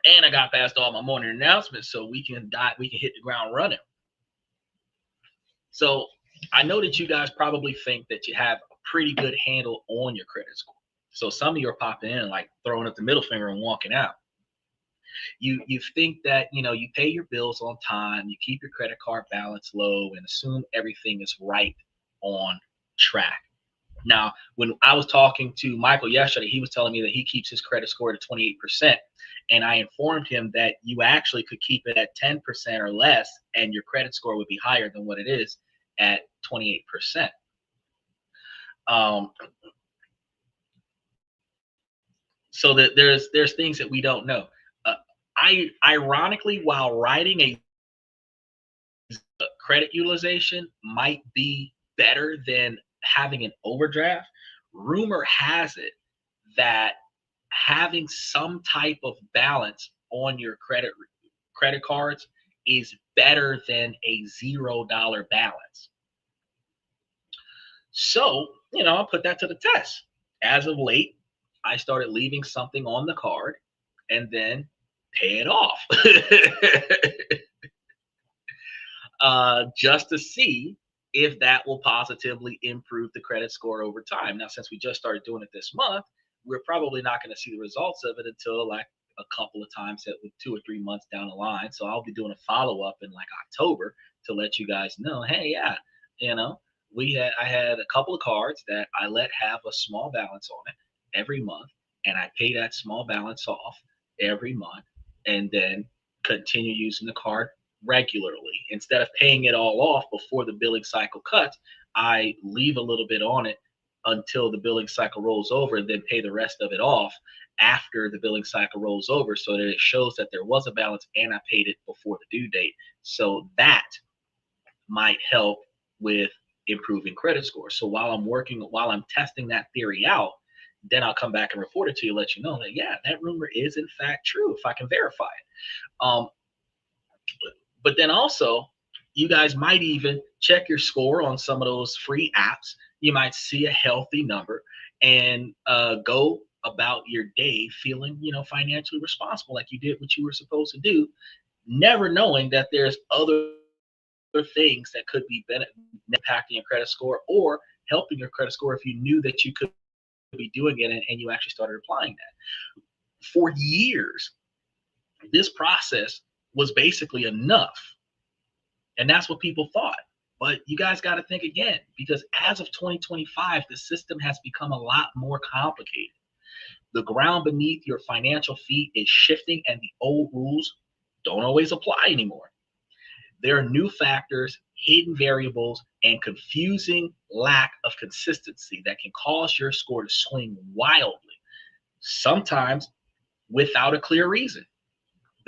And I got past all my morning announcements, so we can hit the ground running. So I know that you guys probably think that you have a pretty good handle on your credit score. So some of you are popping in like throwing up the middle finger and walking out. You think that you pay your bills on time, you keep your credit card balance low, and assume everything is right on track. Now, when I was talking to Michael yesterday, he was telling me that he keeps his credit score at 28%. And I informed him that you actually could keep it at 10% or less, and your credit score would be higher than what it is at 28%. Um, so that there's things that we don't know. Uh, I ironically, while writing a credit utilization might be better than having an overdraft, rumor has it that having some type of balance on your credit cards is better than a $0 balance. So, I'll put that to the test. As of late, I started leaving something on the card and then pay it off. Just to see if that will positively improve the credit score over time. Now, since we just started doing it this month, we're probably not going to see the results of it until like a couple of times, at 2 or 3 months down the line. So I'll be doing a follow up in like October to let you guys know, hey, yeah, you know, I had a couple of cards that I let have a small balance on it every month, and I pay that small balance off every month, and then continue using the card regularly. Instead of paying it all off before the billing cycle cuts, I leave a little bit on it until the billing cycle rolls over, and then pay the rest of it off after the billing cycle rolls over, so that it shows that there was a balance and I paid it before the due date. So that might help with improving credit score. So while I'm testing that theory out, then I'll come back and report it to you, let you know that, yeah, that rumor is in fact true if I can verify it. But then also, you guys might even check your score on some of those free apps. You might see a healthy number and go about your day feeling, financially responsible, like you did what you were supposed to do, never knowing that there's other things that could be impacting your credit score or helping your credit score if you knew that you could be doing it, and you actually started applying that. For years, this process was basically enough. And that's what people thought. But you guys got to think again, because as of 2025, the system has become a lot more complicated. The ground beneath your financial feet is shifting, and the old rules don't always apply anymore. There are new factors, hidden variables, and confusing lack of consistency that can cause your score to swing wildly, sometimes without a clear reason.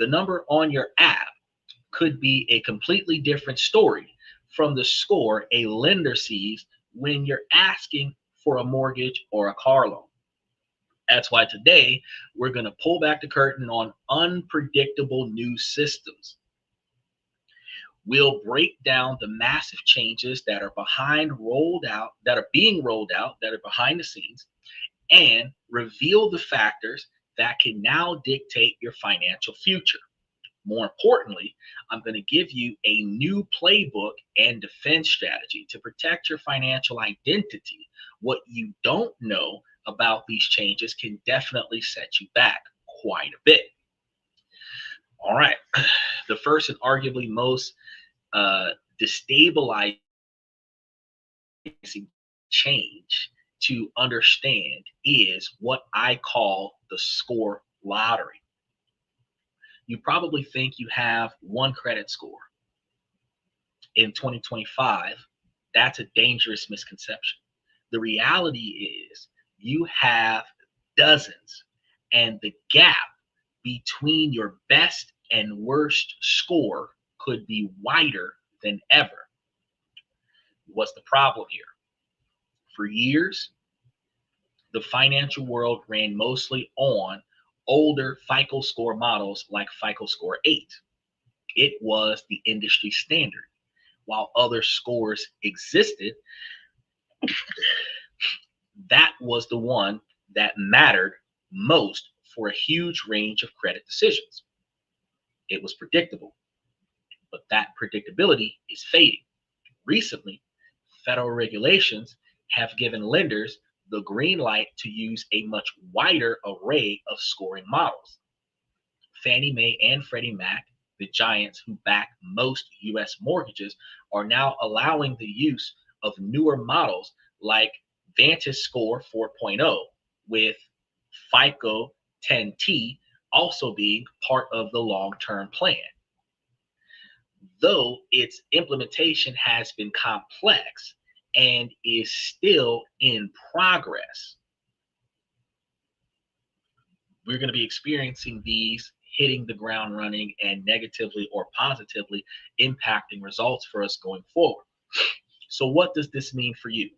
The number on your app could be a completely different story from the score a lender sees when you're asking for a mortgage or a car loan. That's why today we're going to pull back the curtain on unpredictable new systems. We'll break down the massive changes that are being rolled out, that are behind the scenes, and reveal the factors that can now dictate your financial future. More importantly, I'm going to give you a new playbook and defense strategy to protect your financial identity. What you don't know about these changes can definitely set you back quite a bit. All right. The first and arguably most destabilizing change to understand is what I call the score lottery. You probably think you have one credit score in 2025. That's a dangerous misconception. The reality is you have dozens, and the gap between your best and worst score could be wider than ever. What's the problem here? For years, the financial world ran mostly on older FICO score models like FICO score 8. It was the industry standard. While other scores existed, that was the one that mattered most for a huge range of credit decisions. It was predictable, but that predictability is fading. Recently, federal regulations have given lenders the green light to use a much wider array of scoring models. Fannie Mae and Freddie Mac, the giants who back most US mortgages, are now allowing the use of newer models like Vantage Score 4.0, with FICO 10T also being part of the long-term plan. Though its implementation has been complex and is still in progress, we're going to be experiencing these hitting the ground running and negatively or positively impacting results for us going forward. So what does this mean for you?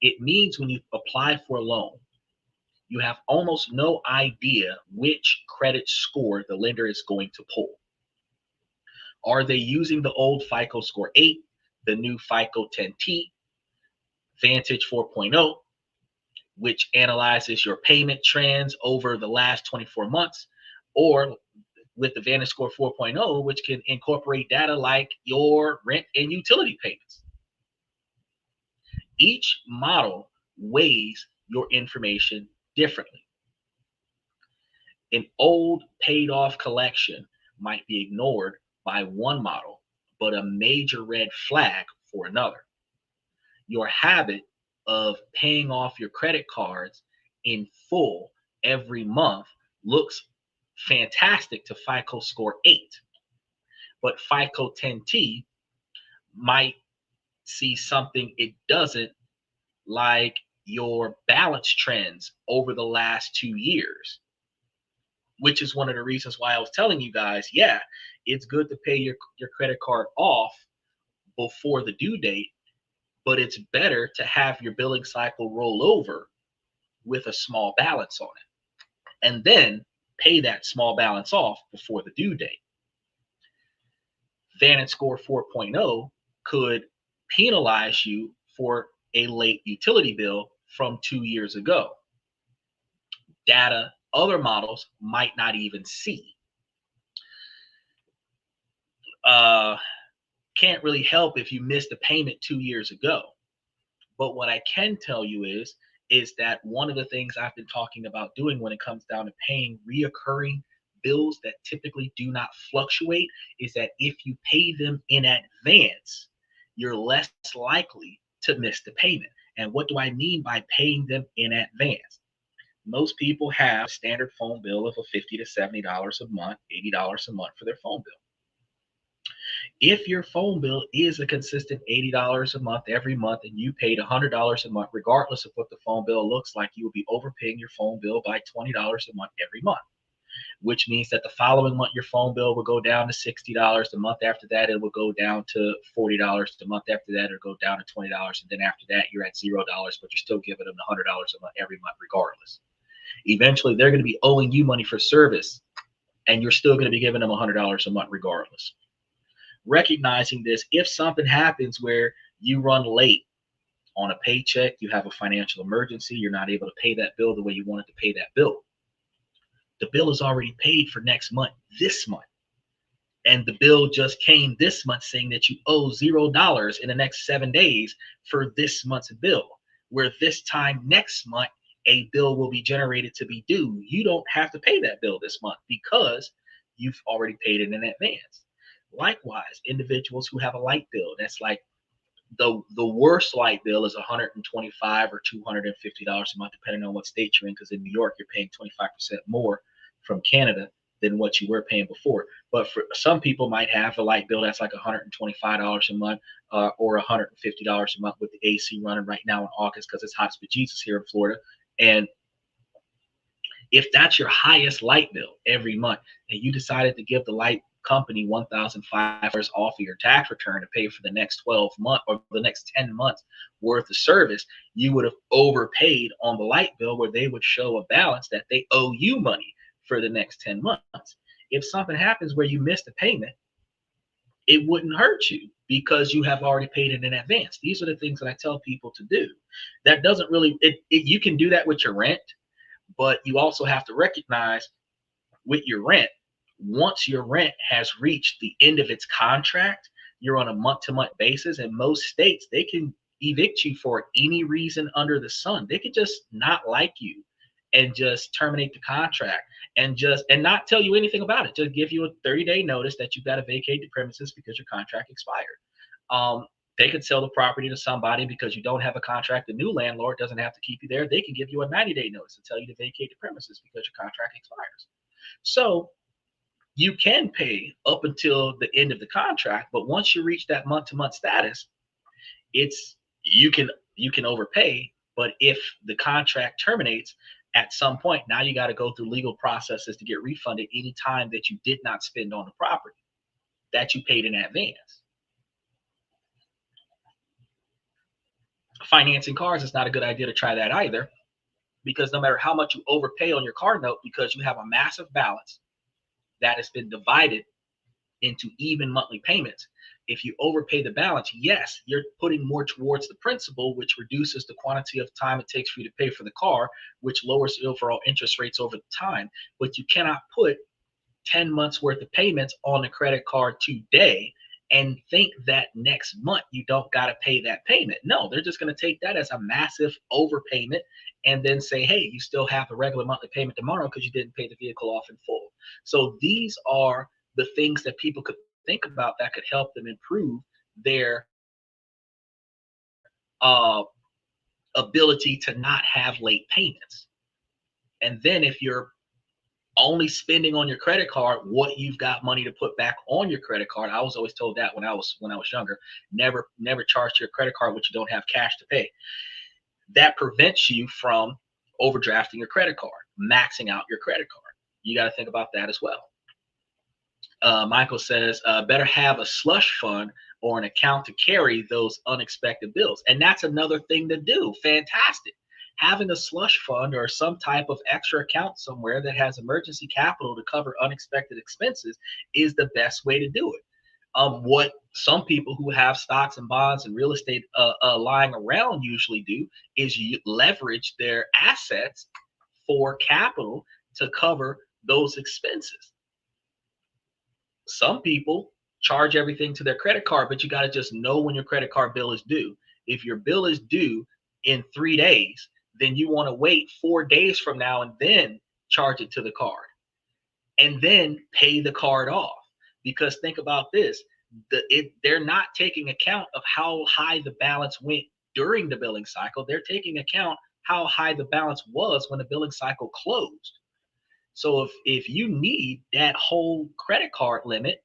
It means when you apply for a loan, you have almost no idea which credit score the lender is going to pull. Are they using the old FICO score 8, the new FICO 10T, Vantage 4.0, which analyzes your payment trends over the last 24 months, or with the Vantage Score 4.0, which can incorporate data like your rent and utility payments? Each model weighs your information differently. An old paid off collection might be ignored by one model, but a major red flag for another. Your habit of paying off your credit cards in full every month looks fantastic to FICO score 8, but FICO 10T might see something it doesn't, like your balance trends over the last 2 years, which is one of the reasons why I was telling you guys, yeah, it's good to pay your credit card off before the due date, but it's better to have your billing cycle roll over with a small balance on it and then pay that small balance off before the due date. Vantage Score 4.0 could penalize you for a late utility bill from 2 years ago. Data other models might not even see. Can't really help if you missed a payment 2 years ago. But what I can tell you is that one of the things I've been talking about doing when it comes down to paying reoccurring bills that typically do not fluctuate is that if you pay them in advance, you're less likely to miss the payment. And what do I mean by paying them in advance? Most people have a standard phone bill of $50 to $70 a month, $80 a month for their phone bill. If your phone bill is a consistent $80 a month every month and you paid $100 a month, regardless of what the phone bill looks like, you will be overpaying your phone bill by $20 a month every month, which means that the following month your phone bill will go down to $60. The month after that, it will go down to $40. The month after that, it'll go down to $20. And then after that, you're at $0, but you're still giving them the $100 a month every month regardless. Eventually, they're going to be owing you money for service, and you're still going to be giving them $100 a month regardless. Recognizing this, if something happens where you run late on a paycheck, you have a financial emergency, you're not able to pay that bill the way you wanted to pay that bill, the bill is already paid for next month, this month. And the bill just came this month saying that you owe $0 in the next 7 days for this month's bill, where this time next month, a bill will be generated to be due. You don't have to pay that bill this month because you've already paid it in advance. Likewise, individuals who have a light bill, that's like the worst light bill is $125 or $250 a month, depending on what state you're in, because in New York, you're paying 25% more from Canada than what you were paying before. But for some people might have a light bill that's like $125 a month or $150 a month with the AC running right now in August because it's hot as bejesus here in Florida. And if that's your highest light bill every month and you decided to give the light company $1,500 off of your tax return to pay for the next 12 months or the next 10 months worth of service, you would have overpaid on the light bill where they would show a balance that they owe you money for the next 10 months. If something happens where you missed a payment, it wouldn't hurt you because you have already paid it in advance. These are the things that I tell people to do. That doesn't really, you can do that with your rent, but you also have to recognize with your rent, once your rent has reached the end of its contract, you're on a month to month basis. In most states, they can evict you for any reason under the sun. They could just not like you and just terminate the contract and not tell you anything about it. Just give you a 30-day notice that you've got to vacate the premises because your contract expired. Um, they could sell the property to somebody because you don't have a contract. The new landlord doesn't have to keep you there. They can give you a 90-day notice and tell you to vacate the premises because your contract expires. So you can pay up until the end of the contract, but once you reach that month to month status, it's you can overpay. But if the contract terminates at some point, now you got to go through legal processes to get refunded any time that you did not spend on the property that you paid in advance. Financing cars is not a good idea to try that either, because no matter how much you overpay on your car note, because you have a massive balance that has been divided into even monthly payments, if you overpay the balance, yes, you're putting more towards the principal, which reduces the quantity of time it takes for you to pay for the car, which lowers the overall interest rates over time. But you cannot put 10 months worth of payments on a credit card today and think that next month you don't got to pay that payment. No, they're just going to take that as a massive overpayment and then say, hey, you still have the regular monthly payment tomorrow because you didn't pay the vehicle off in full. So these are the things that people could think about that could help them improve their uh, ability to not have late payments. And then if you're only spending on your credit card what you've got money to put back on your credit card. I was always told that when I was younger, never charge your credit card what you don't have cash to pay. That prevents you from overdrafting your credit card, maxing out your credit card. You got to think about that as well. Michael says, better have a slush fund or an account to carry those unexpected bills. And that's another thing to do. Fantastic. Having a slush fund or some type of extra account somewhere that has emergency capital to cover unexpected expenses is the best way to do it. What some people who have stocks and bonds and real estate lying around usually do is you leverage their assets for capital to cover those expenses. Some people charge everything to their credit card, but you got to just know when your credit card bill is due. If your bill is due in 3 days, then you want to wait 4 days from now and then charge it to the card and then pay the card off. Because think about this, they're not taking account of how high the balance went during the billing cycle. They're taking account how high the balance was when the billing cycle closed. So if you need that whole credit card limit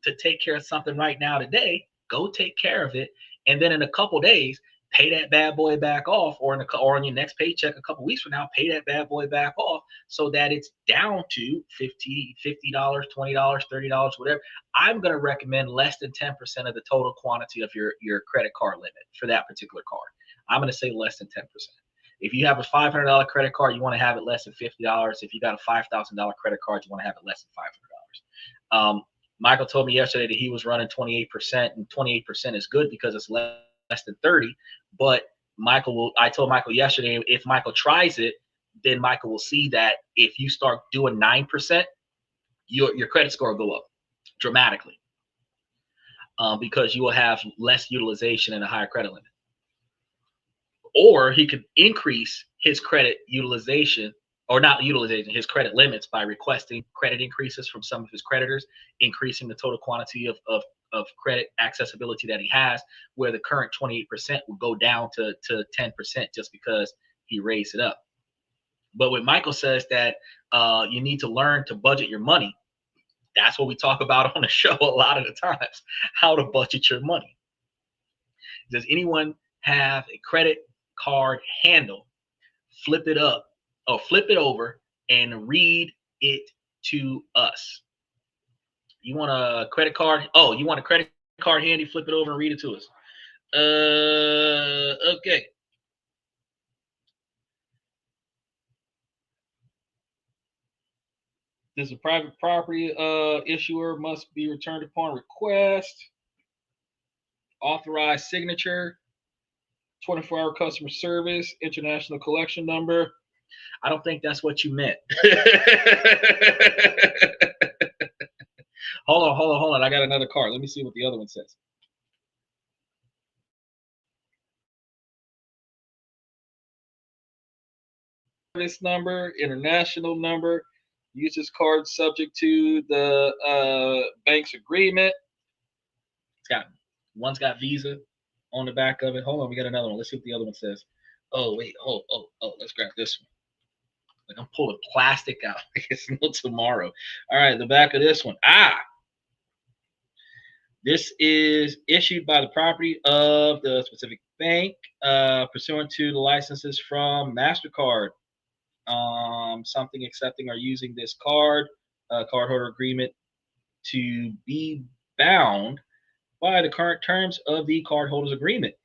to take care of something right now today, go take care of it, and then in a couple days, pay that bad boy back off, or or on your next paycheck a couple weeks from now, pay that bad boy back off so that it's down to $50, $20, $30, whatever. I'm going to recommend less than 10% of the total quantity of your credit card limit for that particular card. I'm going to say less than 10%. If you have a $500 credit card, you want to have it less than $50. If you got a $5,000 credit card, you want to have it less than $500. Michael told me yesterday that he was running 28%, and 28% is good because it's less than 30. But I told Michael yesterday, if Michael tries it, then Michael will see that if you start doing 9%, your credit score will go up dramatically because you will have less utilization and a higher credit limit. Or he could increase his credit utilization, or not utilization, his credit limits by requesting credit increases from some of his creditors, increasing the total quantity of credit accessibility that he has, where the current 28% will go down to 10% just because he raised it up. But when Michael says that you need to learn to budget your money, that's what we talk about on the show a lot of the times, how to budget your money. Does anyone have a credit card handle? Flip it up or flip it over and read it to us. You want a credit card? Oh, you want a credit card handy? Flip it over and read it to us. Okay. This is a private property issuer must be returned upon request. Authorized signature. 24-hour customer service. International collection number. I don't think that's what you meant. Hold on. I got another card. Let me see what the other one says. Service number, international number. Uses card subject to the bank's agreement. One's got Visa on the back of it. Hold on, we got another one. Let's see what the other one says. Oh wait, oh, let's grab this one. Like I'm pulling plastic out. It's no tomorrow. All right, the back of this one. This is issued by the property of the specific bank, pursuant to the licenses from MasterCard. Something accepting or using this card, cardholder agreement to be bound by the current terms of the cardholder's agreement.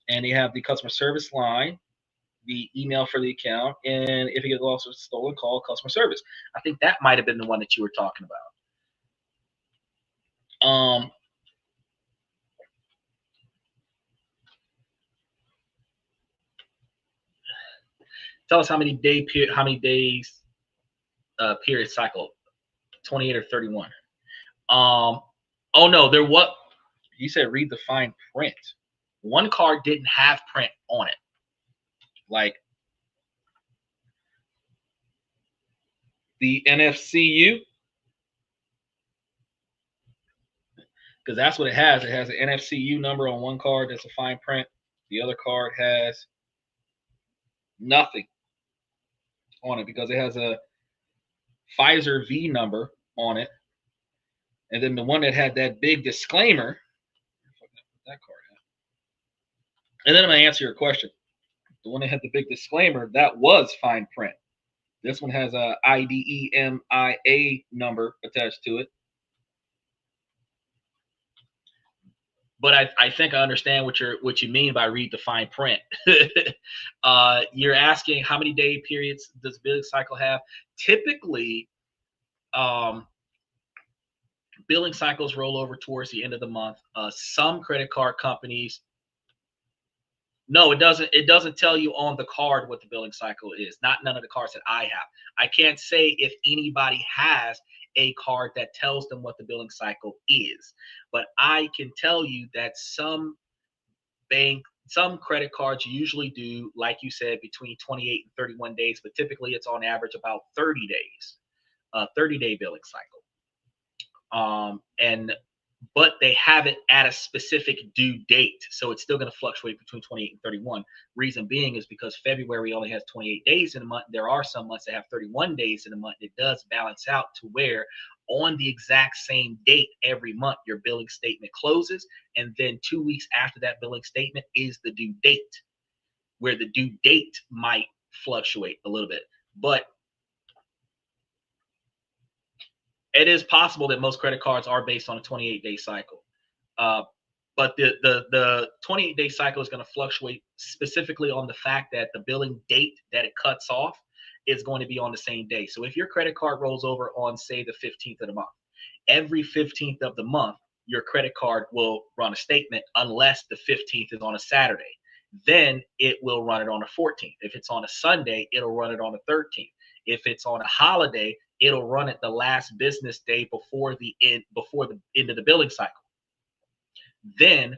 And they have the customer service line, the email for the account, and if it gets lost or stolen, call customer service. I think that might have been the one that you were talking about. Tell us how many days period cycle, 28 or 31. Oh no, there what you said. Read the fine print. One card didn't have print on it, like the NFCU, because that's what it has. It has an NFCU number on one card. That's a fine print. The other card has nothing on it because it has a Pfizer V number on it. And then the one that had that big disclaimer, that card had. And then I'm going to answer your question. The one that had the big disclaimer, that was fine print. This one has a IDEMIA number attached to it. But I think I understand what you mean by read the fine print. You're asking how many day periods does billing cycle have? Typically, billing cycles roll over towards the end of the month. Some credit card companies, no, it doesn't. It doesn't tell you on the card what the billing cycle is. None of the cards that I have. I can't say if anybody has a card that tells them what the billing cycle is, but I can tell you that some credit cards usually do, like you said, between 28 and 31 days, but typically it's on average about 30 days, 30-day billing cycle. But they have it at a specific due date. So it's still going to fluctuate between 28 and 31. Reason being is because February only has 28 days in a month. There are some months that have 31 days in a month. It does balance out to where on the exact same date every month, your billing statement closes. And then 2 weeks after that billing statement is the due date, where the due date might fluctuate a little bit. But it is possible that most credit cards are based on a 28-day cycle. But the 28-day cycle is going to fluctuate specifically on the fact that the billing date that it cuts off is going to be on the same day. So if your credit card rolls over on, say, the 15th of the month, every 15th of the month, your credit card will run a statement unless the 15th is on a Saturday. Then it will run it on a 14th. If it's on a Sunday, it'll run it on a 13th. If it's on a holiday, it'll run it the last business day before the end of the billing cycle. Then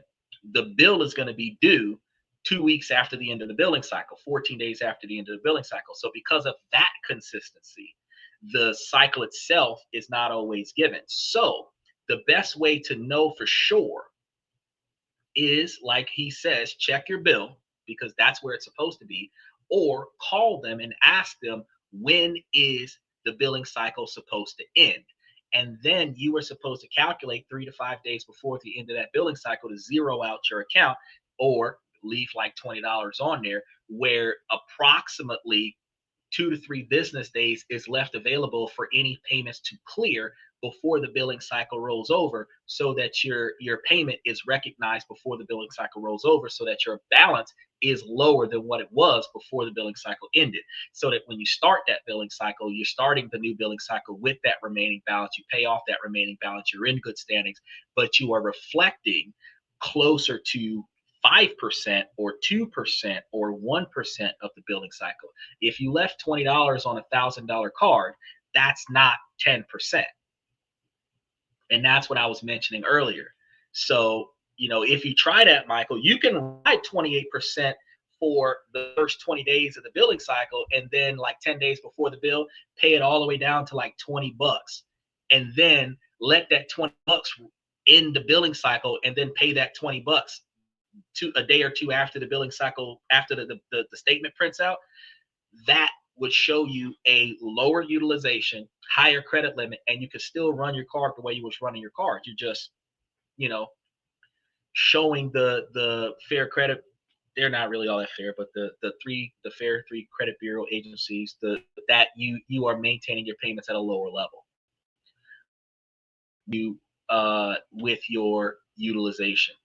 the bill is going to be due 2 weeks after the end of the billing cycle, 14 days after the end of the billing cycle. So because of that consistency, the cycle itself is not always given. So the best way to know for sure is, like he says, check your bill, because that's where it's supposed to be, or call them and ask them, when is the billing cycle supposed to end? And then you are supposed to calculate 3 to 5 days before the end of that billing cycle to zero out your account, or leave like $20 on there, where approximately 2 to 3 business days is left available for any payments to clear before the billing cycle rolls over, so that your payment is recognized before the billing cycle rolls over, so that your balance is lower than what it was before the billing cycle ended. So that when you start that billing cycle, you're starting the new billing cycle with that remaining balance. You pay off that remaining balance, you're in good standings, but you are reflecting closer to 5% or 2% or 1% of the billing cycle. If you left $20 on $1,000 card, that's not 10%. And that's what I was mentioning earlier. So, if you try that, Michael, you can ride 28% for the first 20 days of the billing cycle, and then like 10 days before the bill, pay it all the way down to like $20, and then let that $20 in the billing cycle, and then pay that $20 a day or two after the billing cycle, after the statement prints out. That would show you a lower utilization, higher credit limit, and you could still run your card the way you was running your card. You're just, showing the fair credit. They're not really all that fair, but the fair three credit bureau agencies, that you are maintaining your payments at a lower level. With your utilization.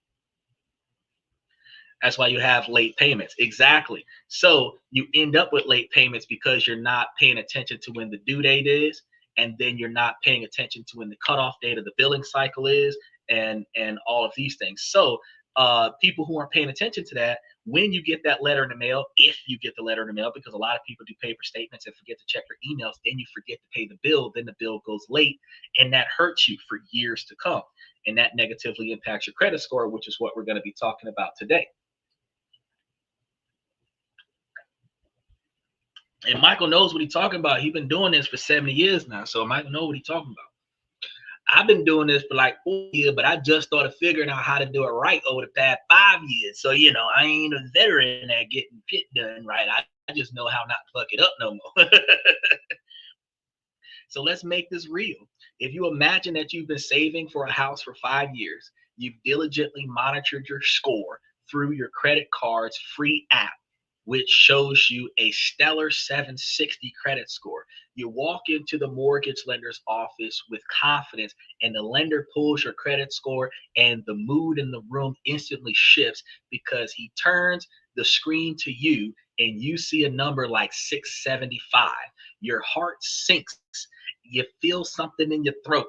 That's why you have late payments. Exactly. So you end up with late payments because you're not paying attention to when the due date is, and then you're not paying attention to when the cutoff date of the billing cycle is, and all of these things. So people who aren't paying attention to that, when you get that letter in the mail, if you get the letter in the mail, because a lot of people do paper statements and forget to check their emails, then you forget to pay the bill, then the bill goes late, and that hurts you for years to come. And that negatively impacts your credit score, which is what we're going to be talking about today. And Michael knows what he's talking about. He's been doing this for 70 years now. So Michael knows what he's talking about. I've been doing this for like 4 years, but I just started figuring out how to do it right over the past 5 years. So, I ain't a veteran at getting shit done right. I just know how not to fuck it up no more. So let's make this real. If you imagine that you've been saving for a house for 5 years, you've diligently monitored your score through your credit card's free app, which shows you a stellar 760 credit score. You walk into the mortgage lender's office with confidence, and the lender pulls your credit score, and the mood in the room instantly shifts, because he turns the screen to you and you see a number like 675. Your heart sinks. You feel something in your throat.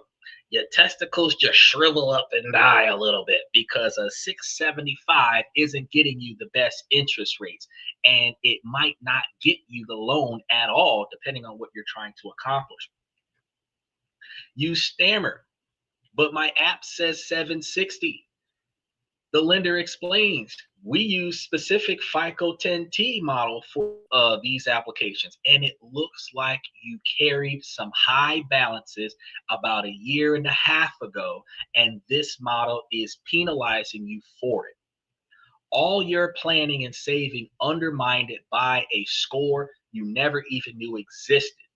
Your testicles just shrivel up and die a little bit, because a 675 isn't getting you the best interest rates, and it might not get you the loan at all, depending on what you're trying to accomplish. You stammer, but my app says 760. The lender explains, we use specific FICO 10T model for these applications, and it looks like you carried some high balances about 1.5 years ago, and this model is penalizing you for it. All your planning and saving undermined it by a score you never even knew existed.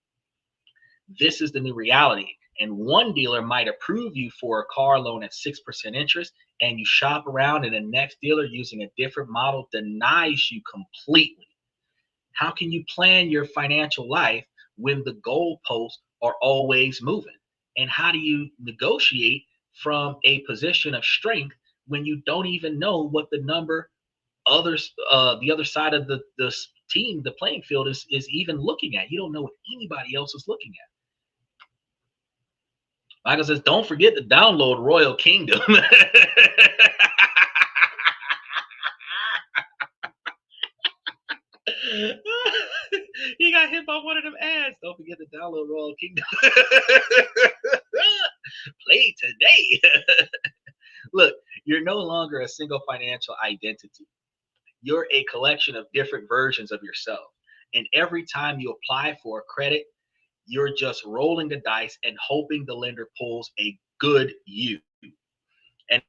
This is the new reality. And one dealer might approve you for a car loan at 6% interest, and you shop around and the next dealer using a different model denies you completely. How can you plan your financial life when the goalposts are always moving? And how do you negotiate from a position of strength when you don't even know what the number the other side of the team, the playing field, is even looking at? You don't know what anybody else is looking at. Michael says, don't forget to download Royal Kingdom. He got hit by one of them ads. Don't forget to download Royal Kingdom. Play today. Look, you're no longer a single financial identity. You're a collection of different versions of yourself. And every time you apply for a credit, you're just rolling the dice and hoping the lender pulls a good you. And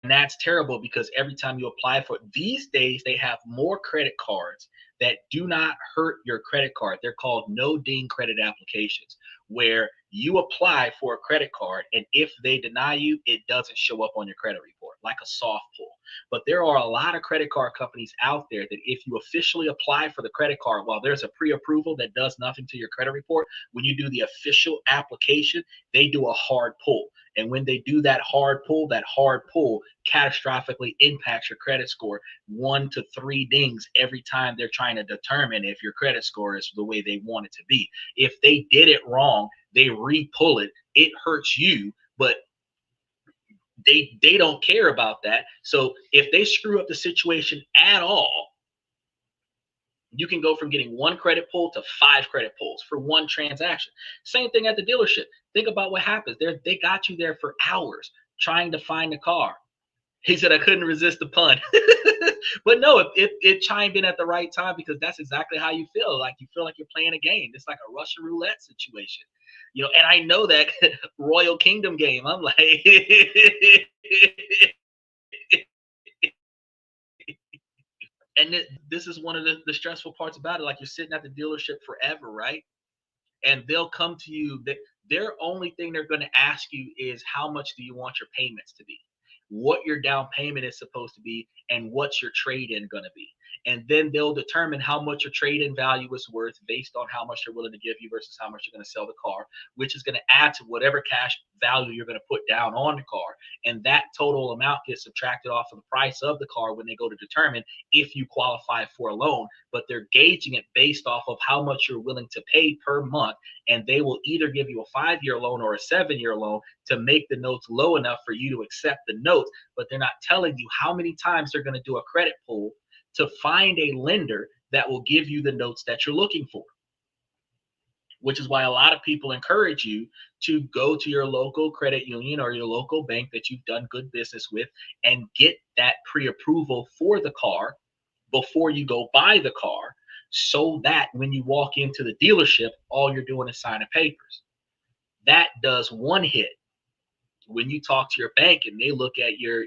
that's terrible, because every time you apply for it, these days they have more credit cards that do not hurt your credit card. They're called no ding credit applications, where you apply for a credit card, and if they deny you, it doesn't show up on your credit report. like a soft pull. But there are a lot of credit card companies out there that if you officially apply for the credit card, while there's a pre-approval that does nothing to your credit report, when you do the official application, they do a hard pull. And when they do that hard pull catastrophically impacts your credit score 1 to 3 dings every time they're trying to determine if your credit score is the way they want it to be. If they did it wrong, they re-pull it. It hurts you, but they don't care about that. So if they screw up the situation at all, you can go from getting 1 credit pull to 5 credit pulls for 1 transaction. Same thing at the dealership. Think about what happens. They got you there for hours trying to find the car. He said, I couldn't resist the pun. But no, it chimed in at the right time, because that's exactly how you feel. Like you feel like you're playing a game. It's like a Russian roulette situation. And I know that Royal Kingdom game. I'm like, and this is one of the stressful parts about it. Like you're sitting at the dealership forever, right? And they'll come to you. Their only thing they're going to ask you is, how much do you want your payments to be? What your down payment is supposed to be, and what's your trade-in going to be. And then they'll determine how much your trade-in value is worth based on how much they're willing to give you versus how much you're going to sell the car, which is going to add to whatever cash value you're going to put down on the car. And that total amount gets subtracted off of the price of the car when they go to determine if you qualify for a loan. But they're gauging it based off of how much you're willing to pay per month. And they will either give you a 5-year loan or a 7-year loan to make the notes low enough for you to accept the notes. But they're not telling you how many times they're going to do a credit pull to find a lender that will give you the notes that you're looking for. Which is why a lot of people encourage you to go to your local credit union or your local bank that you've done good business with and get that pre-approval for the car before you go buy the car, so that when you walk into the dealership, all you're doing is signing papers. That does one hit. When you talk to your bank and they look at your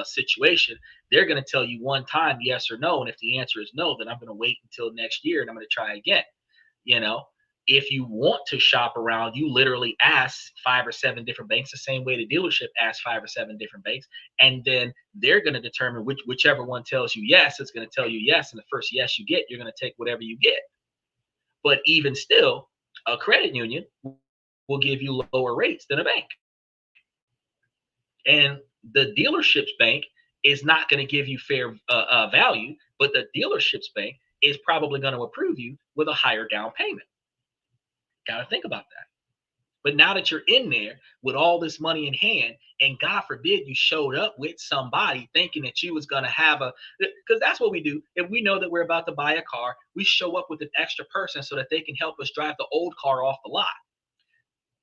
situation, they're going to tell you one time yes or no. And if the answer is no, then I'm going to wait until next year and I'm going to try again. If you want to shop around, you literally ask 5 or 7 different banks, the same way the dealership asks 5 or 7 different banks. And then they're going to determine whichever one tells you yes, it's going to tell you yes. And the first yes you get, you're going to take whatever you get. But even still, a credit union will give you lower rates than a bank. And the dealership's bank is not going to give you fair value, but the dealership's bank is probably going to approve you with a higher down payment. Got to think about that. But now that you're in there with all this money in hand, and God forbid you showed up with somebody thinking that you was going to have because that's what we do. If we know that we're about to buy a car, we show up with an extra person so that they can help us drive the old car off the lot.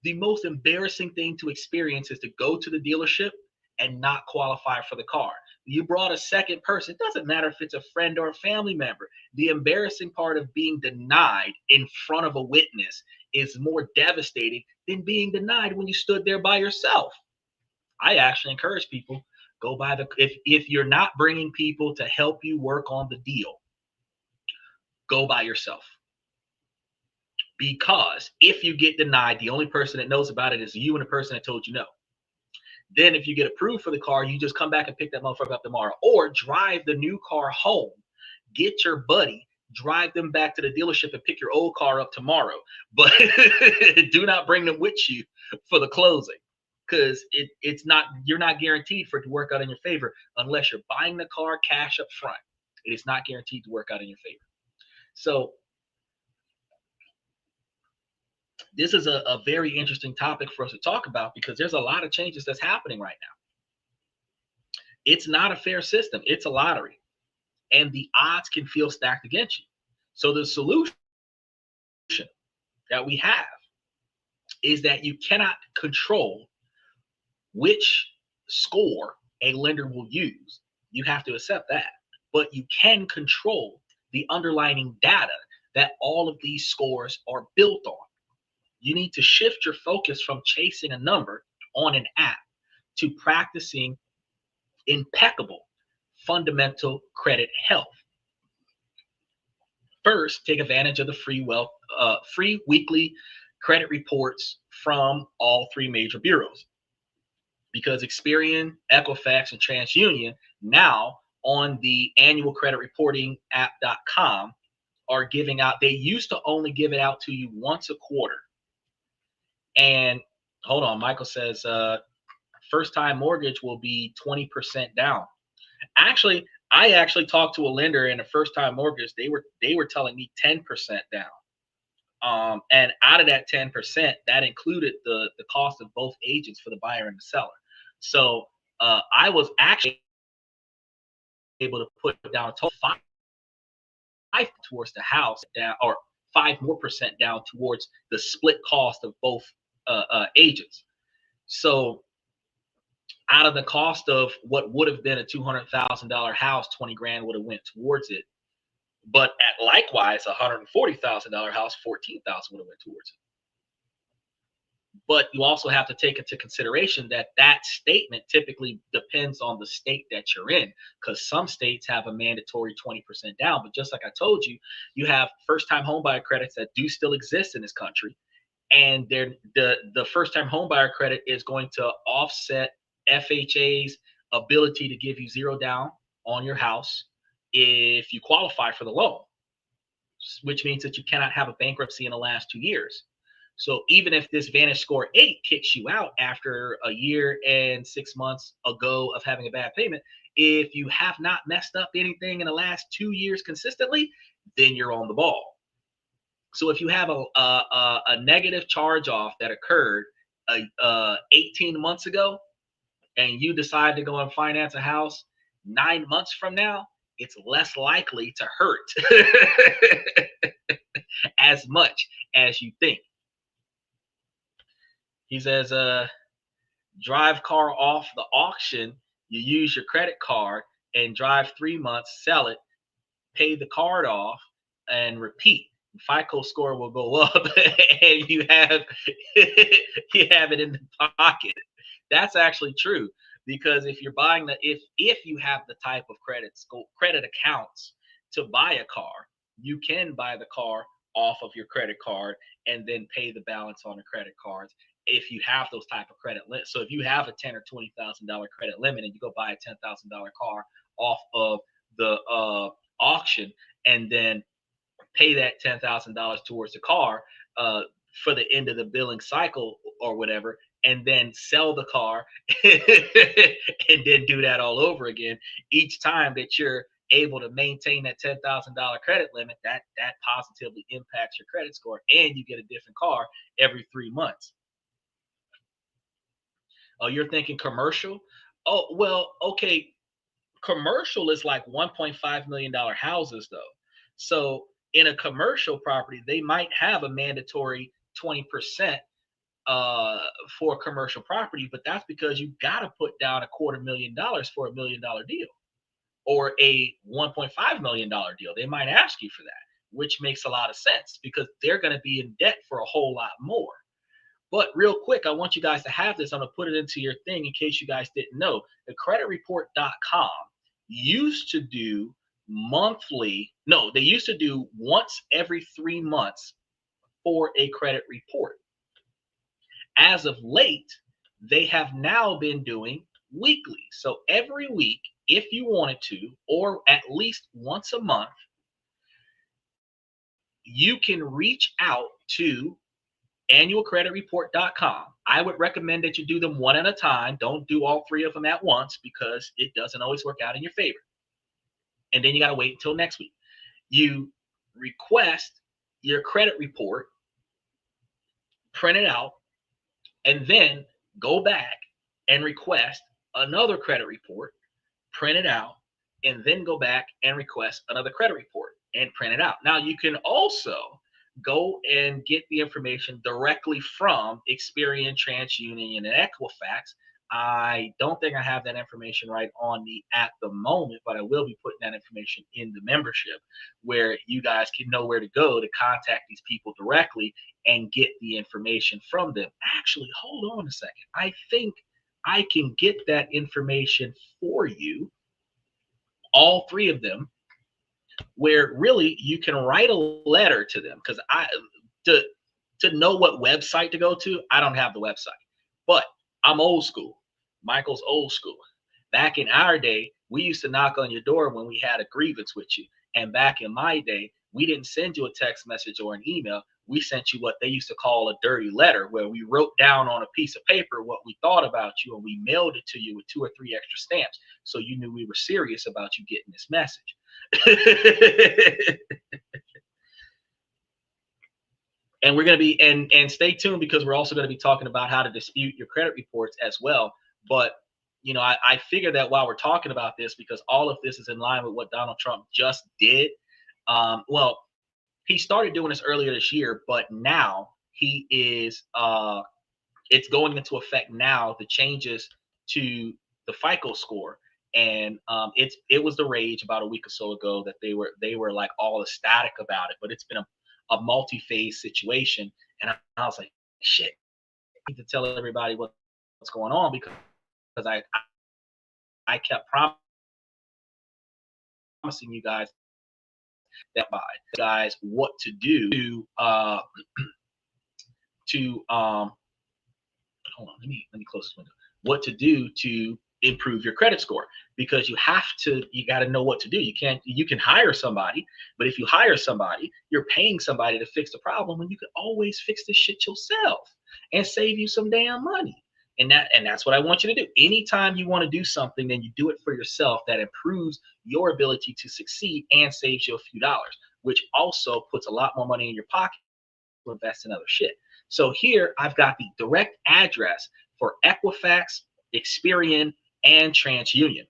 The most embarrassing thing to experience is to go to the dealership and not qualify for the car. You brought a second person. It doesn't matter if it's a friend or a family member. The embarrassing part of being denied in front of a witness is more devastating than being denied when you stood there by yourself. I actually encourage people, go by if you're not bringing people to help you work on the deal, go by yourself. Because if you get denied, the only person that knows about it is you and the person that told you no. Then if you get approved for the car, you just come back and pick that motherfucker up tomorrow, or drive the new car home, get your buddy, drive them back to the dealership and pick your old car up tomorrow. But do not bring them with you for the closing, because you're not guaranteed for it to work out in your favor unless you're buying the car cash up front. It is not guaranteed to work out in your favor. So this is a very interesting topic for us to talk about, because there's a lot of changes that's happening right now. It's not a fair system. It's a lottery, and the odds can feel stacked against you. So the solution that we have is that you cannot control which score a lender will use. You have to accept that. But you can control the underlying data that all of these scores are built on. You need to shift your focus from chasing a number on an app to practicing impeccable fundamental credit health. First, take advantage of the free weekly credit reports from all 3 major bureaus. because Experian, Equifax, and TransUnion now on the annual credit reporting app.com are giving out, they used to only give it out to you once a quarter. And hold on, Michael says first time mortgage will be 20% down. Actually, I actually talked to a lender in a first time mortgage. They were telling me 10% down. And out of that 10%, that included the cost of both agents for the buyer and the seller. So I was actually able to put down a total five towards the house down, or 5% more down towards the split cost of both agents. So out of the cost of what would have been a $200,000 house, 20 grand would have went towards it. But at likewise, a $140,000 house, 14,000 would have went towards it. But you also have to take into consideration that that statement typically depends on the state that you're in, because some states have a mandatory 20% down. But just like I told you, you have first-time homebuyer credits that do still exist in this country, and the first-time homebuyer credit is going to offset FHA's ability to give you zero down on your house if you qualify for the loan, which means that you cannot have a bankruptcy in the last 2 years. So even if this Vantage Score 8 kicks you out after a year and 6 months ago of having a bad payment, if you have not messed up anything in the last 2 years consistently, then you're on the ball. So if you have a negative charge off that occurred 18 months ago, and you decide to go and finance a house 9 months from now, it's less likely to hurt as much as you think. He says, drive car off the auction, you use your credit card and drive 3 months, sell it, pay the card off, and repeat. FICO score will go up and you have it in the pocket. That's actually true, because if you're buying if you have the type of credit accounts to buy a car, you can buy the car off of your credit card and then pay the balance on the credit cards if you have those type of credit limits. So if you have a $10,000 or $20,000 credit limit and you go buy a $10,000 car off of the auction and then pay that $10,000 towards the car for the end of the billing cycle or whatever, and then sell the car and then do that all over again, each time that you're able to maintain that $10,000 credit limit, that positively impacts your credit score, and you get a different car every 3 months. Oh, you're thinking commercial? Oh, well, okay. Commercial is like $1.5 million houses, though. So in a commercial property, they might have a mandatory 20% for a commercial property, but that's because you got to put down $250,000 for $1 million deal, or a $1.5 million deal. They might ask you for that, which makes a lot of sense because they're going to be in debt for a whole lot more. But real quick, I want you guys to have this. I'm going to put it into your thing in case you guys didn't know. The creditreport.com used to do they used to do once every 3 months for a credit report. As of late, they have now been doing weekly. So every week, if you wanted to, or at least once a month, you can reach out to annualcreditreport.com. I would recommend that you do them one at a time. Don't do all 3 of them at once because it doesn't always work out in your favor. And then you got to wait until next week. You request your credit report, print it out, and then go back and request another credit report, print it out, and then go back and request another credit report and print it out. Now, you can also go and get the information directly from Experian, TransUnion, and Equifax. I don't think I have that information right on me at the moment, but I will be putting that information in the membership where you guys can know where to go to contact these people directly and get the information from them. Actually, hold on a second. I think I can get that information for you, all 3 of them, where really you can write a letter to them, because to know what website to go to, I don't have the website, but I'm old school. Michael's old school. Back in our day, we used to knock on your door when we had a grievance with you. And back in my day, we didn't send you a text message or an email. We sent you what they used to call a dirty letter, where we wrote down on a piece of paper what we thought about you, and we mailed it to you with 2 or 3 extra stamps, so you knew we were serious about you getting this message. And we're going to be, and stay tuned, because we're also going to be talking about how to dispute your credit reports as well. But I figure that while we're talking about this, because all of this is in line with what Donald Trump just did. Well, he started doing this earlier this year, but now he is it's going into effect now, the changes to the FICO score. And it was the rage about a week or so ago that they were like all ecstatic about it, but it's been a multi-phase situation. And I was like, shit, I need to tell everybody what's going on, because I kept promising you guys what to do to hold on, let me close this window. What to do to improve your credit score, because you got to know what to do. You can hire somebody, but if you hire somebody, you're paying somebody to fix the problem, when you could always fix this shit yourself and save you some damn money. And that's what I want you to do. Anytime you want to do something, then you do it for yourself. That improves your ability to succeed and saves you a few dollars, which also puts a lot more money in your pocket to invest in other shit. So here I've got the direct address for Equifax, Experian, and TransUnion.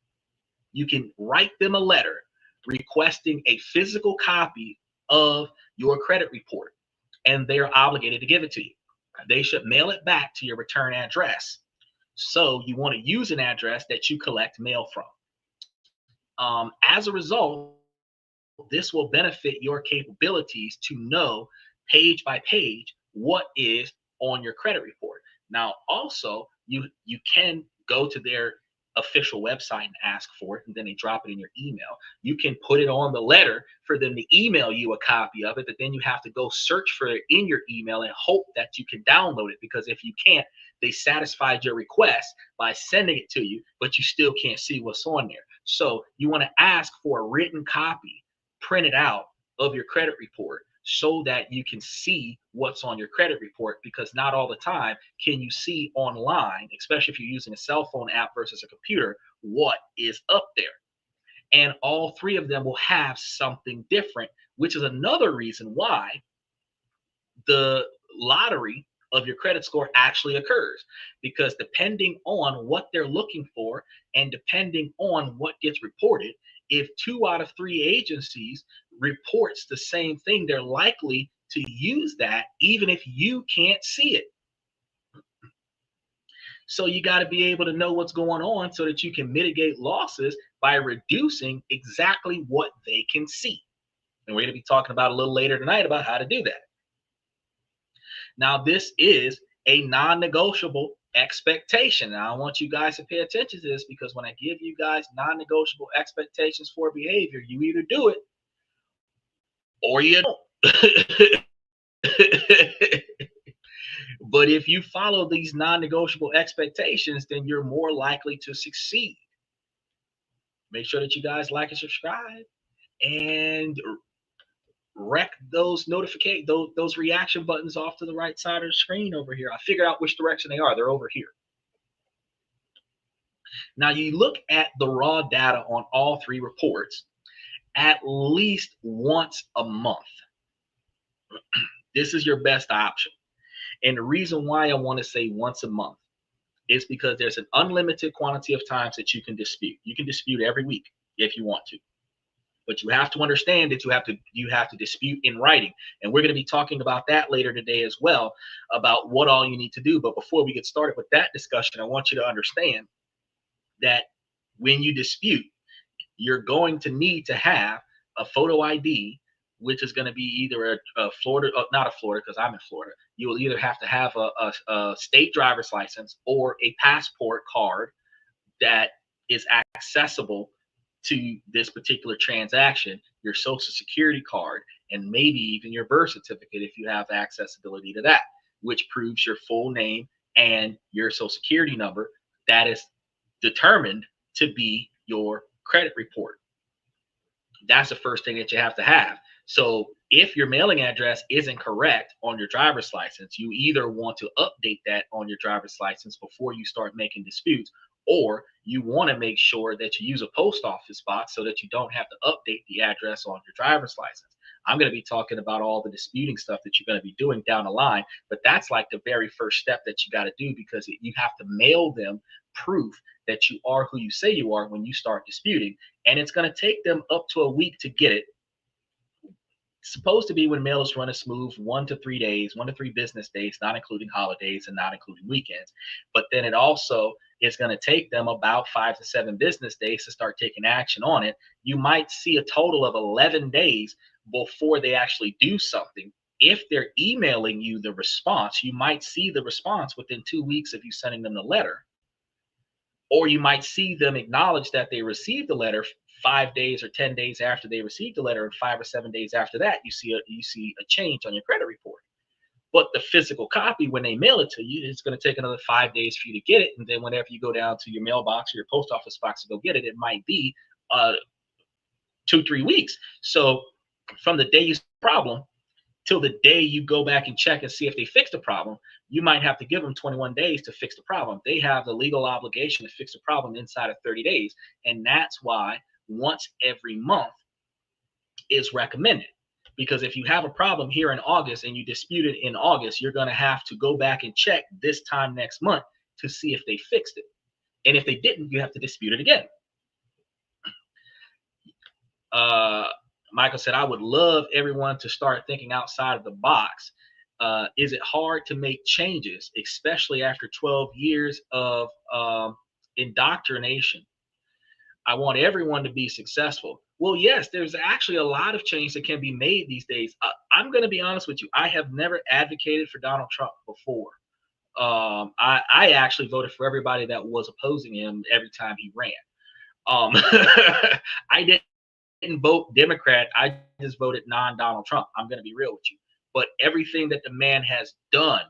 You can write them a letter requesting a physical copy of your credit report, and they're obligated to give it to you. They should mail it back to your return address. So you want to use an address that you collect mail from. As a result, this will benefit your capabilities to know page by page what is on your credit report. Now, also, you can go to their official website and ask for it, and then they drop it in your email. You can put it on the letter for them to email you a copy of it, but then you have to go search for it in your email and hope that you can download it, because if you can't, they satisfied your request by sending it to you, but you still can't see what's on there. So you want to ask for a written copy printed out of your credit report, so that you can see what's on your credit report, because not all the time can you see online, especially if you're using a cell phone app versus a computer, what is up there. And all three of them will have something different, which is another reason why the lottery of your credit score actually occurs, because depending on what they're looking for and depending on what gets reported, if 2 out of 3 agencies reports the same thing, they're likely to use that even if you can't see it. So you got to be able to know what's going on so that you can mitigate losses by reducing exactly what they can see. And we're going to be talking about a little later tonight about how to do that. Now, this is a non-negotiable expectation. Now, I want you guys to pay attention to this, because when I give you guys non-negotiable expectations for behavior, you either do it or you don't. But if you follow these non-negotiable expectations, then you're more likely to succeed. Make sure that you guys like and subscribe, and wreck those those reaction buttons off to the right side of the screen over here. I figured out which direction they are. They're over here. Now you look at the raw data on all 3 reports at least once a month. This is your best option. And the reason why I want to say once a month is because there's an unlimited quantity of times that you can dispute. You can dispute every week if you want to. But you have to understand that you have to dispute in writing. And we're going to be talking about that later today as well, about what all you need to do. But before we get started with that discussion, I want you to understand that when you dispute, you're going to need to have a photo ID, which is going to be either a Florida, not a Florida, because I'm in Florida. You will either have to have a state driver's license or a passport card that is accessible to this particular transaction, your social security card, and maybe even your birth certificate if you have accessibility to that, which proves your full name and your social security number. That is determined to be your credit report. That's the first thing that you have to have. So if your mailing address isn't correct on your driver's license, you either want to update that on your driver's license before you start making disputes, or you want to make sure that you use a post office box so that you don't have to update the address on your driver's license. I'm going to be talking about all the disputing stuff that you're going to be doing down the line, but that's like the very first step that you got to do, because you have to mail them proof that you are who you say you are when you start disputing. And it's going to take them up to a week to get it. It's supposed to be, when mail is running smooth, 1 to 3 days, 1 to 3 business days, not including holidays and not including weekends. But then it also is going to take them about 5 to 7 business days to start taking action on it. You might see a total of 11 days before they actually do something. If they're emailing you the response, you might see the response within 2 weeks of you sending them the letter. Or you might see them acknowledge that they received the letter 5 days or 10 days after they received the letter, and 5 or 7 days after that, you see a change on your credit report. But the physical copy, when they mail it to you, it's going to take another 5 days for you to get it. And then whenever you go down to your mailbox or your post office box to go get it, it might be 2-3 weeks. So from the day you see the problem till the day you go back and check and see if they fixed the problem, you might have to give them 21 days to fix the problem. They have the legal obligation to fix the problem inside of 30 days. And that's why once every month is recommended. Because if you have a problem here in August and you dispute it in August, you're going to have to go back and check this time next month to see if they fixed it. And if they didn't, you have to dispute it again. Michael said, I would love everyone to start thinking outside of the box. Is it hard to make changes, especially after 12 years of indoctrination? I want everyone to be successful. Well, yes, there's actually a lot of change that can be made these days. I'm going to be honest with you. I have never advocated for Donald Trump before. I actually voted for everybody that was opposing him every time he ran. I didn't vote Democrat. I just voted non-Donald Trump. I'm going to be real with you. But everything that the man has done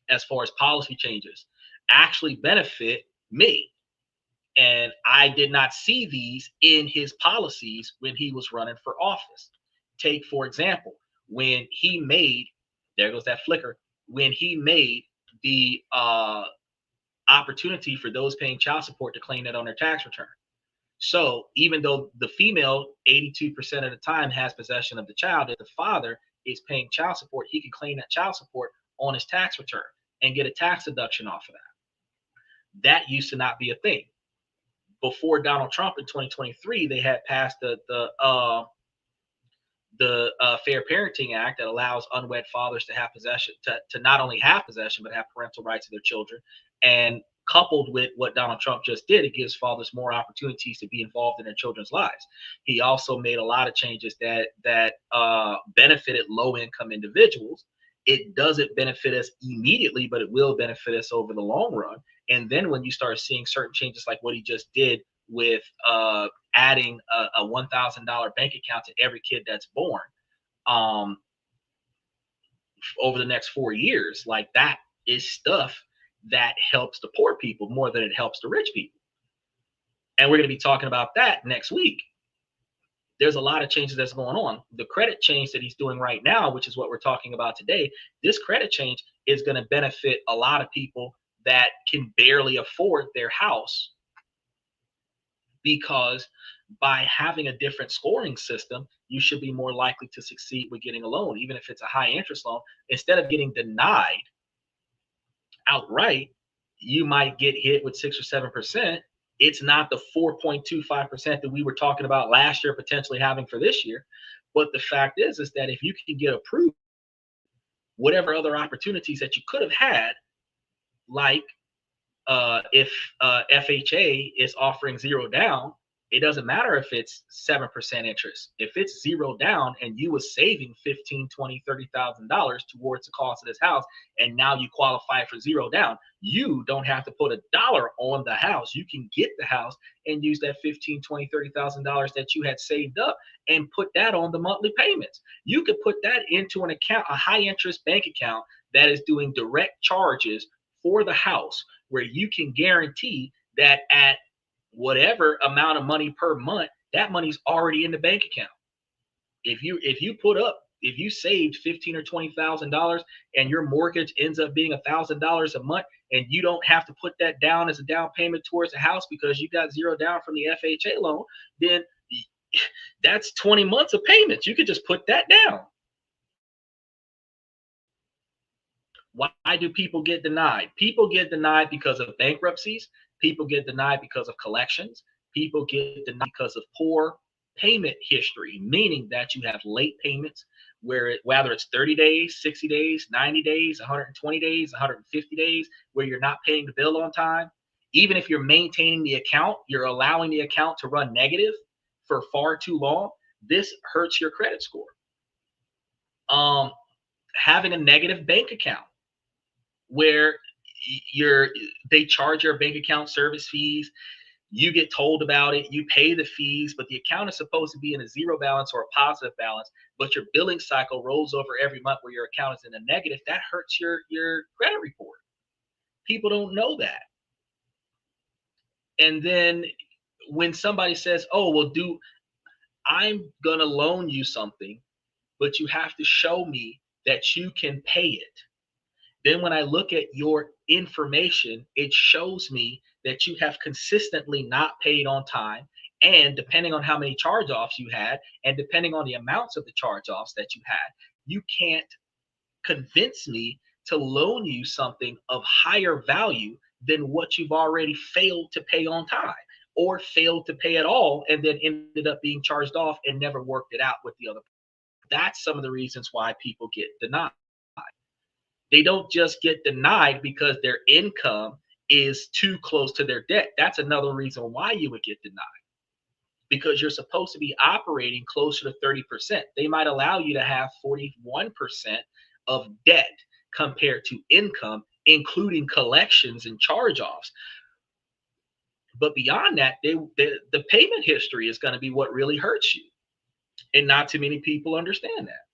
as far as policy changes actually benefit me. And I did not see these in his policies when he was running for office. Take, for example, when he made, there goes that flicker, when he made the opportunity for those paying child support to claim that on their tax return. So even though the female 82% of the time has possession of the child, if the father is paying child support, he can claim that child support on his tax return and get a tax deduction off of that. That used to not be a thing. Before Donald Trump in 2023, they had passed the Fair Parenting Act that allows unwed fathers to have possession, to not only have possession, but have parental rights to their children. And coupled with what Donald Trump just did, it gives fathers more opportunities to be involved in their children's lives. He also made a lot of changes that benefited low-income individuals. It doesn't benefit us immediately, but it will benefit us over the long run. And then when you start seeing certain changes like what he just did with adding a $1,000 bank account to every kid that's born over the next 4 years, like that is stuff that helps the poor people more than it helps the rich people. And we're going to be talking about that next week. There's a lot of changes that's going on. The credit change that he's doing right now, which is what we're talking about today, this credit change is going to benefit a lot of people that can barely afford their house, because by having a different scoring system, you should be more likely to succeed with getting a loan, even if it's a high interest loan. Instead of getting denied outright, you might get hit with 6 or 7%. It's not the 4.25% that we were talking about last year potentially having for this year. But the fact is that if you can get approved, whatever other opportunities that you could have had, like if FHA is offering 0 down, it doesn't matter if it's 7% interest. If it's 0 down and you was saving $15,000, $20,000, $30,000 towards the cost of this house, and now you qualify for 0 down, you don't have to put $1 on the house. You can get the house and use that $15,000, $20,000, $30,000 that you had saved up and put that on the monthly payments. You could put that into an account, a high interest bank account that is doing direct charges for the house, where you can guarantee that at whatever amount of money per month, that money's already in the bank account. If you saved 15 or $20,000 and your mortgage ends up being $1,000 a month, and you don't have to put that down as a down payment towards a house because you got zero down from the FHA loan, then that's 20 months of payments. You could just put that down. Why do people get denied? People get denied because of bankruptcies. People get denied because of collections. People get denied because of poor payment history, meaning that you have late payments, whether it's 30 days, 60 days, 90 days, 120 days, 150 days, where you're not paying the bill on time. Even if you're maintaining the account, you're allowing the account to run negative for far too long. This hurts your credit score. Having a negative bank account where they charge your bank account service fees, you get told about it, you pay the fees, but the account is supposed to be in a zero balance or a positive balance, but your billing cycle rolls over every month where your account is in a negative. That hurts your credit report. People don't know that. And then when somebody says, oh, well, I'm gonna loan you something, but you have to show me that you can pay it. Then when I look at your information, it shows me that you have consistently not paid on time. And depending on how many charge-offs you had, and depending on the amounts of the charge-offs that you had, you can't convince me to loan you something of higher value than what you've already failed to pay on time, or failed to pay at all and then ended up being charged off and never worked it out with the other. That's some of the reasons why people get denied. They don't just get denied because their income is too close to their debt. That's another reason why you would get denied, because you're supposed to be operating closer to 30%. They might allow you to have 41% of debt compared to income, including collections and charge-offs. But beyond that, the payment history is going to be what really hurts you. And not too many people understand that.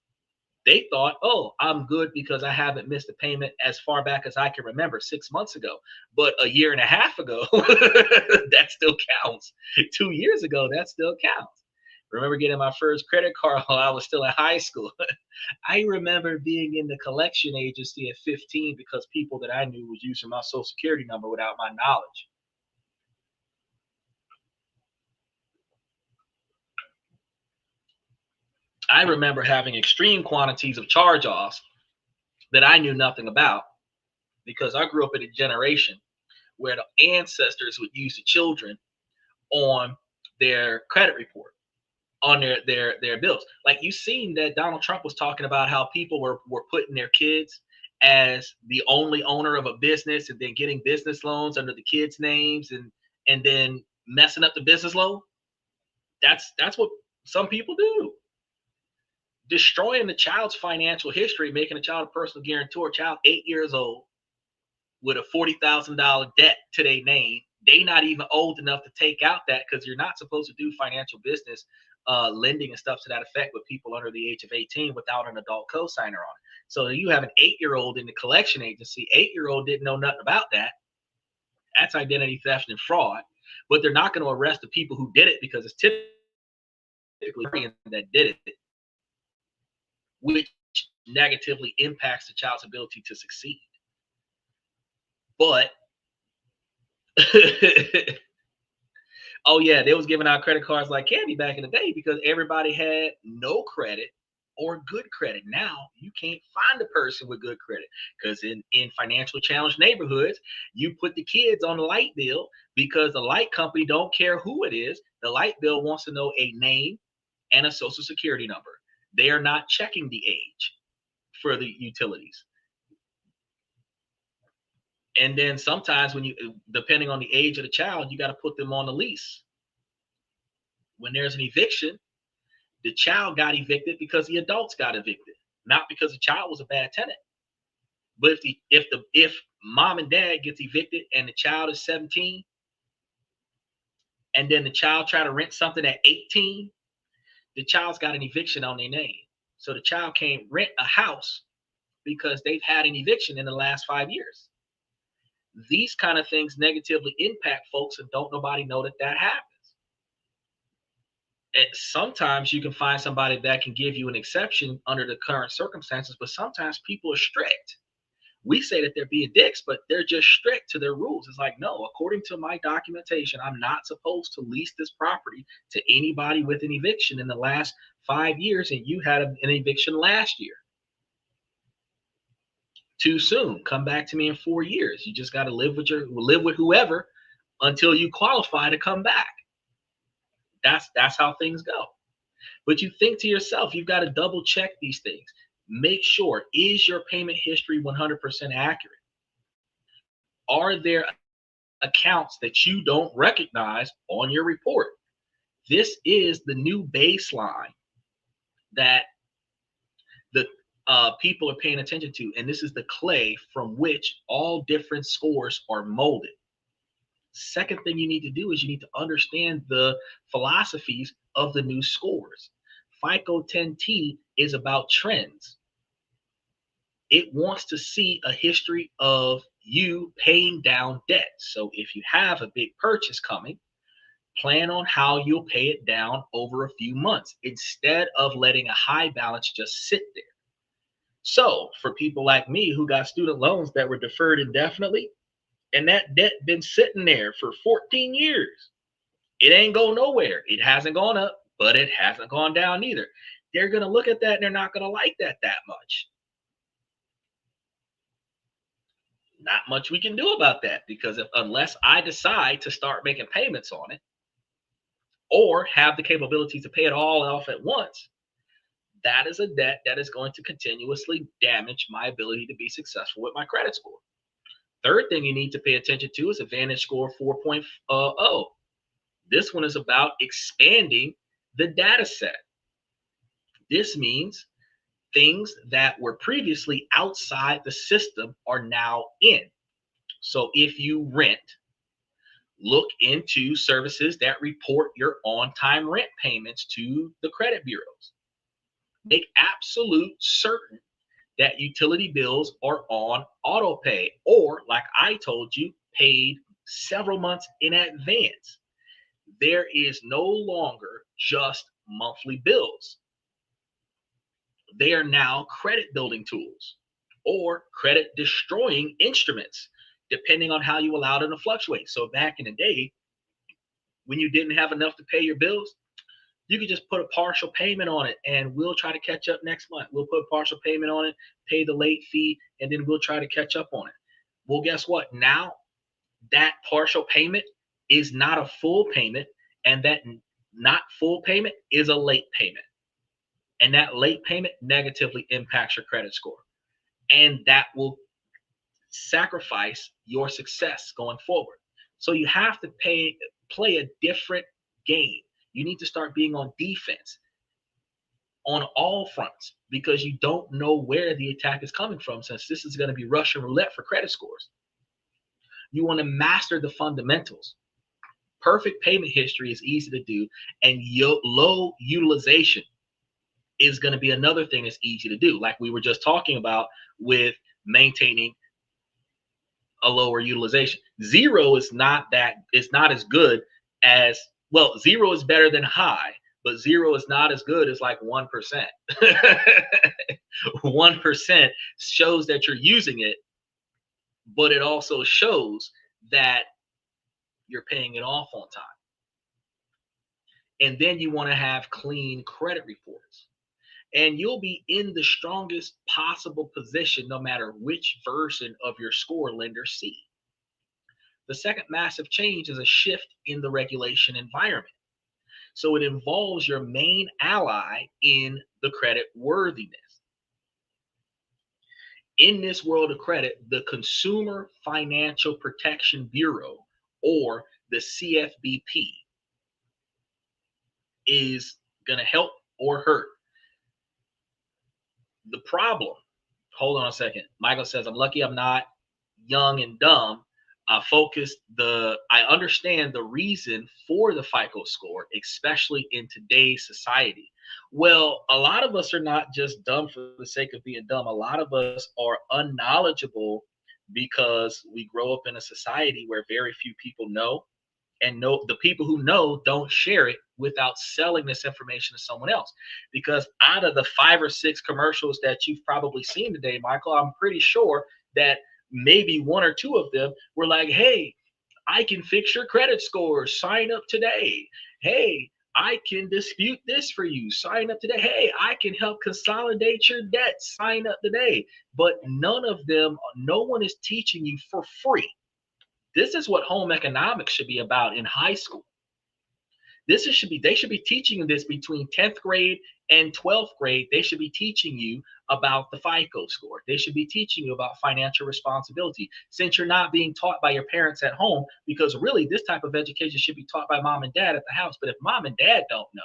They thought, oh, I'm good because I haven't missed a payment as far back as I can remember, 6 months ago. But a year and a half ago, that still counts. 2 years ago, that still counts. Remember getting my first credit card while I was still in high school. I remember being in the collection agency at 15 because people that I knew was using my social security number without my knowledge. I remember having extreme quantities of charge-offs that I knew nothing about, because I grew up in a generation where the ancestors would use the children on their credit report, on their bills. Like, you seen that Donald Trump was talking about how people were putting their kids as the only owner of a business, and then getting business loans under the kids' names, and then messing up the business loan. That's what some people do. Destroying the child's financial history, making a child a personal guarantor, child 8 years old with a $40,000 debt to their name. They not even old enough to take out that, because you're not supposed to do financial business lending and stuff to that effect with people under the age of 18 without an adult co-signer on it. So you have an 8-year-old in the collection agency. 8-year-old didn't know nothing about that. That's identity theft and fraud. But they're not going to arrest the people who did it, because it's typically that did it, which negatively impacts the child's ability to succeed. But oh yeah, they was giving out credit cards like candy back in the day because everybody had no credit or good credit. Now you can't find a person with good credit, because in financial challenged neighborhoods, you put the kids on the light bill because the light company don't care who it is. The light bill wants to know a name and a social security number. They are not checking the age for the utilities. And then sometimes when depending on the age of the child, you got to put them on the lease. When there's an eviction, the child got evicted because the adults got evicted, not because the child was a bad tenant. But if mom and dad gets evicted and the child is 17, and then the child try to rent something at 18, the child's got an eviction on their name. So the child can't rent a house because they've had an eviction in the last 5 years. These kind of things negatively impact folks and don't nobody know that that happens. And sometimes you can find somebody that can give you an exception under the current circumstances, but sometimes people are strict. We say that they're being dicks, but they're just strict to their rules. It's like, no, according to my documentation, I'm not supposed to lease this property to anybody with an eviction in the last 5 years, and you had an eviction last year. Too soon. Come back to me in 4 years. You just got to live with whoever until you qualify to come back. That's how things go. But you think to yourself, you've got to double check these things. Make sure, is your payment history 100% accurate? Are there accounts that you don't recognize on your report? This is the new baseline that the people are paying attention to, and this is the clay from which all different scores are molded. Second thing you need to do is you need to understand the philosophies of the new scores. FICO 10T is about trends. It wants to see a history of you paying down debt. So if you have a big purchase coming, plan on how you'll pay it down over a few months instead of letting a high balance just sit there. So for people like me who got student loans that were deferred indefinitely, and that debt been sitting there for 14 years, it ain't go nowhere. It hasn't gone up, but it hasn't gone down either. They're going to look at that and they're not going to like that much. Not much we can do about that, because unless I decide to start making payments on it or have the capability to pay it all off at once, that is a debt that is going to continuously damage my ability to be successful with my credit score. Third thing you need to pay attention to is Advantage Score 4.0. This one is about expanding the data set. This means things that were previously outside the system are now in. So if you rent, look into services that report your on-time rent payments to the credit bureaus. Make absolute certain that utility bills are on auto pay, or like I told you, paid several months in advance. There is no longer just monthly bills. They are now credit building tools or credit destroying instruments, depending on how you allow them to fluctuate. So back in the day, when you didn't have enough to pay your bills, you could just put a partial payment on it and we'll try to catch up next month. We'll put a partial payment on it, pay the late fee, and then we'll try to catch up on it. Well, guess what? Now that partial payment is not a full payment, and that not full payment is a late payment. And that late payment negatively impacts your credit score. And that will sacrifice your success going forward. So you have to play a different game. You need to start being on defense on all fronts, because you don't know where the attack is coming from, since this is going to be Russian roulette for credit scores. You want to master the fundamentals. Perfect payment history is easy to do, and low utilization is going to be another thing that's easy to do, like we were just talking about with maintaining a lower utilization. Zero is not as good as, well, zero is better than high, but zero is not as good as like 1%. 1% shows that you're using it, but it also shows that you're paying it off on time. And then you want to have clean credit reports. And you'll be in the strongest possible position no matter which version of your score lenders see. The second massive change is a shift in the regulation environment. So it involves your main ally in the credit worthiness. In this world of credit, the Consumer Financial Protection Bureau, or the CFPB, is going to help or hurt. The problem, hold on a second. Michael says, I'm lucky I'm not young and dumb. I understand the reason for the FICO score, especially in today's society. Well, a lot of us are not just dumb for the sake of being dumb. A lot of us are unknowledgeable because we grow up in a society where very few people know, and know the people who know don't share it without selling this information to someone else. Because out of the 5 or 6 commercials that you've probably seen today, Michael, I'm pretty sure that maybe 1 or 2 of them were like, hey, I can fix your credit score, sign up today. Hey, I can dispute this for you, sign up today. Hey, I can help consolidate your debt, sign up today. But none of them, no one is teaching you for free. This is what home economics should be about in high school. They should be teaching this between 10th grade and 12th grade. They should be teaching you about the FICO score. They should be teaching you about financial responsibility, since you're not being taught by your parents at home, because really this type of education should be taught by mom and dad at the house. But if mom and dad don't know,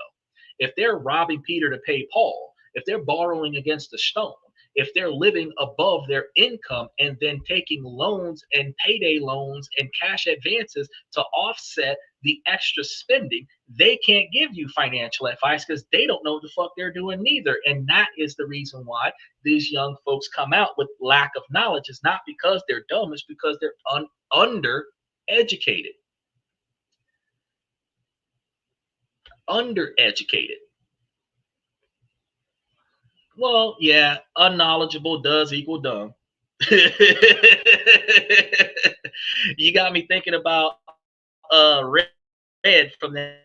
if they're robbing Peter to pay Paul, if they're borrowing against a stone, if they're living above their income and then taking loans and payday loans and cash advances to offset the extra spending, they can't give you financial advice because they don't know what the fuck they're doing neither. And that is the reason why these young folks come out with lack of knowledge. It's not because they're dumb, it's because they're undereducated. Undereducated. Well, yeah, unknowledgeable does equal dumb. You got me thinking about Red from that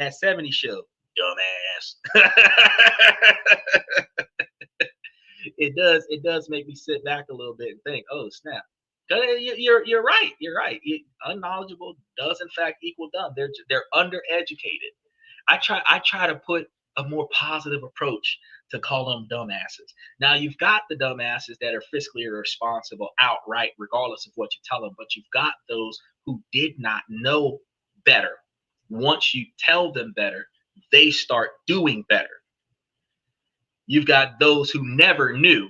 70s show. Dumbass. It does make me sit back a little bit and think, oh snap. You're right. You're right. Unknowledgeable does in fact equal dumb. They're undereducated. I try to put a more positive approach to call them dumbasses. Now you've got the dumbasses that are fiscally irresponsible outright, regardless of what you tell them. But you've got those who did not know better. Once you tell them better, they start doing better. You've got those who never knew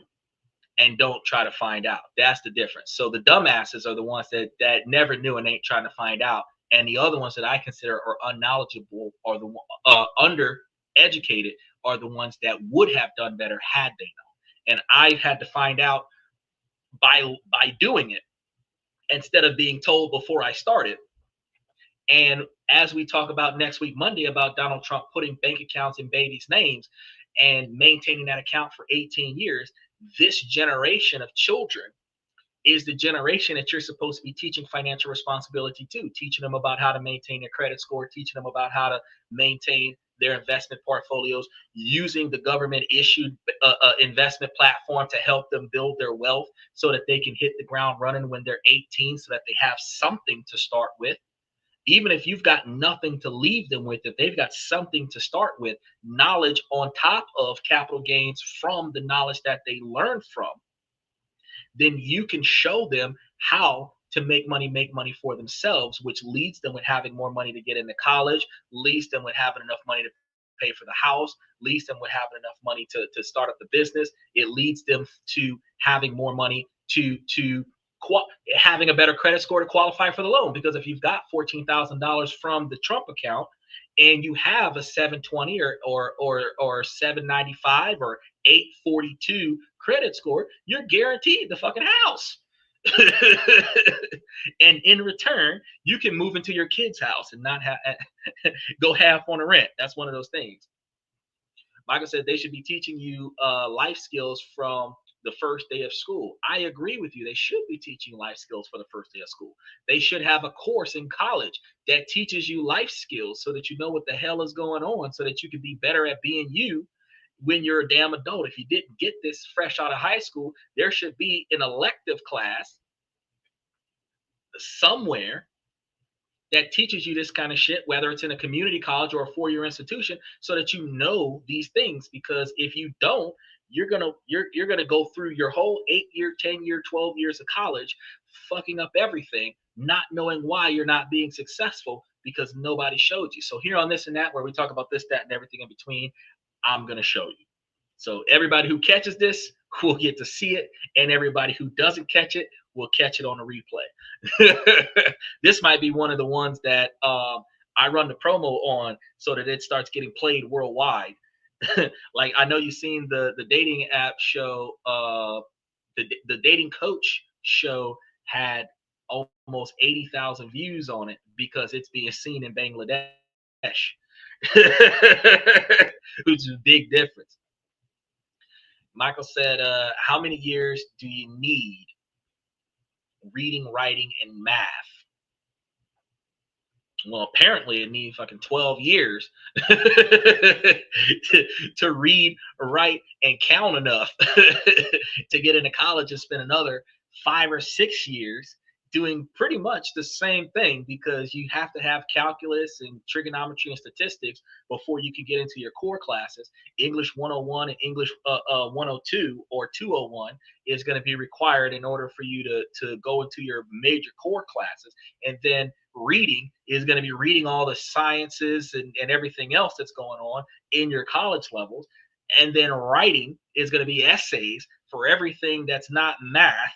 and don't try to find out. That's the difference. So the dumbasses are the ones that never knew and ain't trying to find out. And the other ones that I consider are unknowledgeable or the undereducated are the ones that would have done better had they known. And I had to find out by doing it instead of being told before I started. And as we talk about next week, Monday, about Donald Trump putting bank accounts in babies' names and maintaining that account for 18 years, this generation of children is the generation that you're supposed to be teaching financial responsibility to, teaching them about how to maintain their credit score, teaching them about how to maintain their investment portfolios, using the government issued investment platform to help them build their wealth so that they can hit the ground running when they're 18, so that they have something to start with. Even if you've got nothing to leave them with, if they've got something to start with, knowledge on top of capital gains from the knowledge that they learned from, then you can show them how to make money for themselves, which leads them with having more money to get into college, leads them with having enough money to pay for the house, leads them with having enough money to start up the business. It leads them to having more money to having a better credit score to qualify for the loan. Because if you've got $14,000 from the Trump account and you have a 720 or 795 or 842 credit score, you're guaranteed the fucking house. And in return, you can move into your kid's house and not go half on the rent. That's one of those things. Michael said they should be teaching you life skills from the first day of school. I agree with you. They should be teaching life skills for the first day of school. They should have a course in college that teaches you life skills so that you know what the hell is going on, so that you can be better at being you when you're a damn adult. If you didn't get this fresh out of high school, there should be an elective class somewhere that teaches you this kind of shit, whether it's in a community college or a 4-year institution, so that you know these things. Because if you don't, you're gonna go through your whole 8-year, 10-year, 12 years of college, fucking up everything, not knowing why you're not being successful because nobody showed you. So here on This and That, where we talk about this, that, and everything in between, I'm gonna show you. So everybody who catches this will get to see it, and everybody who doesn't catch it will catch it on a replay. This might be one of the ones that I run the promo on so that it starts getting played worldwide. Like, I know you've seen the dating app show, the dating coach show had almost 80,000 views on it because it's being seen in Bangladesh, which is a big difference. Michael said, how many years do you need reading, writing, and math? Well, apparently it needs fucking 12 years to read, write, and count enough to get into college and spend another 5 or 6 years doing pretty much the same thing, because you have to have calculus and trigonometry and statistics before you can get into your core classes. English 101 and English 102 or 201 is going to be required in order for you to go into your major core classes. And then reading is going to be reading all the sciences and everything else that's going on in your college levels. And then writing is going to be essays for everything that's not math.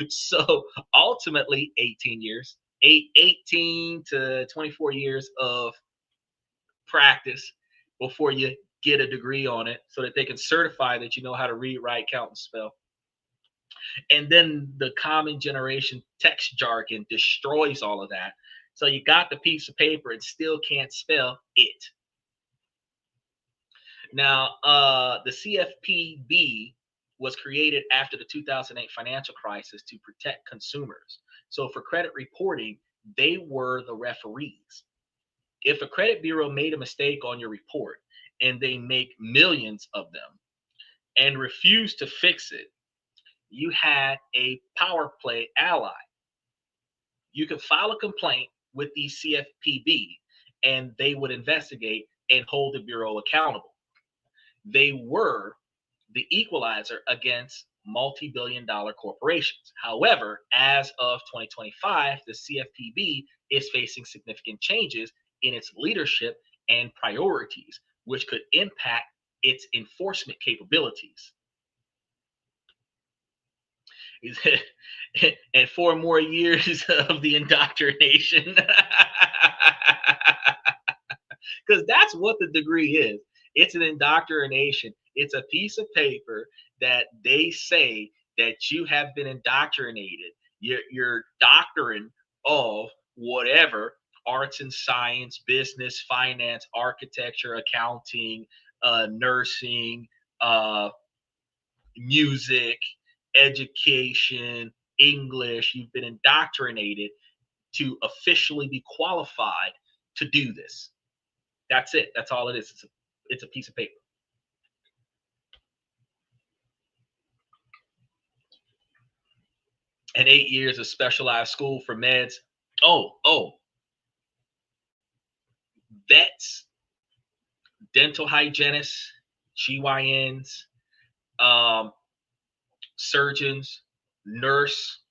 So ultimately 18 years, 18 to 24 years of practice before you get a degree on it, so that they can certify that you know how to read, write, count, and spell. And then the common generation text jargon destroys all of that. So you got the piece of paper and still can't spell it. Now, the CFPB was created after the 2008 financial crisis to protect consumers. So for credit reporting, they were the referees. If a credit bureau made a mistake on your report, and they make millions of them, and refuse to fix it, you had a power play ally. You could file a complaint with the CFPB, and they would investigate and hold the bureau accountable. They were the equalizer against multi-billion-dollar corporations. However, as of 2025, the CFPB is facing significant changes in its leadership and priorities, which could impact its enforcement capabilities. And 4 more years of the indoctrination. Because that's what the degree is. It's an indoctrination. It's a piece of paper that they say that you have been indoctrinated. Your doctrine of whatever, arts and science, business, finance, architecture, accounting, nursing, music, education, English, you've been indoctrinated to officially be qualified to do this. That's it. That's all it is. It's a piece of paper. And 8 years of specialized school for meds. Oh, vets, dental hygienists, GYNs, surgeons, nurse.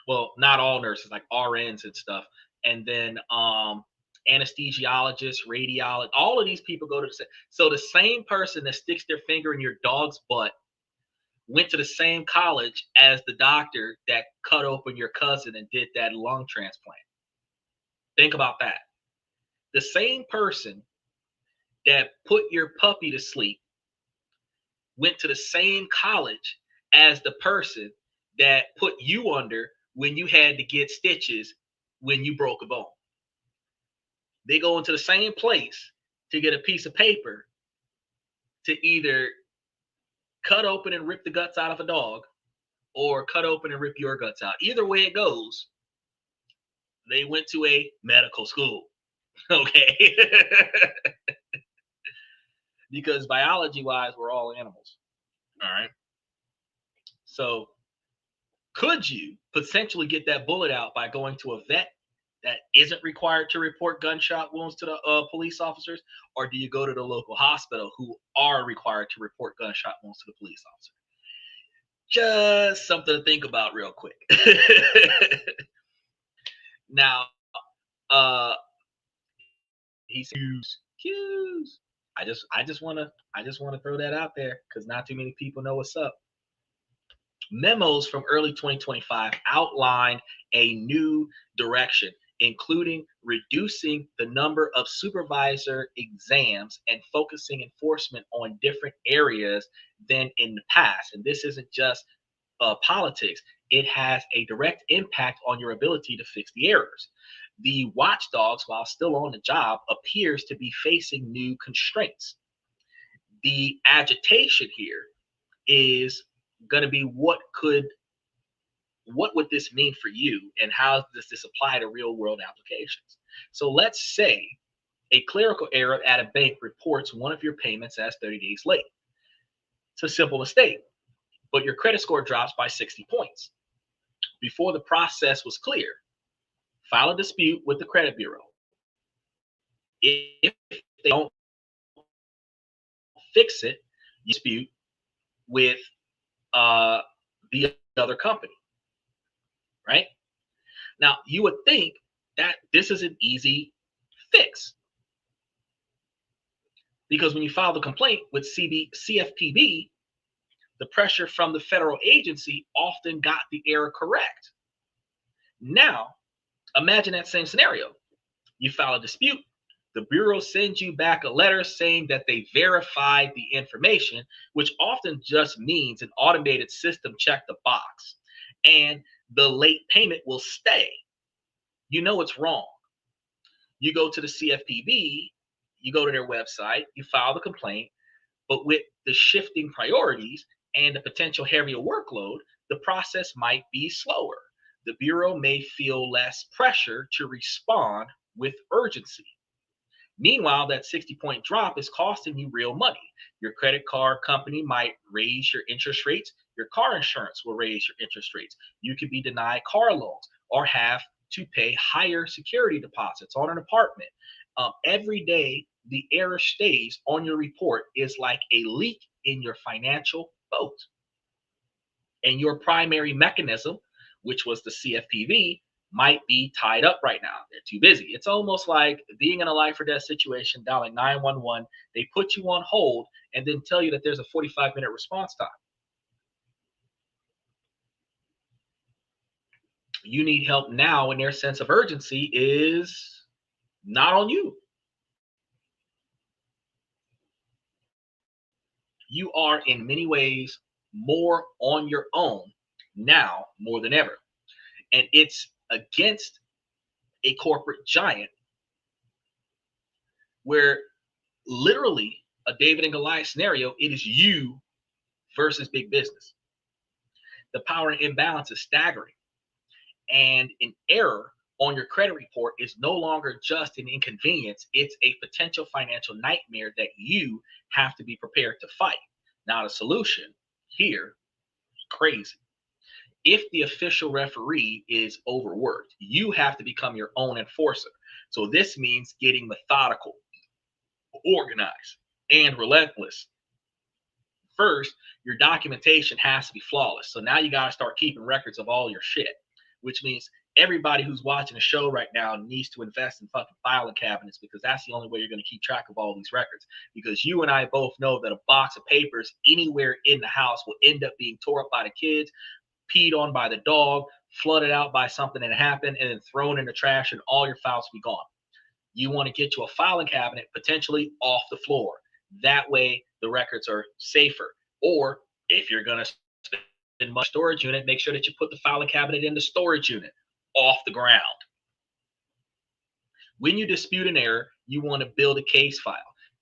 Well, not all nurses, like RNs and stuff. And then anesthesiologists, radiologists, all of these people go to the same. So the same person that sticks their finger in your dog's butt went to the same college as the doctor that cut open your cousin and did that lung transplant. Think about that. The same person that put your puppy to sleep went to the same college as the person that put you under when you had to get stitches when you broke a bone. They go into the same place to get a piece of paper to either cut open and rip the guts out of a dog, or cut open and rip your guts out. Either way it goes, they went to a medical school. Okay. Because biology wise, we're all animals. All right. So could you potentially get that bullet out by going to a vet that isn't required to report gunshot wounds to the police officers? Or do you go to the local hospital who are required to report gunshot wounds to the police officer? Just something to think about real quick. Now, he's cues. I just want to throw that out there because not too many people know what's up. Memos from early 2025 outlined a new direction, including reducing the number of supervisor exams and focusing enforcement on different areas than in the past. And this isn't just politics, it has a direct impact on your ability to fix the errors. The watchdogs, while still on the job, appears to be facing new constraints. The agitation here is going to be what would this mean for you, and how does this apply to real world applications? So let's say a clerical error at a bank reports one of your payments as 30 days late. It's a simple mistake, but your credit score drops by 60 points. Before the process was clear, file a dispute with the credit bureau. If they don't fix it, you dispute with the other company, right? Now, you would think that this is an easy fix, because when you file the complaint with CFPB, the pressure from the federal agency often got the error correct. Now, imagine that same scenario. You file a dispute. The bureau sends you back a letter saying that they verified the information, which often just means an automated system checked the box, and the late payment will stay. You know it's wrong. You go to the CFPB, you go to their website, you file the complaint, but with the shifting priorities and the potential heavier workload, the process might be slower. The bureau may feel less pressure to respond with urgency. Meanwhile, that 60-point drop is costing you real money. Your credit card company might raise your interest rates. Your car insurance will raise your interest rates. You could be denied car loans or have to pay higher security deposits on an apartment. Every day, the error stays on your report is like a leak in your financial boat. And your primary mechanism, which was the CFPB, might be tied up right now. They're too busy. It's almost like being in a life or death situation, dialing 911. They put you on hold and then tell you that there's a 45-minute response time. You need help now, and their sense of urgency is not on you. You are in many ways more on your own now more than ever. And it's against a corporate giant where literally a David and Goliath scenario, it is you versus big business. The power imbalance is staggering. And an error on your credit report is no longer just an inconvenience, it's a potential financial nightmare that you have to be prepared to fight. Now, the solution here is crazy. If the official referee is overworked, you have to become your own enforcer. So this means getting methodical, organized, and relentless. First, your documentation has to be flawless. So now you got to start keeping records of all your shit, which means everybody who's watching the show right now needs to invest in fucking filing cabinets, because that's the only way you're going to keep track of all these records. Because you and I both know that a box of papers anywhere in the house will end up being tore up by the kids, peed on by the dog, flooded out by something that happened, and then thrown in the trash, and all your files will be gone. You want to get you a filing cabinet potentially off the floor. That way the records are safer. Or if you're going to spend much storage unit, make sure that you put the filing cabinet in the storage unit off the ground. When you dispute an error, you want to build a case file.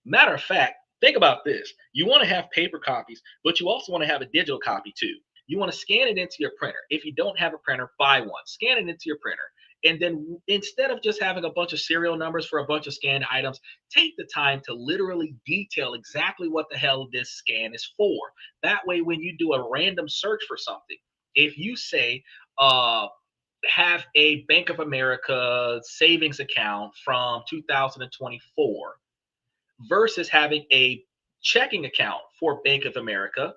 Matter of fact, think about this. You want to have paper copies, but you also want to have a digital copy too. You want to scan it into your printer. If you don't have a printer, buy one. Scan it into your printer. And then instead of just having a bunch of serial numbers for a bunch of scanned items, take the time to literally detail exactly what the hell this scan is for. That way, when you do a random search for something, if you say, have a Bank of America savings account from 2024 versus having a checking account for Bank of America,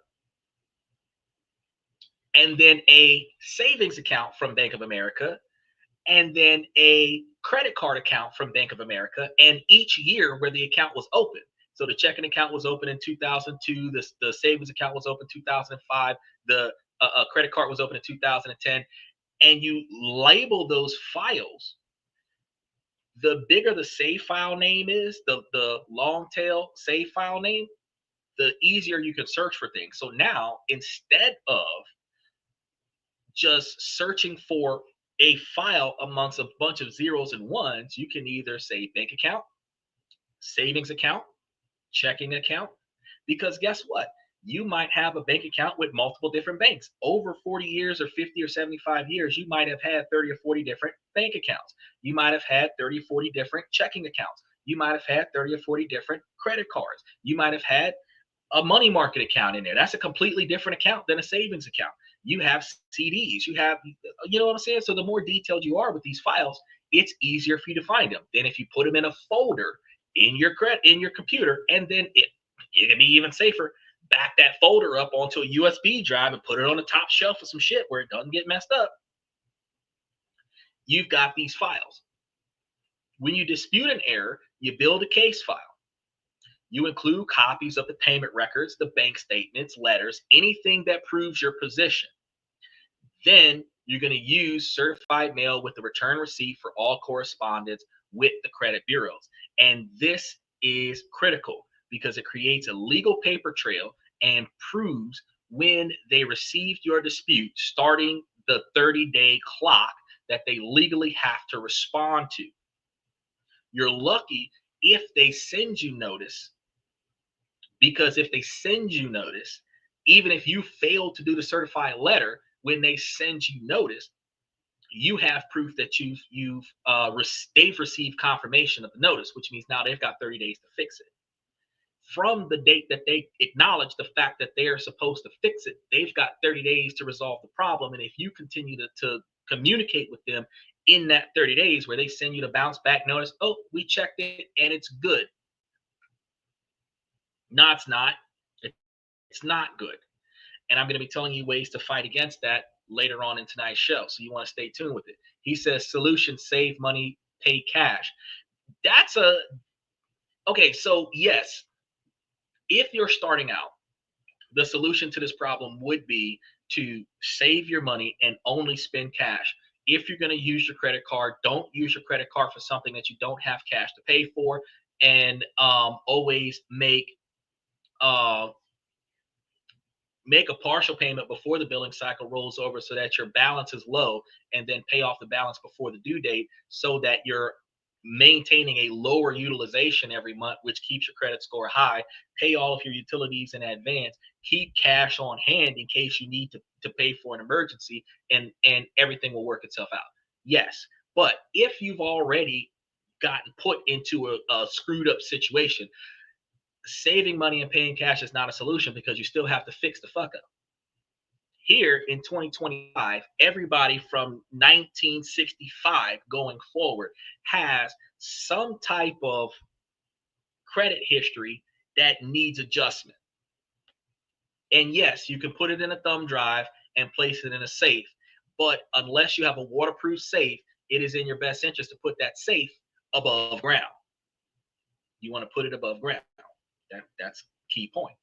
and then a savings account from Bank of America, and then a credit card account from Bank of America, and each year where the account was open. So the checking account was open in 2002, the savings account was open in 2005, the credit card was open in 2010, and you label those files. The bigger the save file name is, the long tail save file name, the easier you can search for things. So now, instead of just searching for a file amongst a bunch of zeros and ones, you can either say bank account, savings account, checking account, because guess what? You might have a bank account with multiple different banks. Over 40 years or 50 or 75 years, you might have had 30 or 40 different bank accounts. You might have had 30 or 40 different checking accounts. You might have had 30 or 40 different credit cards. You might have had a money market account in there. That's a completely different account than a savings account. You have CDs. You have, you know what I'm saying? So the more detailed you are with these files, it's easier for you to find them. Then if you put them in a folder in your computer, and then it can be even safer. Back that folder up onto a USB drive and put it on the top shelf of some shit where it doesn't get messed up. You've got these files. When you dispute an error, you build a case file. You include copies of the payment records, the bank statements, letters, anything that proves your position. Then you're going to use certified mail with the return receipt for all correspondence with the credit bureaus. And this is critical because it creates a legal paper trail and proves when they received your dispute, starting the 30-day clock that they legally have to respond to. You're lucky if they send you notice, because if they send you notice, even if you fail to do the certified letter, when they send you notice, you have proof that they've received confirmation of the notice, which means now they've got 30 days to fix it. From the date that they acknowledge the fact that they are supposed to fix it, they've got 30 days to resolve the problem. And if you continue to communicate with them in that 30 days where they send you the bounce back notice, oh, we checked it and it's good. No, it's not. It's not good. And I'm going to be telling you ways to fight against that later on in tonight's show. So you want to stay tuned with it. He says, solution, save money, pay cash. Okay, so yes, if you're starting out, the solution to this problem would be to save your money and only spend cash. If you're going to use your credit card, don't use your credit card for something that you don't have cash to pay for, and always make a partial payment before the billing cycle rolls over so that your balance is low, and then pay off the balance before the due date so that you're maintaining a lower utilization every month, which keeps your credit score high. Pay all of your utilities in advance. Keep cash on hand in case you need to pay for an emergency, and everything will work itself out. Yes, but if you've already gotten put into a screwed up situation, saving money and paying cash is not a solution because you still have to fix the fuck up. Here in 2025, everybody from 1965 going forward has some type of credit history that needs adjustment. And yes, you can put it in a thumb drive and place it in a safe, but unless you have a waterproof safe, it is in your best interest to put that safe above ground. You want to put it above ground. That's key point.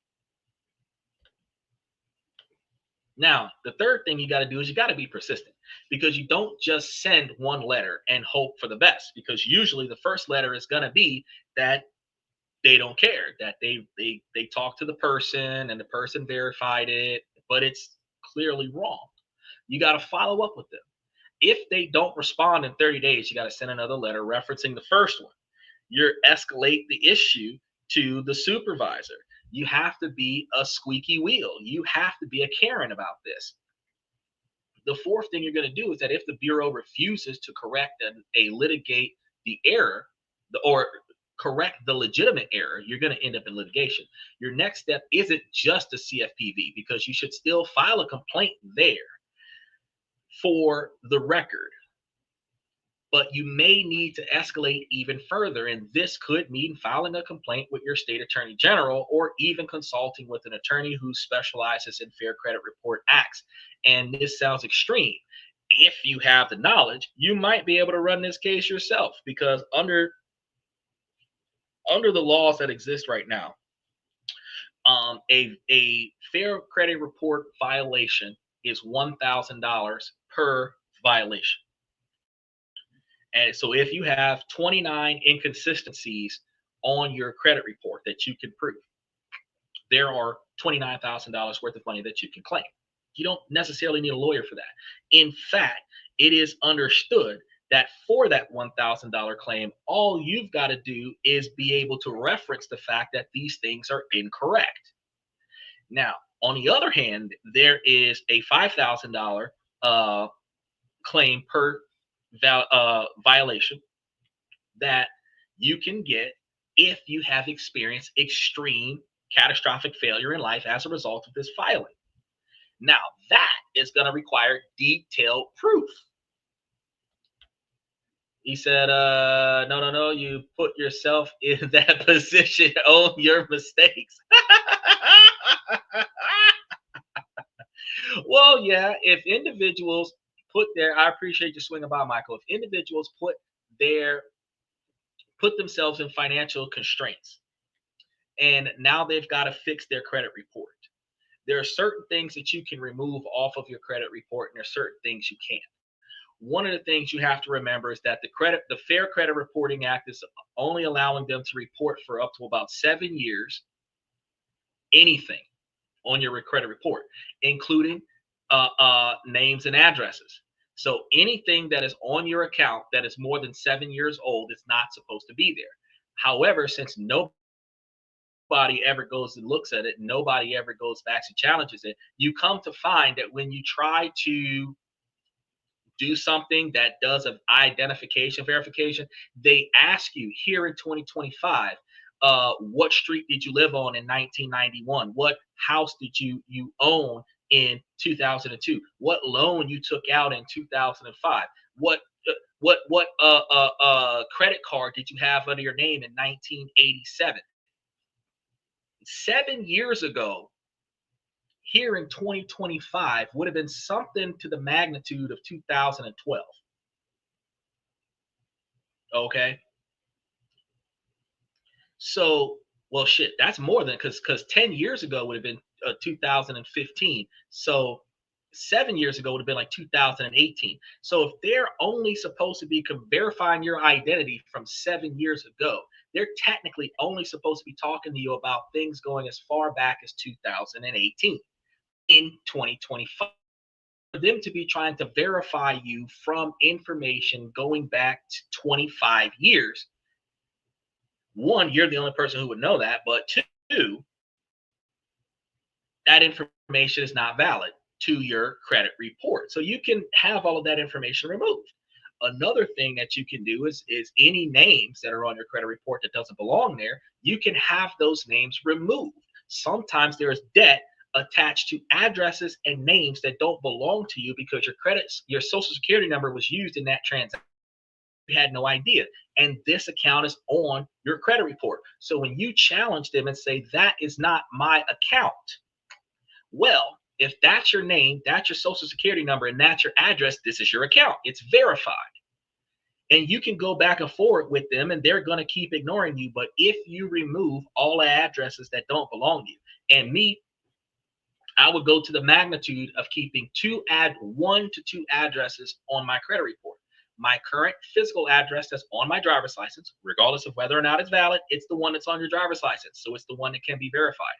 Now, the third thing you got to do is you got to be persistent, because you don't just send one letter and hope for the best, because usually the first letter is going to be that they don't care, that they talked to the person and the person verified it, but it's clearly wrong. You got to follow up with them. If they don't respond in 30 days, you got to send another letter referencing the first one. You escalate the issue to the supervisor. You have to be a squeaky wheel. You have to be a Karen about this. The fourth thing you're going to do is that if the Bureau refuses to correct and litigate the error, or correct the legitimate error, you're going to end up in litigation. Your next step isn't just a CFPB, because you should still file a complaint there for the record. But you may need to escalate even further, and this could mean filing a complaint with your state attorney general, or even consulting with an attorney who specializes in Fair Credit Report Acts. And this sounds extreme. If you have the knowledge, you might be able to run this case yourself, because under the laws that exist right now, a Fair Credit Report violation is $1,000 per violation. And so if you have 29 inconsistencies on your credit report that you can prove, there are $29,000 worth of money that you can claim. You don't necessarily need a lawyer for that. In fact, it is understood that for that $1,000 claim, all you've got to do is be able to reference the fact that these things are incorrect. Now, on the other hand, there is a $5,000 claim per violation that you can get if you have experienced extreme catastrophic failure in life as a result of this filing. Now, that is going to require detailed proof. He said, no, no, no, you put yourself in that position, own your mistakes. Well, yeah, if individuals I appreciate you swinging by, Michael. If individuals put themselves in financial constraints and now they've got to fix their credit report, there are certain things that you can remove off of your credit report and there are certain things you can't. One of the things you have to remember is that the Fair Credit Reporting Act is only allowing them to report for up to about 7 years anything on your credit report, including names and addresses. So anything that is on your account that is more than 7 years old is not supposed to be there. However, since nobody ever goes and looks at it, nobody ever goes back and challenges it, you come to find that when you try to do something that does an identification verification, they ask you here in 2025, what street did you live on in 1991? What house did you own in 2002? What loan you took out in 2005? What credit card did you have under your name in 1987? 7 years ago, here in 2025 would have been something to the magnitude of 2012. Okay. So, well, shit, that's more than because 10 years ago would have been 2015. So 7 years ago would have been like 2018. So if they're only supposed to be verifying your identity from 7 years ago, they're technically only supposed to be talking to you about things going as far back as 2018 in 2025. For them to be trying to verify you from information going back to 25 years, one, you're the only person who would know that, but two, that information is not valid to your credit report. So you can have all of that information removed. Another thing that you can do is any names that are on your credit report that doesn't belong there, you can have those names removed. Sometimes there is debt attached to addresses and names that don't belong to you because your social security number was used in that transaction. You had no idea. And this account is on your credit report. So when you challenge them and say, that is not my account, well, if that's your name, that's your social security number, and that's your address, this is your account. It's verified. And you can go back and forth with them and they're going to keep ignoring you. But if you remove all addresses that don't belong to you, and me, I would go to the magnitude of keeping 1 to 2 addresses on my credit report. My current physical address that's on my driver's license, regardless of whether or not it's valid, it's the one that's on your driver's license. So it's the one that can be verified.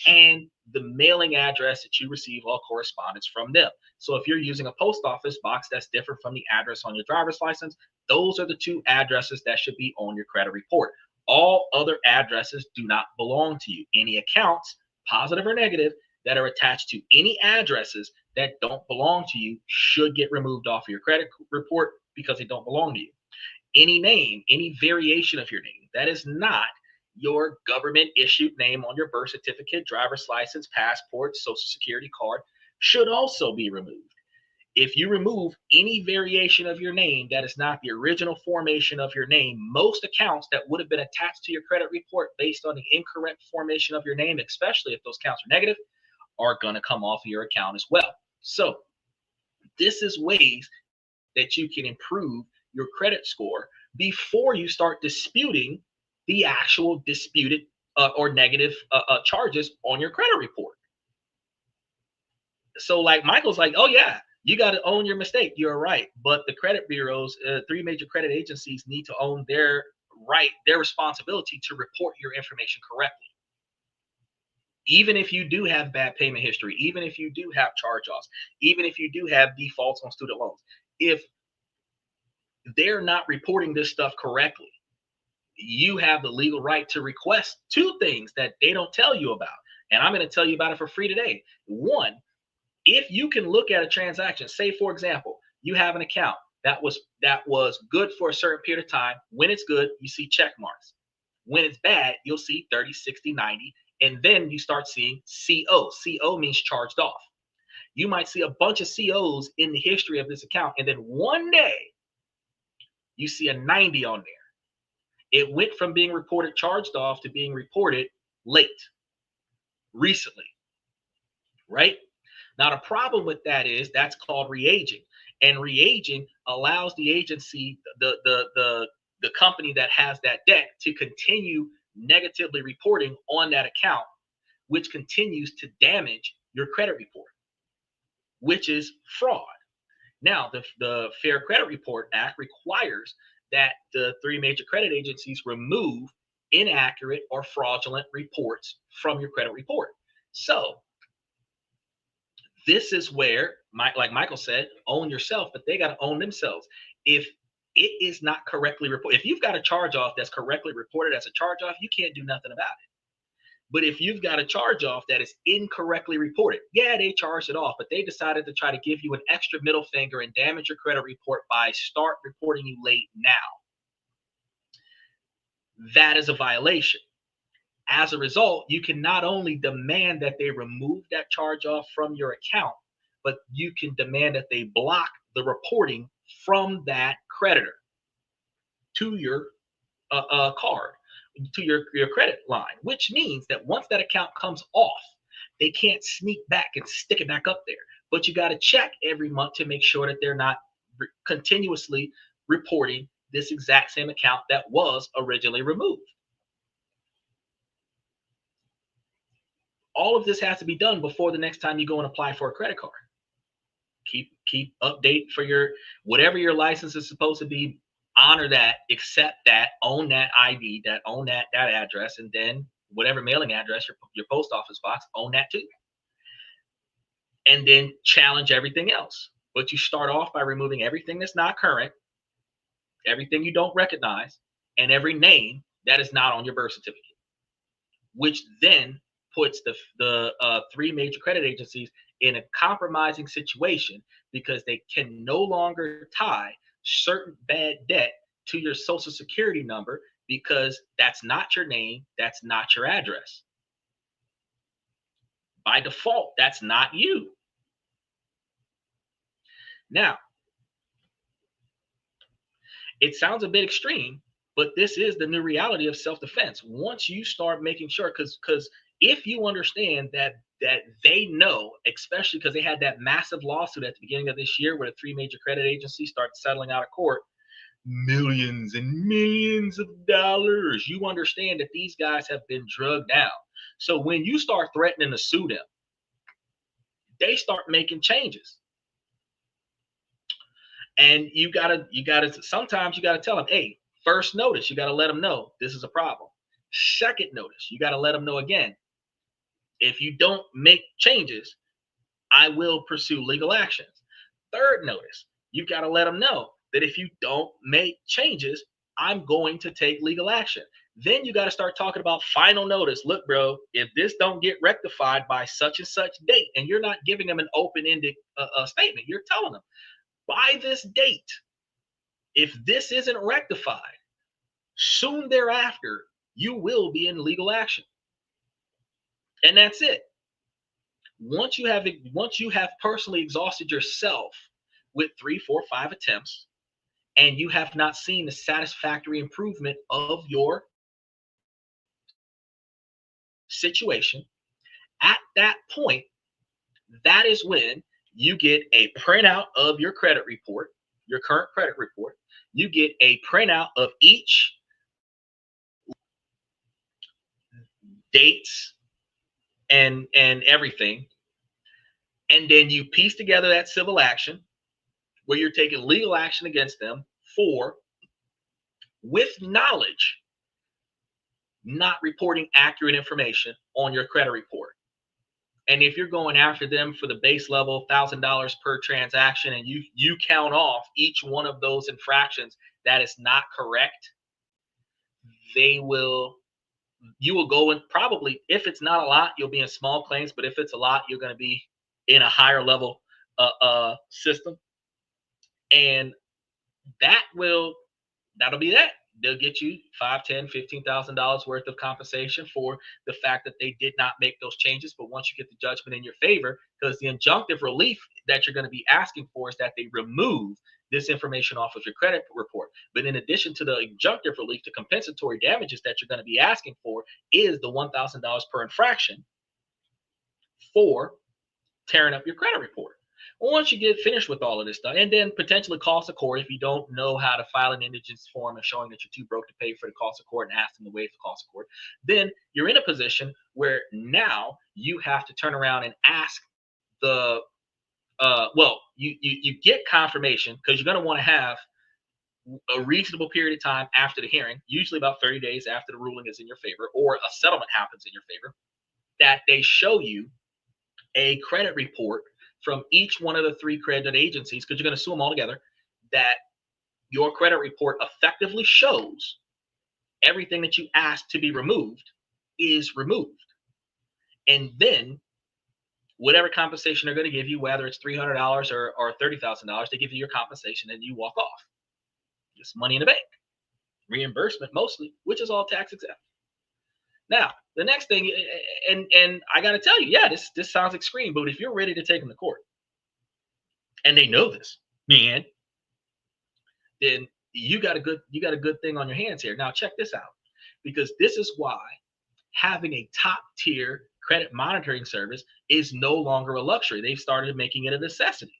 And the mailing address that you receive all correspondence from them. So if you're using a post office box that's different from the address on your driver's license, those are the 2 addresses that should be on your credit report. All other addresses do not belong to you. Any accounts, positive or negative, that are attached to any addresses that don't belong to you should get removed off of your credit report because they don't belong to you. Any name, any variation of your name that is not your government issued name on your birth certificate, driver's license, passport, social security card should also be removed. If you remove any variation of your name that is not the original formation of your name, most accounts that would have been attached to your credit report based on the incorrect formation of your name, especially if those counts are negative, are going to come off of your account as well. So this is ways that you can improve your credit score before you start disputing the actual disputed or negative charges on your credit report. So like Michael's like, oh yeah, you got to own your mistake. You're right. But the credit bureaus, 3 major credit agencies need to own their responsibility to report your information correctly. Even if you do have bad payment history, even if you do have charge-offs, even if you do have defaults on student loans, if they're not reporting this stuff correctly, you have the legal right to request two things that they don't tell you about. And I'm going to tell you about it for free today. One, if you can look at a transaction, say for example, you have an account that was good for a certain period of time. When it's good, you see check marks. When it's bad, you'll see 30, 60, 90, and then you start seeing CO. CO means charged off. You might see a bunch of COs in the history of this account, and then one day you see a 90 on there. It went from being reported charged off to being reported late recently, right? Now, the problem with that is that's called re-aging. And re-aging allows the agency, the company that has that debt, to continue negatively reporting on that account, which continues to damage your credit report, which is fraud. Now, the Fair Credit Report Act requires that the three major credit agencies remove inaccurate or fraudulent reports from your credit report. So this is where, like Michael said, own yourself, but they got to own themselves. If it is not correctly reported, if you've got a charge off that's correctly reported as a charge off, you can't do nothing about it. But if you've got a charge off that is incorrectly reported, yeah, they charged it off, but they decided to try to give you an extra middle finger and damage your credit report by start reporting you late now. That is a violation. As a result, you can not only demand that they remove that charge off from your account, but you can demand that they block the reporting from that creditor to your card, to your credit line, which means that once that account comes off, they can't sneak back and stick it back up there. But you got to check every month to make sure that they're not continuously reporting this exact same account that was originally removed. All of this has to be done before the next time you go and apply for a credit card. Keep update for your whatever your license is supposed to be. Honor that, accept that, own that ID, that own that address, and then whatever mailing address, your post office box, own that too. And then challenge everything else. But you start off by removing everything that's not current, everything you don't recognize, and every name that is not on your birth certificate, which then puts the three major credit agencies in a compromising situation because they can no longer tie certain bad debt to your social security number because that's not your name, that's not your address. By default, that's not you. Now, it sounds a bit extreme, but this is the new reality of self-defense. Once you start making sure, because if you understand that they know, especially because they had that massive lawsuit at the beginning of this year where the three major credit agencies start settling out of court millions and millions of dollars, you understand that these guys have been drugged down. So when you start threatening to sue them, they start making changes. And sometimes you gotta tell them, hey, first notice, you gotta let them know this is a problem. Second notice, you gotta let them know again, if you don't make changes, I will pursue legal actions. Third notice, you gotta let them know that if you don't make changes, I'm going to take legal action. Then you gotta start talking about final notice. Look, bro, if this don't get rectified by such and such date, and you're not giving them an open-ended statement, you're telling them, by this date, if this isn't rectified, soon thereafter, you will be in legal action. And that's it. Once you have personally exhausted yourself with 3, 4, 5 attempts, and you have not seen the satisfactory improvement of your situation, at that point, that is when you get a printout of your credit report, your current credit report. You get a printout of each dates and everything. And then you piece together that civil action where you're taking legal action against them for, with knowledge, not reporting accurate information on your credit report. And if you're going after them for the base level $1,000 per transaction, and you count off each one of those infractions that is not correct, they will you will go in, probably, if it's not a lot, you'll be in small claims, but if it's a lot, you're going to be in a higher level system, and that'll be that. They'll get you $5, $10, $15,000 worth of compensation for the fact that they did not make those changes. But once you get the judgment in your favor, because the injunctive relief that you're going to be asking for is that they remove this information off of your credit report. But in addition to the injunctive relief, the compensatory damages that you're going to be asking for is the $1,000 per infraction for tearing up your credit report. Well, once you get finished with all of this stuff, and then potentially cost of court if you don't know how to file an indigence form and showing that you're too broke to pay for the cost of court and ask them to waive the cost of court, then you're in a position where now you have to turn around and ask the you get confirmation, because you're going to want to have a reasonable period of time after the hearing, usually about 30 days after the ruling is in your favor or a settlement happens in your favor, that they show you a credit report from each one of the three credit agencies, because you're going to sue them all together, that your credit report effectively shows everything that you asked to be removed is removed. And then whatever compensation they're going to give you, whether it's $300 or $30,000, they give you your compensation and you walk off. Just money in the bank. Reimbursement mostly, which is all tax exempt. Now, the next thing, and I got to tell you, yeah, this sounds extreme, but if you're ready to take them to court, and they know this, man, then you got a good thing on your hands here. Now, check this out, because this is why having a top tier credit monitoring service is no longer a luxury. They've started making it a necessity.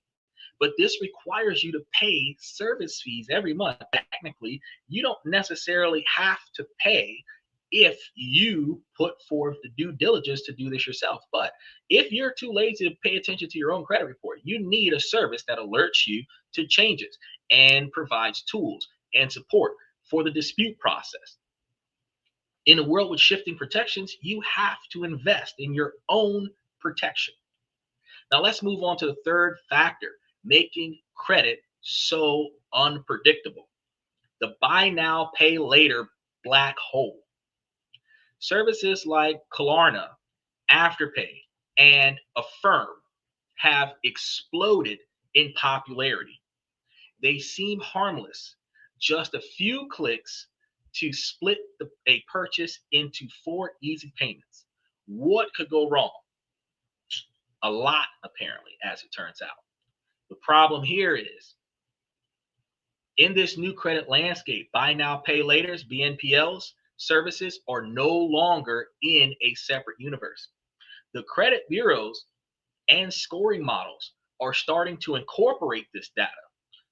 But this requires you to pay service fees every month. Technically, you don't necessarily have to pay if you put forth the due diligence to do this yourself. But if you're too lazy to pay attention to your own credit report, you need a service that alerts you to changes and provides tools and support for the dispute process. In a world with shifting protections, you have to invest in your own protection. Now let's move on to the third factor, making credit so unpredictable. The buy now, pay later black hole. Services like Klarna, Afterpay, and Affirm have exploded in popularity. They seem harmless, just a few clicks to split a purchase into 4 easy payments. What could go wrong? A lot, apparently, as it turns out. The problem here is, in this new credit landscape, buy now, pay laters, BNPLs, services are no longer in a separate universe. The credit bureaus and scoring models are starting to incorporate this data.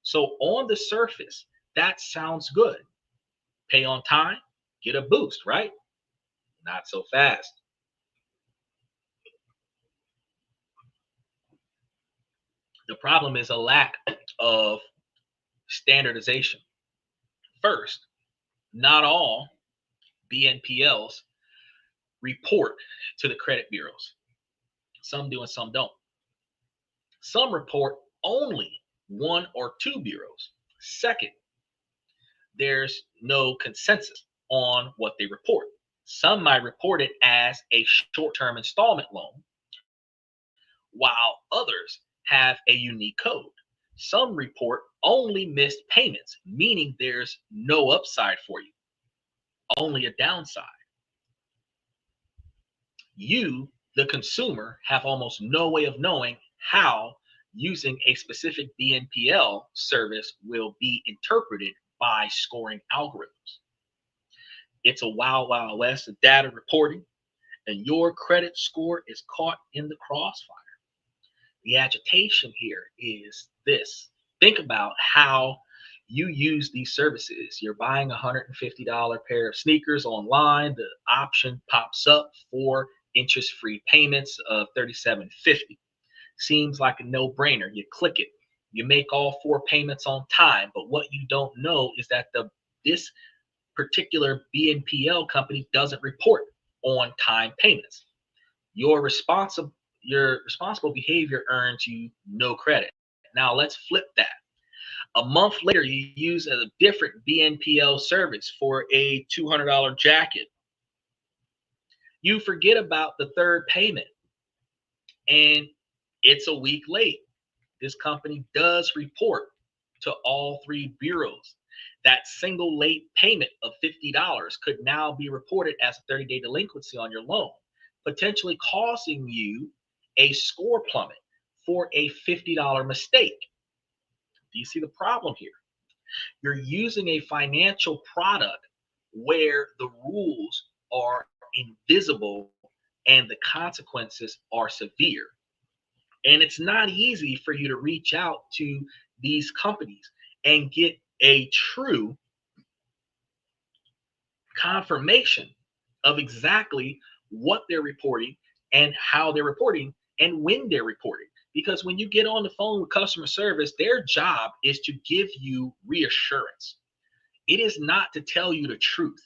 So on the surface, that sounds good. Pay on time, get a boost, right? Not so fast. The problem is a lack of standardization. First, not all BNPLs report to the credit bureaus. Some do and some don't. Some report only 1 or 2 bureaus. Second, there's no consensus on what they report. Some might report it as a short-term installment loan, while others have a unique code. Some report only missed payments, meaning there's no upside for you, only a downside. You, the consumer, have almost no way of knowing how using a specific BNPL service will be interpreted by scoring algorithms. It's a wild, wild west of data reporting, and your credit score is caught in the crossfire. The agitation here is this. Think about how you use these services. You're buying a $150 pair of sneakers online. The option pops up for interest-free payments of $37.50. Seems like a no-brainer. You click it. You make all 4 payments on time. But what you don't know is that this particular BNPL company doesn't report on time payments. Your your responsible behavior earns you no credit. Now let's flip that. A month later, you use a different BNPL service for a $200 jacket. You forget about the third payment and it's a week late. This company does report to all three bureaus. That single late payment of $50 could now be reported as a 30-day delinquency on your loan, potentially causing you a score plummet for a $50 mistake. Do you see the problem here? You're using a financial product where the rules are invisible and the consequences are severe. And it's not easy for you to reach out to these companies and get a true confirmation of exactly what they're reporting and how they're reporting and when they're reporting. Because when you get on the phone with customer service, their job is to give you reassurance. It is not to tell you the truth.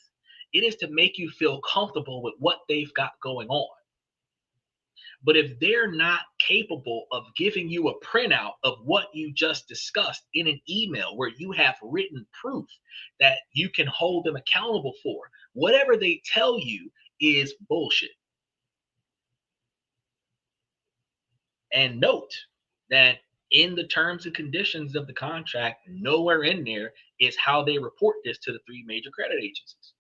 It is to make you feel comfortable with what they've got going on. But if they're not capable of giving you a printout of what you just discussed in an email where you have written proof that you can hold them accountable for, whatever they tell you is bullshit. And note that in the terms and conditions of the contract, nowhere in there is how they report this to the three major credit agencies.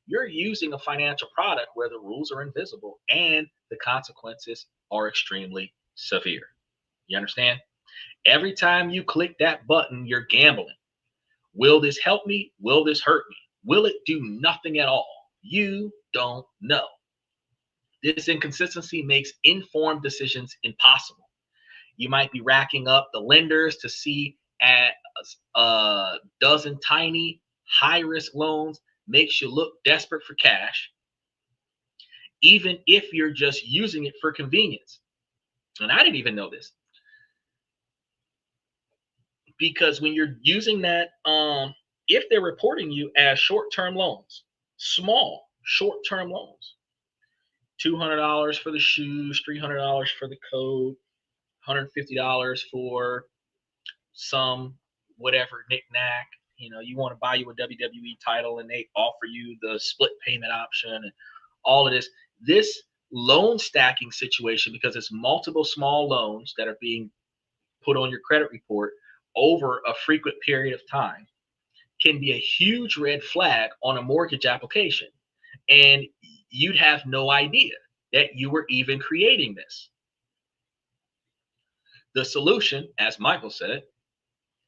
You're using a financial product where the rules are invisible and the consequences are extremely severe. You understand? Every time you click that button, you're gambling. Will this help me? Will this hurt me? Will it do nothing at all? You don't know. This inconsistency makes informed decisions impossible. You might be racking up the lenders to see at a dozen tiny high risk loans, makes you look desperate for cash, even if you're just using it for convenience. And I didn't even know this, because when you're using that, if they're reporting you as short-term loans, small short-term loans, $200 for the shoes, $300 for the coat, $150 for some whatever knickknack. You want to buy you a WWE title and they offer you the split payment option and all of this. This loan stacking situation, because it's multiple small loans that are being put on your credit report over a frequent period of time, can be a huge red flag on a mortgage application. And you'd have no idea that you were even creating this. The solution, as Michael said,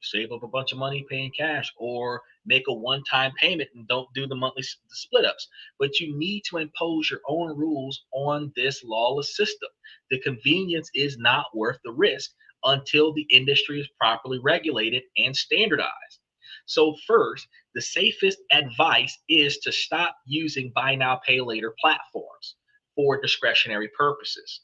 save up a bunch of money paying cash or make a one-time payment and don't do the monthly split ups. But you need to impose your own rules on this lawless system. The convenience is not worth the risk until the industry is properly regulated and standardized. So first, the safest advice is to stop using buy now, pay later platforms for discretionary purposes.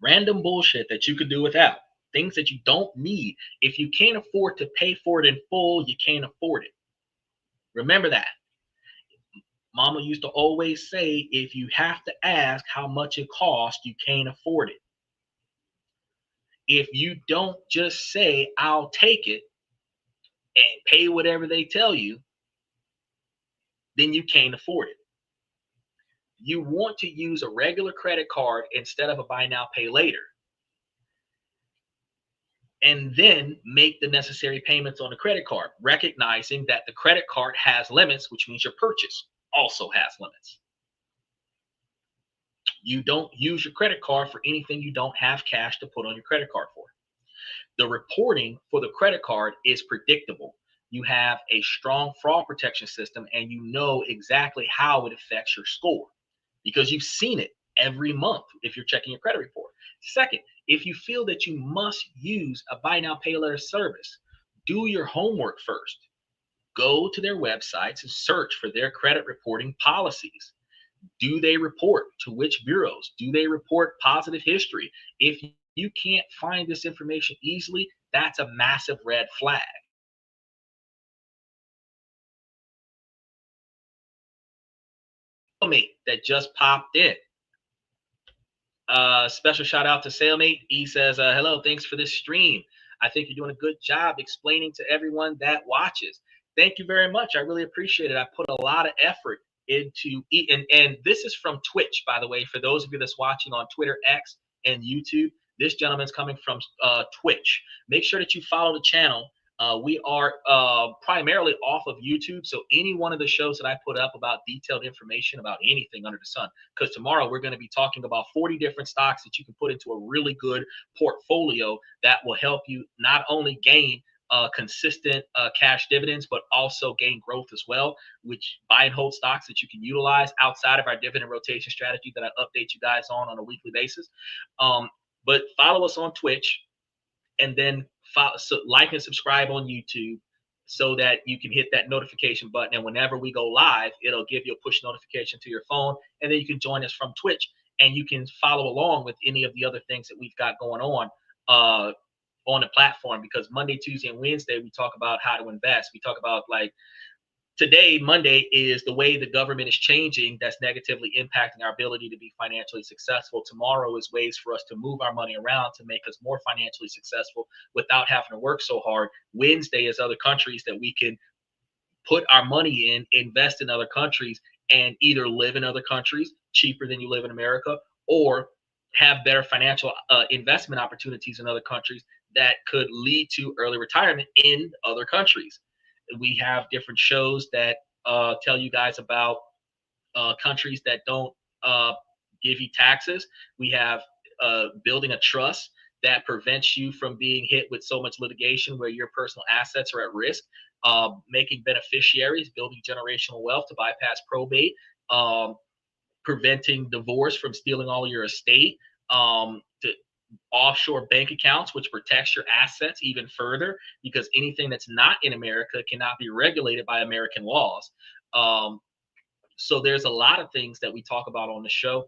Random bullshit that you could do without. Things that you don't need. If you can't afford to pay for it in full, you can't afford it. Remember that. Mama used to always say, if you have to ask how much it costs, you can't afford it. If you don't just say, I'll take it and pay whatever they tell you, then you can't afford it. You want to use a regular credit card instead of a buy now, pay later, and then make the necessary payments on the credit card, recognizing that the credit card has limits, which means your purchase also has limits. You don't use your credit card for anything you don't have cash to put on your credit card for. The reporting for the credit card is predictable. You have a strong fraud protection system and you know exactly how it affects your score because you've seen it every month if you're checking your credit report. Second, if you feel that you must use a buy now, pay later service, do your homework first. Go to their websites and search for their credit reporting policies. Do they report to which bureaus? Do they report positive history? If you can't find this information easily, that's a massive red flag. That just popped in. Special shout out to Sailmate. He says, hello, thanks for this stream. I think you're doing a good job explaining to everyone that watches. Thank you very much. I really appreciate it. I put a lot of effort into and this is from Twitch, by the way, for those of you that's watching on Twitter, X, and YouTube. This gentleman's coming from Twitch. Make sure that you follow the channel. We are primarily off of YouTube, so any one of the shows that I put up about detailed information about anything under the sun, because tomorrow we're going to be talking about 40 different stocks that you can put into a really good portfolio that will help you not only gain consistent cash dividends, but also gain growth as well, which buy and hold stocks that you can utilize outside of our dividend rotation strategy that I update you guys on a weekly basis. But follow us on Twitch, and then like and subscribe on YouTube so that you can hit that notification button. And whenever we go live, it'll give you a push notification to your phone. And then you can join us from Twitch, and you can follow along with any of the other things that we've got going on the platform, because Monday, Tuesday, and Wednesday, we talk about how to invest. We talk about, like, today, Monday, is the way the government is changing that's negatively impacting our ability to be financially successful. Tomorrow is ways for us to move our money around to make us more financially successful without having to work so hard. Wednesday is other countries that we can put our money in, invest in other countries, and either live in other countries cheaper than you live in America, or have better financial investment opportunities in other countries that could lead to early retirement in other countries. We have different shows that tell you guys about countries that don't give you taxes. We have building a trust that prevents you from being hit with so much litigation where your personal assets are at risk. Making beneficiaries, building generational wealth to bypass probate, preventing divorce from stealing all your estate, to offshore bank accounts, which protects your assets even further, because anything that's not in America cannot be regulated by American laws. So there's a lot of things that we talk about on the show,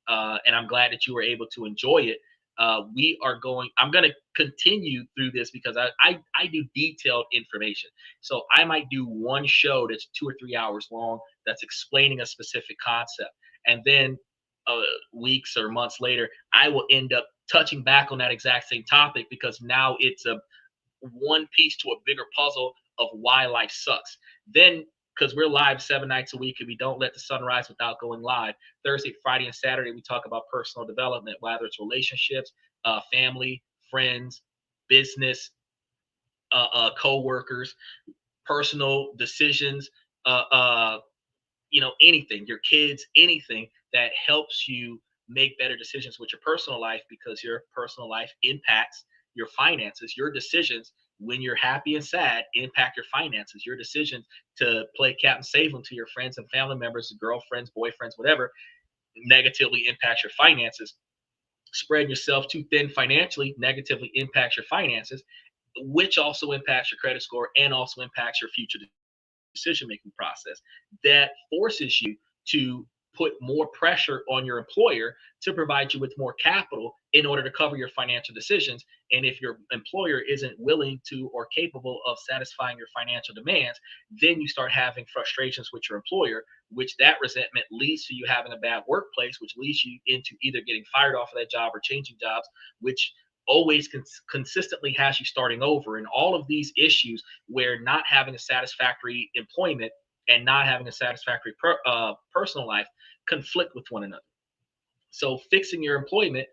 and I'm glad that you were able to enjoy it. I'm going to continue through this because I do detailed information. So I might do one show that's 2 or 3 hours long that's explaining a specific concept. And then weeks or months later, I will end up touching back on that exact same topic, because now it's a one piece to a bigger puzzle of why life sucks. Then, because we're live 7 nights a week and we don't let the sun rise without going live, Thursday, Friday, and Saturday, we talk about personal development, whether it's relationships, family, friends, business, co-workers, personal decisions, anything, your kids, anything that helps you make better decisions with your personal life, because your personal life impacts your finances. Your decisions when you're happy and sad impact your finances. Your decisions to play Captain Save them to your friends and family members, girlfriends, boyfriends, whatever, negatively impacts your finances. Spreading yourself too thin financially negatively impacts your finances, which also impacts your credit score and also impacts your future decision-making process. That forces you to put more pressure on your employer to provide you with more capital in order to cover your financial decisions. And if your employer isn't willing to or capable of satisfying your financial demands, then you start having frustrations with your employer, which that resentment leads to you having a bad workplace, which leads you into either getting fired off of that job or changing jobs, which always consistently has you starting over. And all of these issues where not having a satisfactory employment and not having a satisfactory personal life conflict with one another. So fixing your employment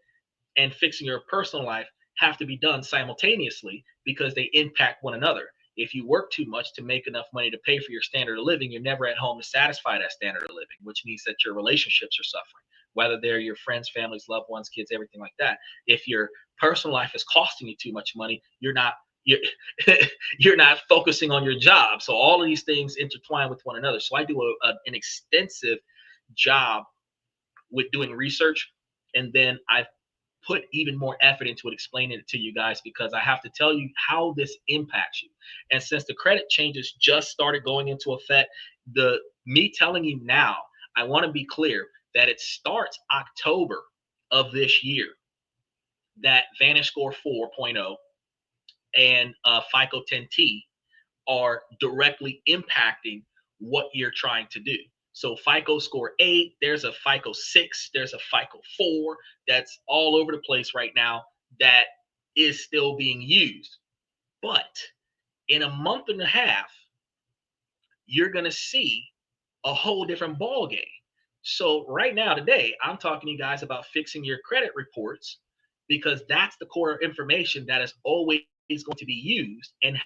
and fixing your personal life have to be done simultaneously, because they impact one another. If you work too much to make enough money to pay for your standard of living, you're never at home to satisfy that standard of living, which means that your relationships are suffering, whether they're your friends, families, loved ones, kids, everything like that. If your personal life is costing you too much money, you're you're not focusing on your job. So all of these things intertwine with one another. So I do an extensive job with doing research, and then I put even more effort into it, explaining it to you guys, because I have to tell you how this impacts you. And since the credit changes just started going into effect, me telling you now, I want to be clear that it starts October of this year, that VantageScore 4.0 and FICO 10T are directly impacting what you're trying to do. So FICO score 8, there's a FICO 6, there's a FICO 4 that's all over the place right now that is still being used. But in a month and a half, you're going to see a whole different ball game. So right now, today, I'm talking to you guys about fixing your credit reports because that's the core information that is always going to be used, and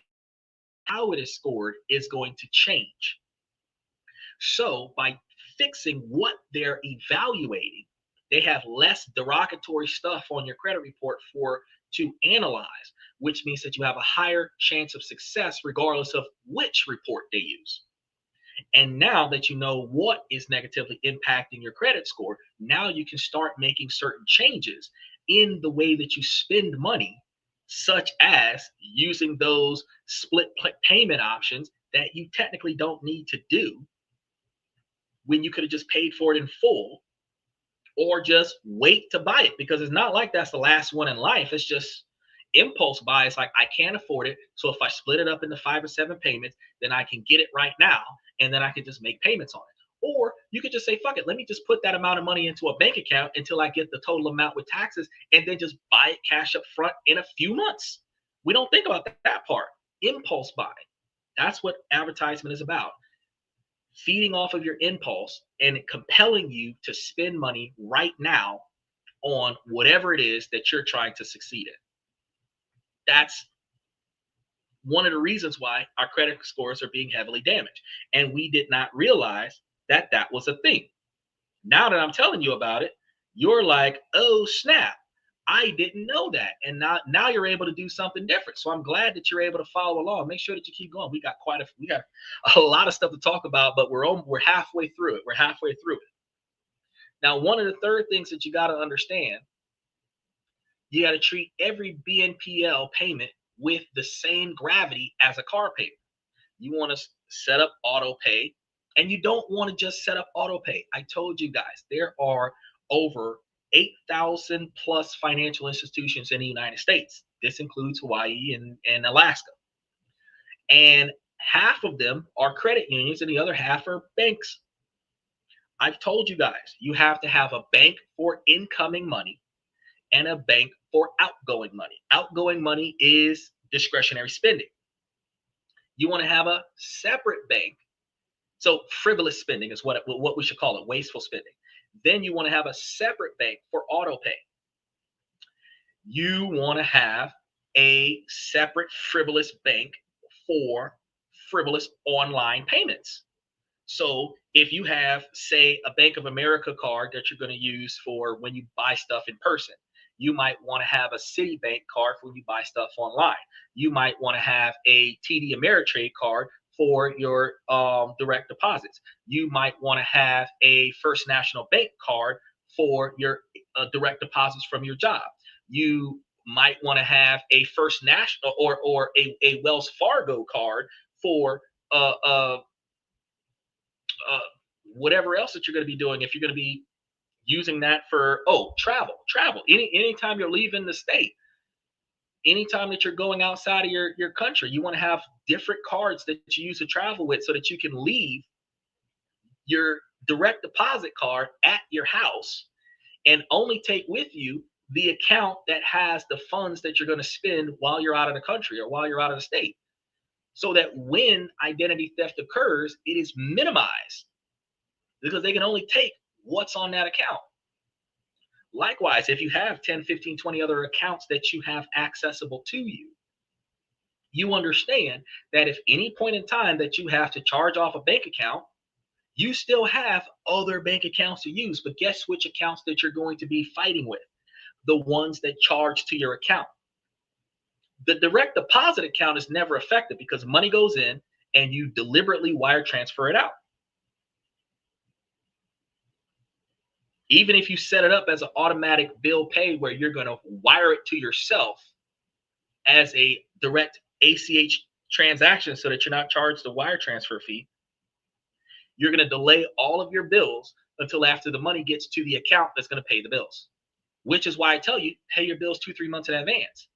how it is scored is going to change. So by fixing what they're evaluating, they have less derogatory stuff on your credit report for to analyze, which means that you have a higher chance of success regardless of which report they use. And now that you know what is negatively impacting your credit score, now you can start making certain changes in the way that you spend money, such as using those split payment options that you technically don't need to do when you could have just paid for it in full, or just wait to buy it, because it's not like that's the last one in life. It's just impulse buy. It's like, I can't afford it, so if I split it up into 5 or 7 payments, then I can get it right now, and then I can just make payments on it. Or you could just say, fuck it, let me just put that amount of money into a bank account until I get the total amount with taxes, and then just buy it cash up front in a few months. We don't think about that part. Impulse buy. That's what advertisement is about. Feeding off of your impulse and compelling you to spend money right now on whatever it is that you're trying to succeed in. That's one of the reasons why our credit scores are being heavily damaged. And we did not realize that that was a thing. Now that I'm telling you about it, you're like, oh snap, I didn't know that. And now you're able to do something different. So I'm glad that you're able to follow along. Make sure that you keep going. We got a lot of stuff to talk about, but we're halfway through it. We're halfway through it. Now, one of the third things that you got to understand, you got to treat every BNPL payment with the same gravity as a car payment. You want to set up auto pay, and you don't want to just set up auto pay. I told you guys, there are over 8,000 plus financial institutions in the United States. This includes Hawaii and Alaska. And half of them are credit unions and the other half are banks. I've told you guys, you have to have a bank for incoming money and a bank for outgoing money. Outgoing money is discretionary spending. You want to have a separate bank. So frivolous spending is what we should call it, wasteful spending. Then you want to have a separate bank for auto pay. You want to have a separate frivolous bank for frivolous online payments. So if you have, say, a Bank of America card that you're going to use for when you buy stuff in person, you might want to have a Citibank card for when you buy stuff online. You might want to have a TD Ameritrade card for your direct deposits. You might want to have a First National Bank card for your direct deposits from your job. You might want to have a First National or a Wells Fargo card for whatever else that you're going to be doing. If you're going to be using that for travel, anytime you're leaving the state, anytime that you're going outside of your country, you want to have different cards that you use to travel with so that you can leave your direct deposit card at your house and only take with you the account that has the funds that you're going to spend while you're out of the country or while you're out of the state, so that when identity theft occurs, it is minimized because they can only take what's on that account. Likewise, if you have 10, 15, 20 other accounts that you have accessible to you, you understand that if any point in time that you have to charge off a bank account, you still have other bank accounts to use. But guess which accounts that you're going to be fighting with? The ones that charge to your account. The direct deposit account is never affected because money goes in and you deliberately wire transfer it out. Even if you set it up as an automatic bill pay where you're going to wire it to yourself as a direct ACH transaction so that you're not charged the wire transfer fee, you're going to delay all of your bills until after the money gets to the account that's going to pay the bills, which is why I tell you, pay your bills 2-3 months in advance.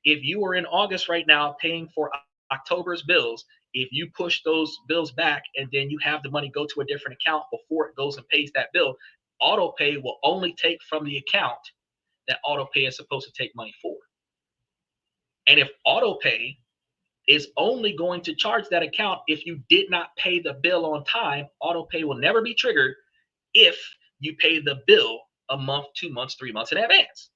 If you are in August right now paying for October's bills If you push those bills back and then you have the money go to a different account before it goes and pays that bill, auto pay will only take from the account that auto pay is supposed to take money for. And if auto pay is only going to charge that account if you did not pay the bill on time, auto pay will never be triggered if you pay the bill a month, 2 months, 3 months in advance.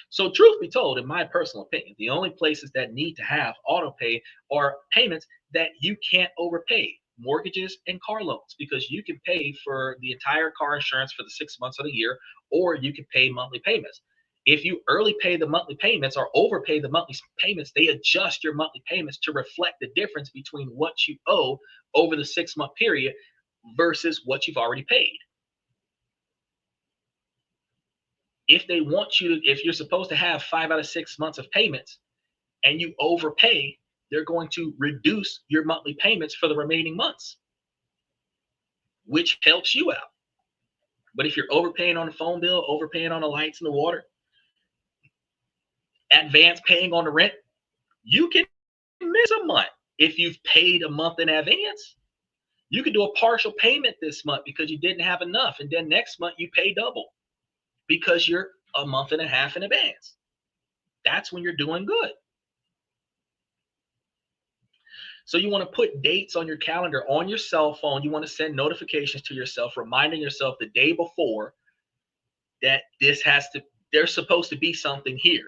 So truth be told, in my personal opinion, the only places that need to have auto pay are payments that you can't overpay, mortgages and car loans, because you can pay for the entire car insurance for the 6 months of the year, or you can pay monthly payments. If you early pay the monthly payments or overpay the monthly payments, they adjust your monthly payments to reflect the difference between what you owe over the 6 month period versus what you've already paid. If they want you to, if you're supposed to have 5 out of 6 months of payments and you overpay, they're going to reduce your monthly payments for the remaining months, which helps you out. But if you're overpaying on the phone bill, overpaying on the lights and the water, advance paying on the rent, you can miss a month. If you've paid a month in advance, you can do a partial payment this month because you didn't have enough. And then next month you pay double because you're a month and a half in advance. That's when you're doing good. So you want to put dates on your calendar on your cell phone. You want to send notifications to yourself, reminding yourself the day before that there's supposed to be something here.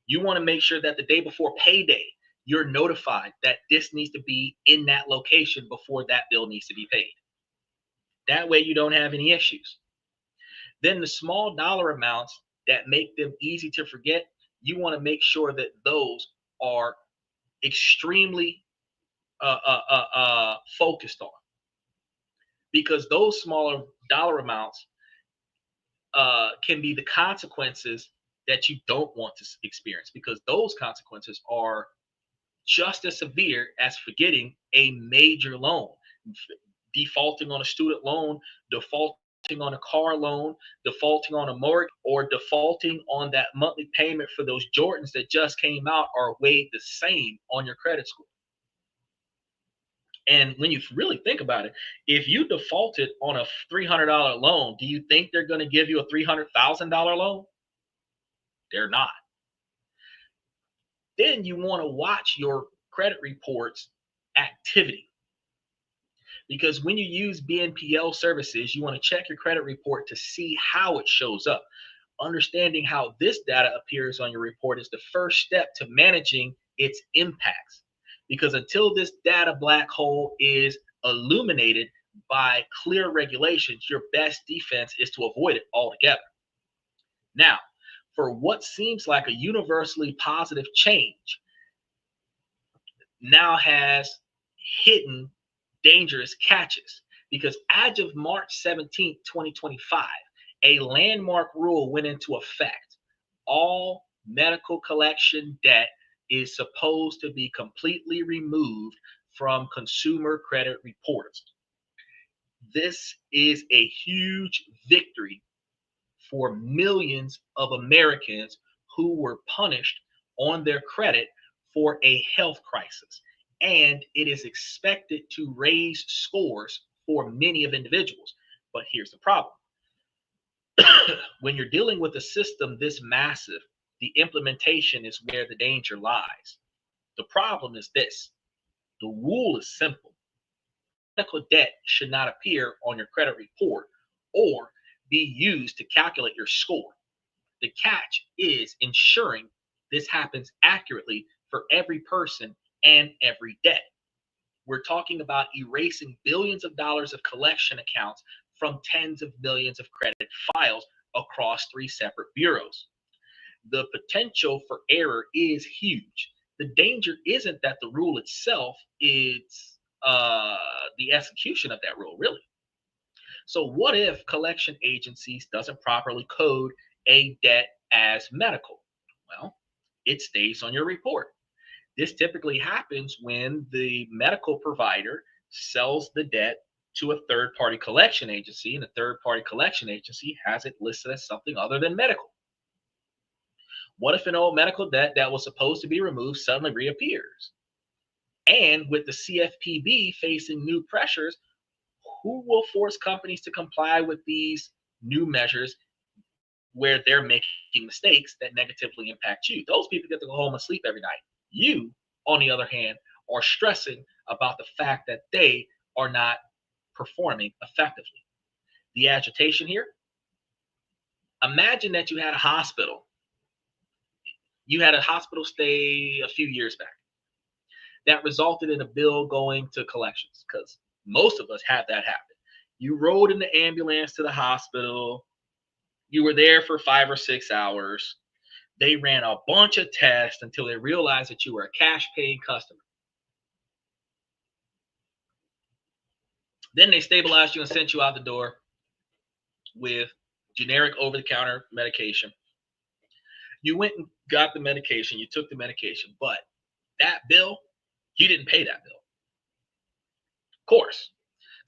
You want to make sure that the day before payday, you're notified that this needs to be in that location before that bill needs to be paid. That way you don't have any issues. Then the small dollar amounts that make them easy to forget, you want to make sure that those are extremely focused on, because those smaller dollar amounts can be the consequences that you don't want to experience, because those consequences are just as severe as forgetting a major loan, defaulting on a student loan, defaulting on a car loan, defaulting on a mortgage, or defaulting on that monthly payment for those Jordans that just came out are weighed the same on your credit score. And when you really think about it, if you defaulted on a $300 loan, do you think they're going to give you a $300,000 loan? They're not. Then you want to watch your credit reports activity, because when you use BNPL services, you want to check your credit report to see how it shows up. Understanding how this data appears on your report is the first step to managing its impacts, because until this data black hole is illuminated by clear regulations, your best defense is to avoid it altogether. Now, for what seems like a universally positive change, now has hidden dangerous catches, because as of March 17th, 2025, a landmark rule went into effect. All medical collection debt is supposed to be completely removed from consumer credit reports. This is a huge victory for millions of Americans who were punished on their credit for a health crisis. And it is expected to raise scores for many of individuals. But here's the problem. When you're dealing with a system this massive, the implementation is where the danger lies. The problem is this. The rule is simple. Medical debt should not appear on your credit report or be used to calculate your score. The catch is ensuring this happens accurately for every person and every debt. We're talking about erasing billions of dollars of collection accounts from tens of millions of credit files across 3 separate bureaus. The potential for error is huge. The danger isn't that the rule itself, it's the execution of that rule, really. So what if collection agencies doesn't properly code a debt as medical? Well, it stays on your report. This typically happens when the medical provider sells the debt to a third-party collection agency, and the third-party collection agency has it listed as something other than medical. What if an old medical debt that was supposed to be removed suddenly reappears? And with the CFPB facing new pressures, who will force companies to comply with these new measures where they're making mistakes that negatively impact you? Those people get to go home and sleep every night. You, on the other hand, are stressing about the fact that they are not performing effectively. The agitation here, imagine that you had a hospital stay a few years back that resulted in a bill going to collections, because most of us had that happen. You rode in the ambulance to the hospital, you were there for 5 or 6 hours. They ran a bunch of tests until they realized that you were a cash paying customer. Then they stabilized you and sent you out the door with generic over the counter medication. You went and got the medication, you took the medication, but that bill, you didn't pay that bill. Of course,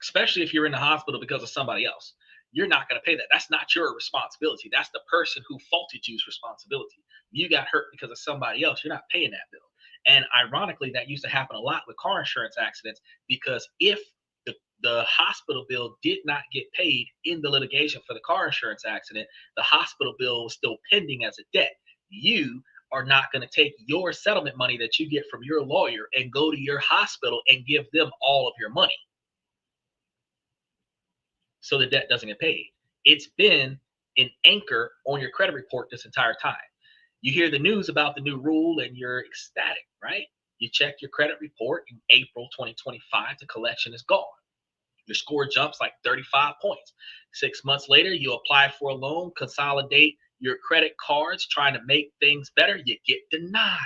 especially if you're in the hospital because of somebody else. You're not going to pay that. That's not your responsibility. That's the person who faulted you's responsibility. You got hurt because of somebody else. You're not paying that bill. And ironically, that used to happen a lot with car insurance accidents, because if the hospital bill did not get paid in the litigation for the car insurance accident, the hospital bill was still pending as a debt. You are not going to take your settlement money that you get from your lawyer and go to your hospital and give them all of your money so the debt doesn't get paid. It's been an anchor on your credit report this entire time. You hear the news about the new rule and you're ecstatic, right? You check your credit report in April 2025, the collection is gone. Your score jumps like 35 points. 6 months later, you apply for a loan, consolidate your credit cards, trying to make things better. You get denied.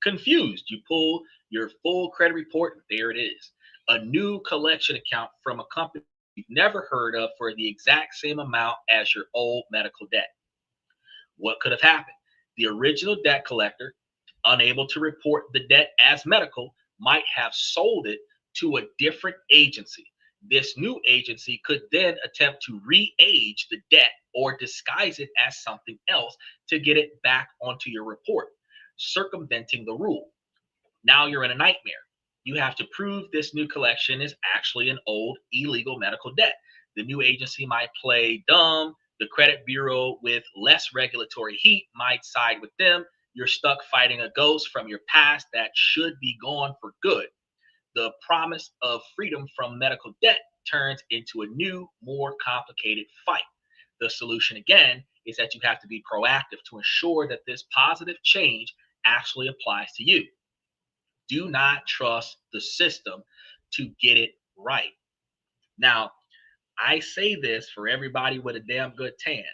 Confused, you pull your full credit report, and there it is. A new collection account from a company you've never heard of for the exact same amount as your old medical debt. What could have happened? The original debt collector, unable to report the debt as medical, might have sold it to a different agency. This new agency could then attempt to re-age the debt or disguise it as something else to get it back onto your report, circumventing the rule. Now you're in a nightmare. You have to prove this new collection is actually an old illegal medical debt. The new agency might play dumb. The credit bureau with less regulatory heat might side with them. You're stuck fighting a ghost from your past that should be gone for good. The promise of freedom from medical debt turns into a new, more complicated fight. The solution, again, is that you have to be proactive to ensure that this positive change actually applies to you. Do not trust the system to get it right. Now, I say this for everybody with a damn good tan.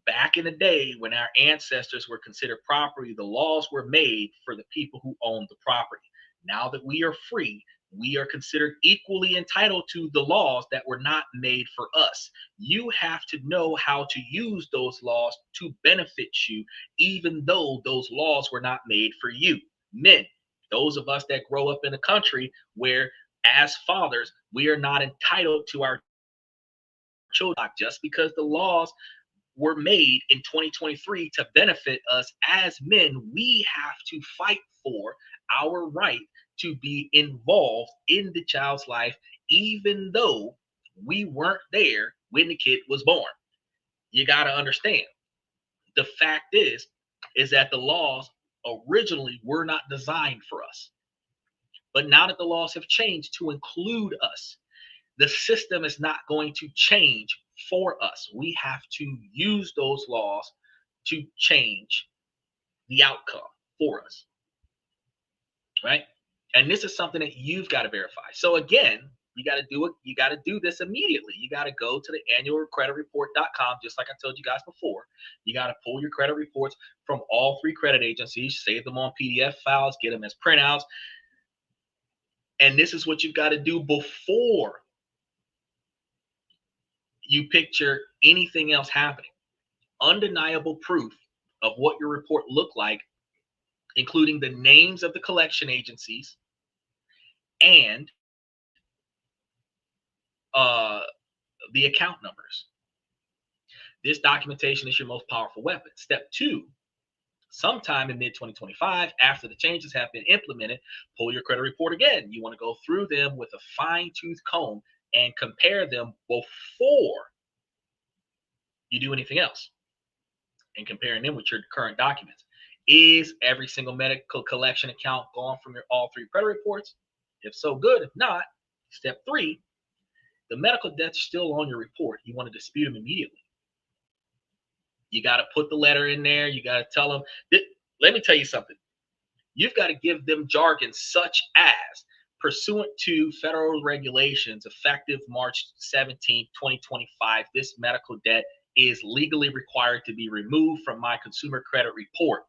Back in the day when our ancestors were considered property, the laws were made for the people who owned the property. Now that we are free, we are considered equally entitled to the laws that were not made for us. You have to know how to use those laws to benefit you, even though those laws were not made for you. Men, those of us that grow up in a country where, as fathers, we are not entitled to our children just because the laws were made in 2023 to benefit us as men. We have to fight for our right to be involved in the child's life, even though we weren't there when the kid was born. You got to understand, the fact is that the laws originally were not designed for us. But now that the laws have changed to include us, the system is not going to change for us. We have to use those laws to change the outcome for us, right? And this is something that you've got to verify. So again, you got to do it. You got to do this immediately. You got to go to the annualcreditreport.com, just like I told you guys before. You got to pull your credit reports from all 3 credit agencies, save them on PDF files, get them as printouts. And this is what you've got to do before you picture anything else happening. Undeniable proof of what your report looked like, including the names of the collection agencies and the account numbers. This documentation is your most powerful weapon. Step 2, Sometime in mid-2025, after the changes have been implemented, pull your credit report again. You want to go through them with a fine-tooth comb and compare them before you do anything else, and comparing them with your current documents. Is every single medical collection account gone from your all three credit reports? If so, good. If not, step 3, the medical debt's still on your report. You want to dispute them immediately. You got to put the letter in there. You got to tell them. Let me tell you something. You've got to give them jargon such as, pursuant to federal regulations effective March 17, 2025, this medical debt is legally required to be removed from my consumer credit report.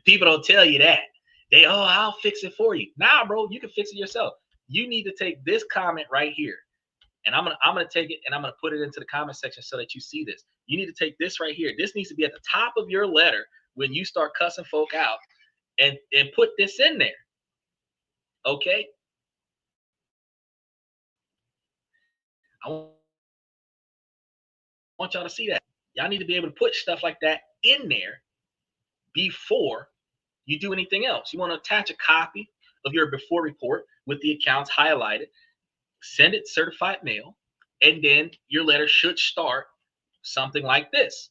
People don't tell you that. I'll fix it for you. Nah, bro, you can fix it yourself. You need to take this comment right here. And I'm gonna take it and I'm gonna put it into the comment section so that you see this. You need to take this right here. This needs to be at the top of your letter when you start cussing folk out, and put this in there. Okay? I want y'all to see that. Y'all need to be able to put stuff like that in there before you do anything else. You want to attach a copy of your before report with the accounts highlighted, send it certified mail, and then your letter should start something like this.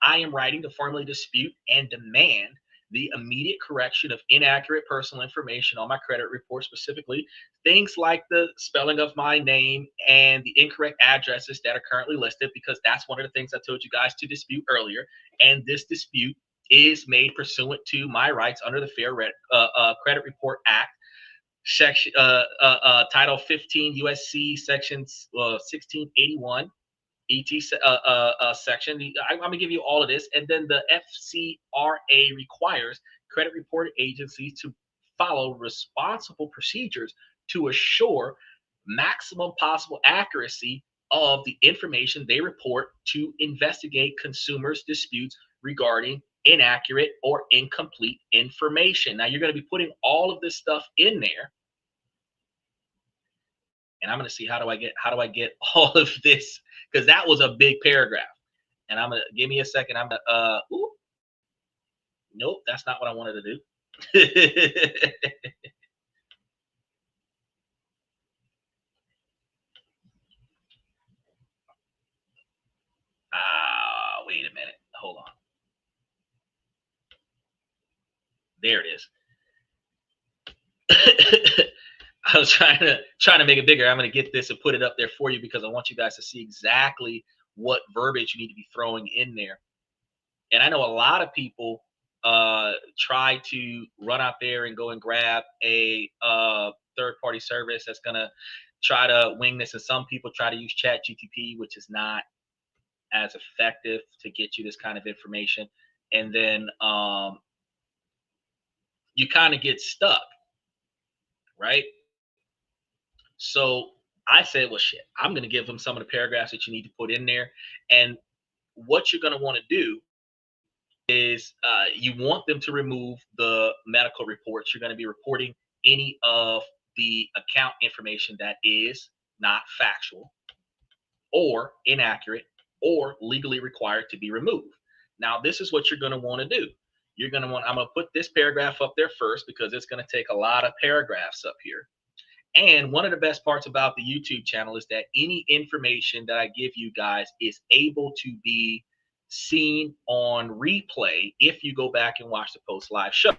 I am writing to formally dispute and demand the immediate correction of inaccurate personal information on my credit report, specifically things like the spelling of my name and the incorrect addresses that are currently listed, because that's one of the things I told you guys to dispute earlier. And this dispute is made pursuant to my rights under the Fair Credit Report Act, section Title 15 USC section 1681. Section. I'm going to give you all of this. And then the FCRA requires credit reporting agencies to follow responsible procedures to assure maximum possible accuracy of the information they report to investigate consumers' disputes regarding inaccurate or incomplete information. Now, you're going to be putting all of this stuff in there. And I'm going to see how do I get all of this, because that was a big paragraph. And I'm going to give me a second. I'm going to nope, that's not what I wanted to do. Wait a minute. Hold on. There it is. I was trying to make it bigger. I'm going to get this and put it up there for you because I want you guys to see exactly what verbiage you need to be throwing in there. And I know a lot of people try to run out there and go and grab a third-party service that's going to try to wing this. And some people try to use ChatGPT, which is not as effective to get you this kind of information. And then you kind of get stuck, right? So I said, well, shit, I'm going to give them some of the paragraphs that you need to put in there. And what you're going to want to do is you want them to remove the medical reports. You're going to be reporting any of the account information that is not factual or inaccurate or legally required to be removed. Now, this is what you're going to want to do. I'm going to put this paragraph up there first because it's going to take a lot of paragraphs up here. And one of the best parts about the YouTube channel is that any information that I give you guys is able to be seen on replay if you go back and watch the post live show.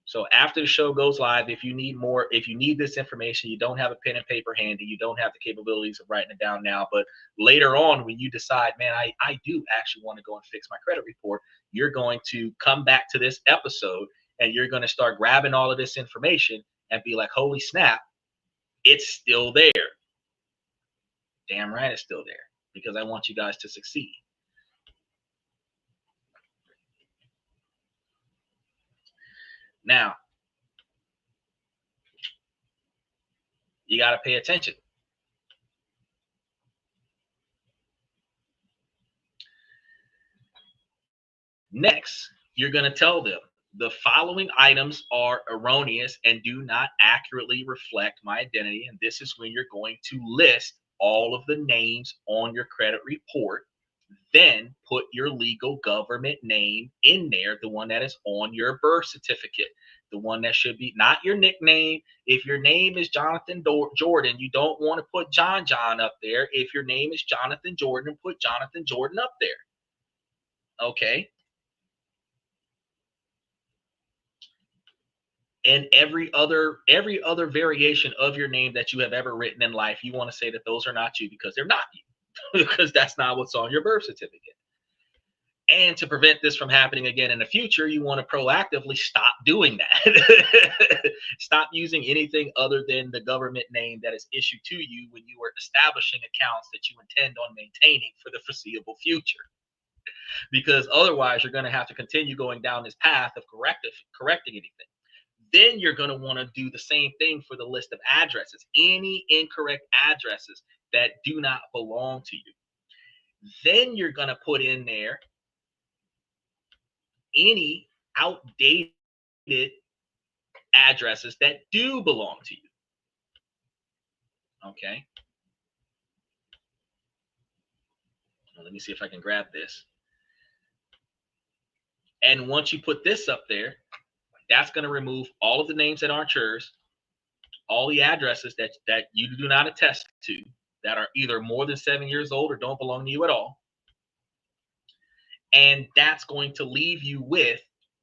So after the show goes live, if you need this information, you don't have a pen and paper handy, you don't have the capabilities of writing it down now, but later on when you decide, man, I do actually want to go and fix my credit report, you're going to come back to this episode and you're going to start grabbing all of this information and be like, holy snap, it's still there. Damn right it's still there, because I want you guys to succeed. Now, you got to pay attention. Next, you're going to tell them the following items are erroneous and do not accurately reflect my identity. And this is when you're going to list all of the names on your credit report. Then put your legal government name in there, the one that is on your birth certificate, the one that should be not your nickname. If your name is Jonathan Jordan, you don't want to put John up there. If your name is Jonathan Jordan, put Jonathan Jordan up there. Okay. And every other variation of your name that you have ever written in life, you want to say that those are not you, because they're not you, because that's not what's on your birth certificate. And to prevent this from happening again in the future, you want to proactively stop doing that. Stop using anything other than the government name that is issued to you when you are establishing accounts that you intend on maintaining for the foreseeable future. Because otherwise, you're going to have to continue going down this path of correcting anything. Then you're going to want to do the same thing for the list of addresses, any incorrect addresses that do not belong to you. Then you're going to put in there any outdated addresses that do belong to you. Okay. Well, let me see if I can grab this. And once you put this up there, that's going to remove all of the names that aren't yours, all the addresses that you do not attest to, that are either more than 7 years old or don't belong to you at all. And that's going to leave you with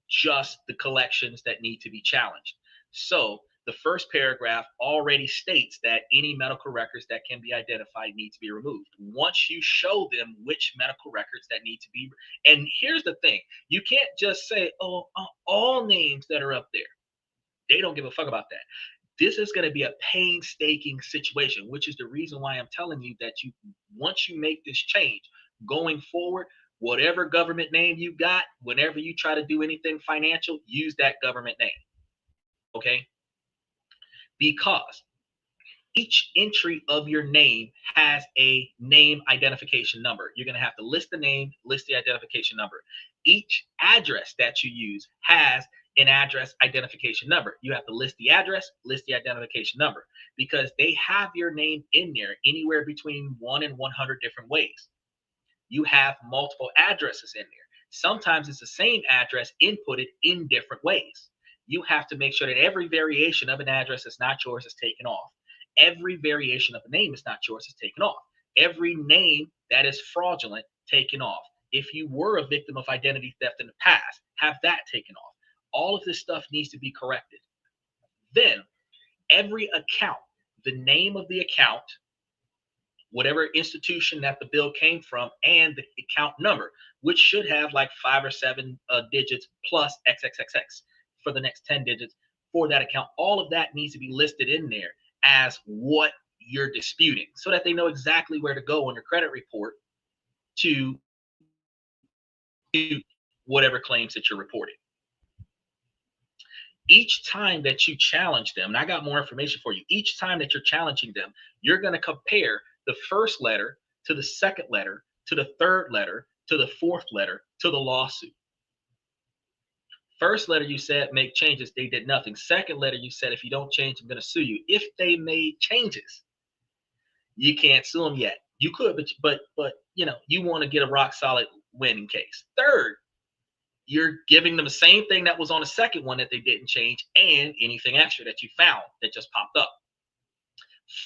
just the collections that need to be challenged. So the first paragraph already states that any medical records that can be identified need to be removed. Once you show them which medical records that need to be, and here's the thing, you can't just say, oh, all names that are up there. They don't give a fuck about that. This is going to be a painstaking situation, which is the reason why I'm telling you that once you make this change going forward, whatever government name you got, whenever you try to do anything financial, use that government name. Okay? Because each entry of your name has a name identification number. You're going to have to list the name, list the identification number. Each address that you use has an address identification number. You have to list the address, list the identification number, because they have your name in there anywhere between 1 and 100 different ways. You have multiple addresses in there. Sometimes it's the same address inputted in different ways. You have to make sure that every variation of an address that's not yours is taken off. Every variation of a name is not yours is taken off. Every name that is fraudulent, taken off. If you were a victim of identity theft in the past, have that taken off. All of this stuff needs to be corrected. Then every account, the name of the account, whatever institution that the bill came from, and the account number, which should have like 5 or 7 digits plus XXXX for the next 10 digits for that account. All of that needs to be listed in there as what you're disputing, so that they know exactly where to go on your credit report to do whatever claims that you're reporting. Each time that you challenge them, and I got more information for you, each time that you're challenging them, you're going to compare the first letter to the second letter to the third letter to the fourth letter to the lawsuit. First letter, you said make changes. They did nothing. Second letter, you said if you don't change, I'm going to sue you. If they made changes, you can't sue them yet. You could, but you know, you want to get a rock solid winning case. Third, you're giving them the same thing that was on the second one that they didn't change, and anything extra that you found that just popped up.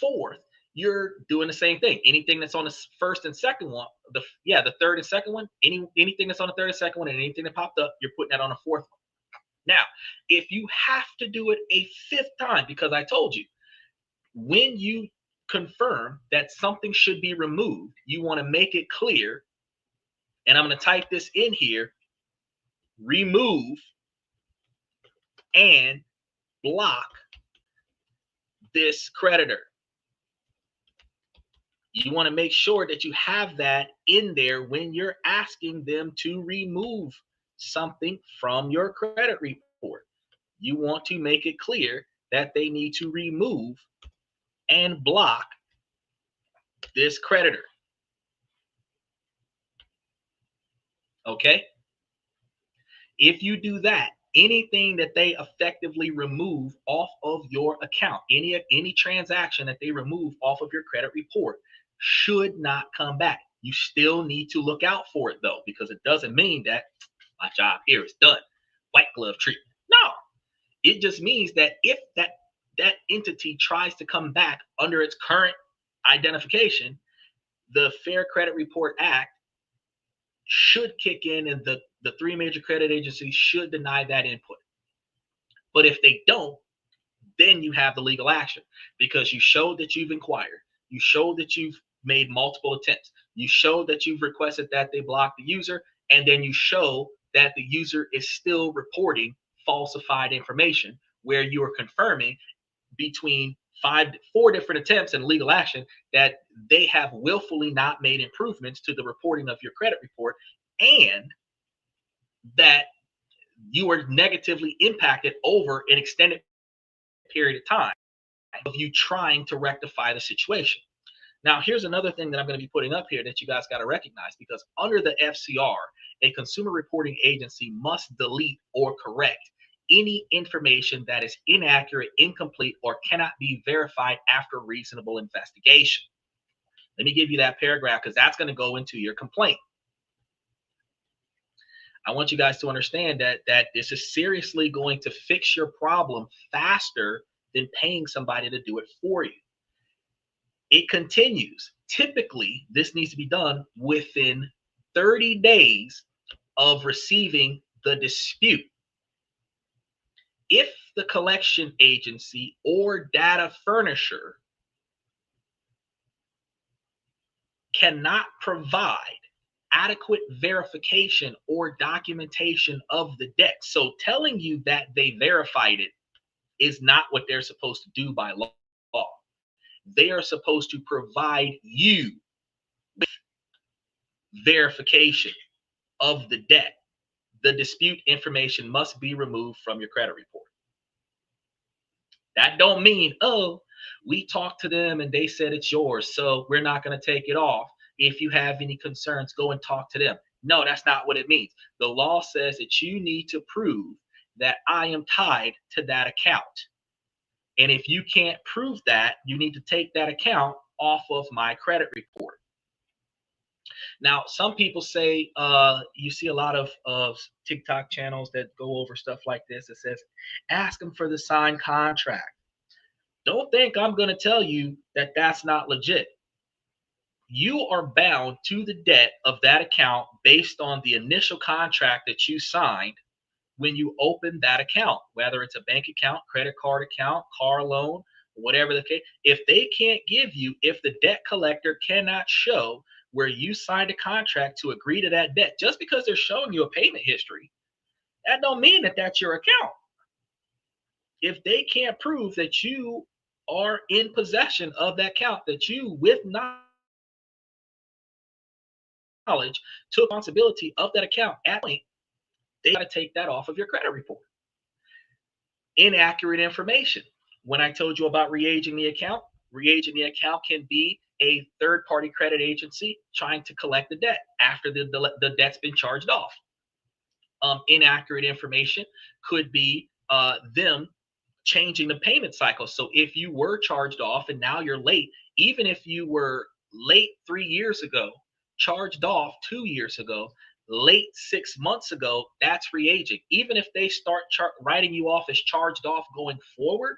Fourth, you're doing the same thing. Anything that's on the first and second one, the third and second one, anything that's on the third and second one, and anything that popped up, you're putting that on the fourth one. Now, if you have to do it a fifth time, because I told you, when you confirm that something should be removed, you want to make it clear, and I'm going to type this in here: remove and block this creditor. You want to make sure that you have that in there when you're asking them to remove something from your credit report. You want to make it clear that they need to remove and block this creditor. Okay? If you do that, anything that they effectively remove off of your account, any transaction that they remove off of your credit report, should not come back. You still need to look out for it though, because it doesn't mean that my job here is done. White glove treatment. No, it just means that if that entity tries to come back under its current identification, the Fair Credit Report Act should kick in, and the three major credit agencies should deny that input. But if they don't, then you have the legal action, because you showed that you've inquired, you showed that you've made multiple attempts, you showed that you've requested that they block the user, and then you show that the user is still reporting falsified information, where you are confirming between four different attempts and legal action that they have willfully not made improvements to the reporting of your credit report, and that you are negatively impacted over an extended period of time of you trying to rectify the situation. Now, here's another thing that I'm going to be putting up here that you guys got to recognize, because under the FCR, a consumer reporting agency must delete or correct any information that is inaccurate, incomplete, or cannot be verified after reasonable investigation. Let me give you that paragraph, because that's going to go into your complaint. I want you guys to understand that this is seriously going to fix your problem faster than paying somebody to do it for you. It continues. Typically, this needs to be done within 30 days of receiving the dispute. If the collection agency or data furnisher cannot provide adequate verification or documentation of the debt, so telling you that they verified it is not what they're supposed to do by law. They are supposed to provide you with verification of the debt. The dispute information must be removed from your credit report. That don't mean, oh, we talked to them and they said it's yours, so we're not going to take it off. If you have any concerns, go and talk to them. No, that's not what it means. The law says that you need to prove that I am tied to that account. And if you can't prove that, you need to take that account off of my credit report. Now, some people say, you see a lot of TikTok channels that go over stuff like this. It says, ask them for the signed contract. Don't think I'm going to tell you that that's not legit. You are bound to the debt of that account based on the initial contract that you signed when you open that account, whether it's a bank account, credit card account, car loan, whatever the case. If they can't give you, if the debt collector cannot show where you signed a contract to agree to that debt, just because they're showing you a payment history, that don't mean that that's your account. If they can't prove that you are in possession of that account, that you with knowledge took responsibility of that account at point, they got to take that off of your credit report. Inaccurate information. When I told you about re-aging the account can be a third-party credit agency trying to collect the debt after the debt's been charged off. Inaccurate information could be them changing the payment cycle. So if you were charged off and now you're late, even if you were late 3 years ago, charged off 2 years ago, late 6 months ago, that's re-aging. Even if they start writing you off as charged off going forward,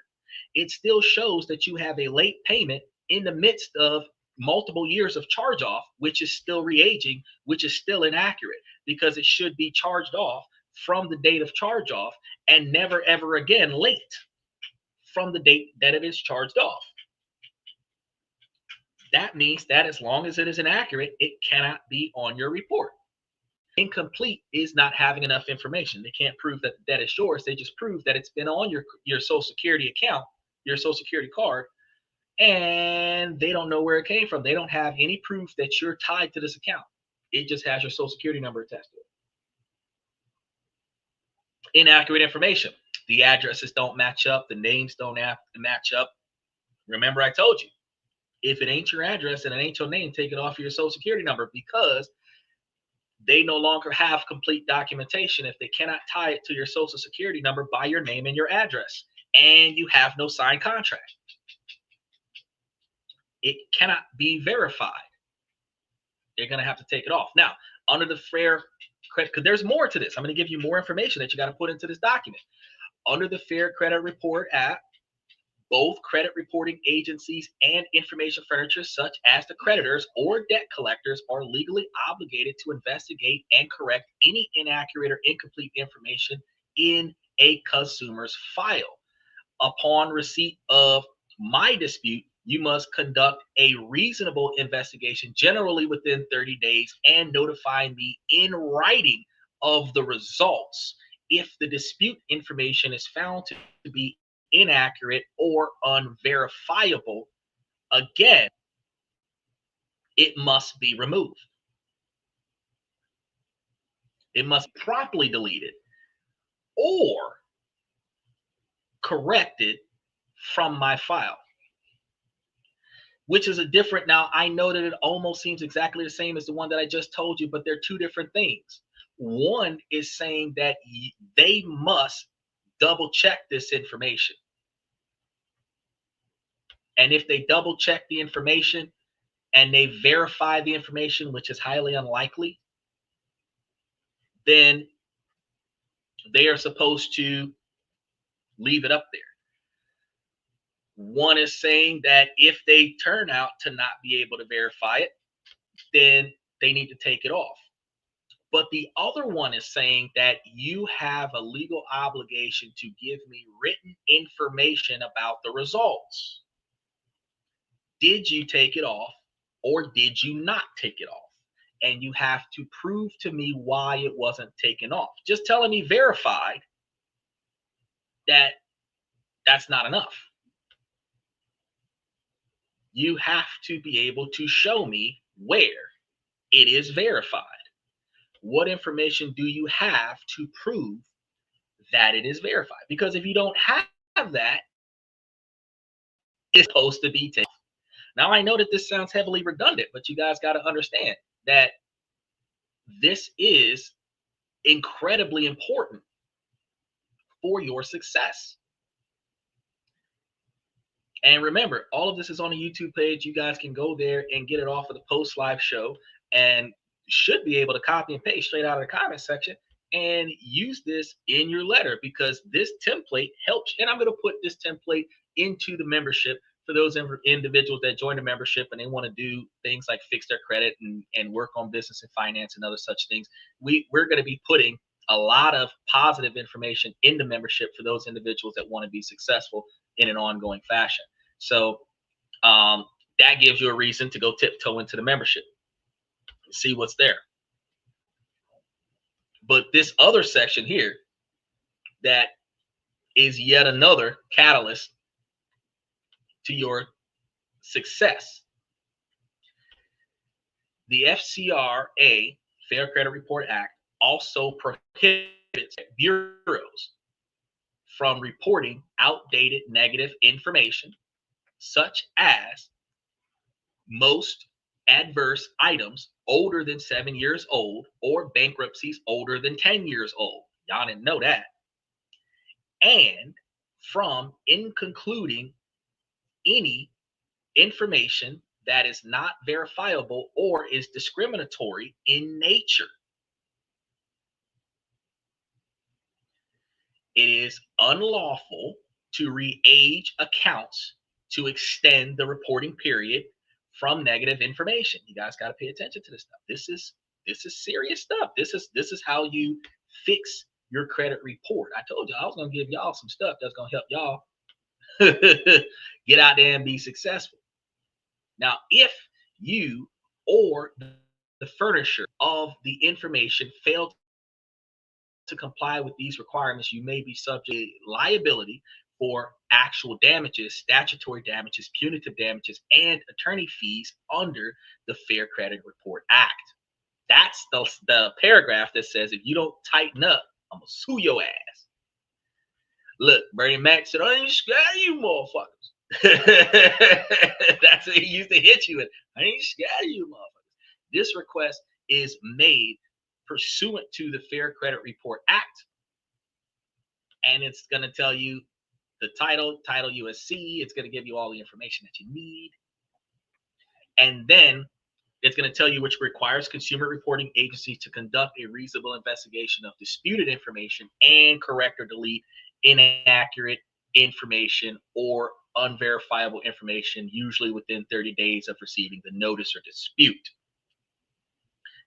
it still shows that you have a late payment in the midst of multiple years of charge off, which is still re-aging, which is still inaccurate, because it should be charged off from the date of charge off and never ever again late from the date that it is charged off. That means that as long as it is inaccurate, it cannot be on your report. Incomplete is not having enough information. They can't prove that the debt is yours. They just prove that it's been on your Social Security account, your Social Security card, and they don't know where it came from. They don't have any proof that you're tied to this account. It just has your Social Security number attached to it. Inaccurate information. The addresses don't match up. The names don't match up. Remember, I told you, if it ain't your address and it ain't your name, take it off of your Social Security number, because they no longer have complete documentation if they cannot tie it to your Social Security number by your name and your address, and you have no signed contract. it cannot be verified. They're going to have to take it off. Now, under the Fair Credit, because there's more to this. I'm going to give you more information that you got to put into this document. Under the Fair Credit Report Act, both credit reporting agencies and information furnishers, such as the creditors or debt collectors, are legally obligated to investigate and correct any inaccurate or incomplete information in a consumer's file. Upon receipt of my dispute, you must conduct a reasonable investigation, generally within 30 days, and notify me in writing of the results if the dispute information is found to be inaccurate or unverifiable. Again, it must be removed. It must be promptly deleted or corrected from my file. Which is a different, now I know that it almost seems exactly the same as the one that I just told you, but they're two different things. One is saying that they must double check this information. And if they double check the information and they verify the information, which is highly unlikely, then they are supposed to leave it up there. One is saying that if they turn out to not be able to verify it, then they need to take it off. But the other one is saying that you have a legal obligation to give me written information about the results. Did you take it off or did you not take it off? And you have to prove to me why it wasn't taken off. Just telling me verified, that's not enough. You have to be able to show me where it is verified. What information do you have to prove that it is verified? Because if you don't have that, it's supposed to be taken. Now, I know that this sounds heavily redundant, but you guys got to understand that this is incredibly important for your success. And remember, all of this is on a YouTube page. You guys can go there and get it off of the post live show and should be able to copy and paste straight out of the comment section and use this in your letter, because this template helps. And I'm going to put this template into the membership for those individuals that join the membership and they want to do things like fix their credit and work on business and finance and other such things. We're going to be putting a lot of positive information in the membership for those individuals that want to be successful in an ongoing fashion. So that gives you a reason to go tiptoe into the membership, see what's there. But this other section here, that is yet another catalyst to your success. The FCRA, Fair Credit Report Act, also prohibits bureaus from reporting outdated negative information, such as most adverse items older than 7 years old or bankruptcies older than 10 years old. Y'all didn't know that. And from including any information that is not verifiable or is discriminatory in nature. It is unlawful to re-age accounts to extend the reporting period from negative information. You guys got to pay attention to this stuff. This is serious stuff. This is how you fix your credit report. I told you I was going to give y'all some stuff that's going to help y'all get out there and be successful. Now, if you or the furnisher of the information failed to comply with these requirements, you may be subject to liability for actual damages, statutory damages, punitive damages, and attorney fees under the Fair Credit Report Act. That's the paragraph that says if you don't tighten up, I'm gonna sue your ass. Look, Bernie Mac said, I ain't scared of you motherfuckers. That's what he used to hit you with. I ain't scared of you motherfuckers. This request is made pursuant to the Fair Credit Report Act. And it's going to tell you the title USC. It's going to give you all the information that you need. And then it's going to tell you which requires consumer reporting agencies to conduct a reasonable investigation of disputed information and correct or delete inaccurate information or unverifiable information, usually within 30 days of receiving the notice or dispute.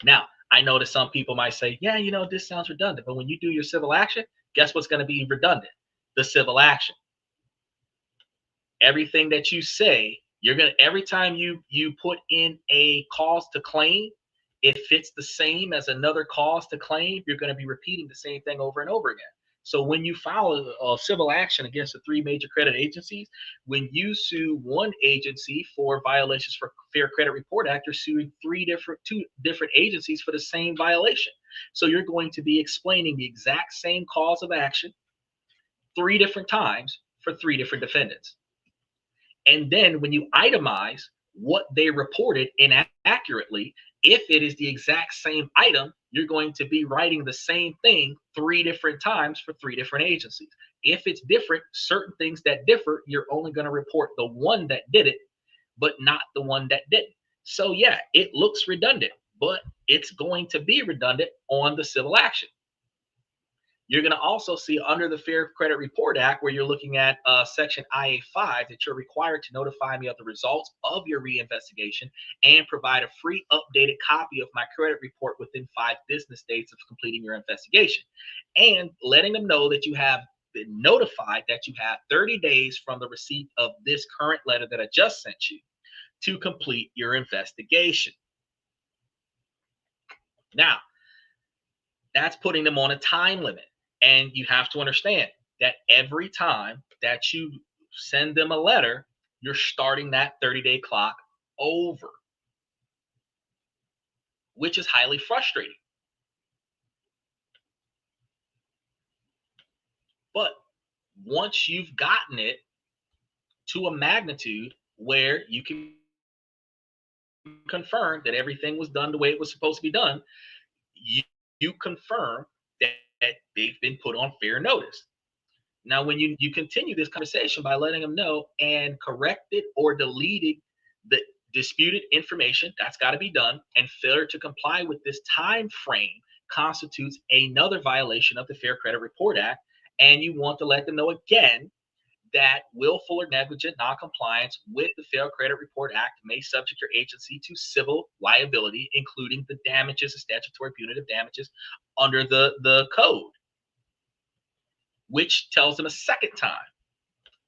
Now, I know that some people might say, yeah, this sounds redundant, but when you do your civil action, guess what's going to be redundant? The civil action. Everything that you say, you're going to, every time you put in a cause to claim, if it's the same as another cause to claim, you're going to be repeating the same thing over and over again. So when you file a civil action against the three major credit agencies, when you sue one agency for violations for Fair Credit Report Act, you're suing two different agencies for the same violation. So you're going to be explaining the exact same cause of action 3 different times for 3 different defendants. And then when you itemize what they reported inaccurately, if it is the exact same item, you're going to be writing the same thing 3 different times for 3 different agencies. If it's different, certain things that differ, you're only going to report the one that did it, but not the one that didn't. So yeah, it looks redundant, but it's going to be redundant on the civil action. You're going to also see under the Fair Credit Report Act, where you're looking at Section IA-5, that you're required to notify me of the results of your reinvestigation and provide a free updated copy of my credit report within 5 business days of completing your investigation, and letting them know that you have been notified that you have 30 days from the receipt of this current letter that I just sent you to complete your investigation. Now, that's putting them on a time limit. And you have to understand that every time that you send them a letter, you're starting that 30-day clock over, which is highly frustrating. But once you've gotten it to a magnitude where you can confirm that everything was done the way it was supposed to be done, you confirm that they've been put on fair notice. Now, when you continue this conversation by letting them know and corrected or deleted the disputed information, that's got to be done, and failure to comply with this time frame constitutes another violation of the Fair Credit Report Act, and you want to let them know again that willful or negligent noncompliance with the Fair Credit Report Act may subject your agency to civil liability, including the damages, the statutory punitive damages under the code, which tells them a second time,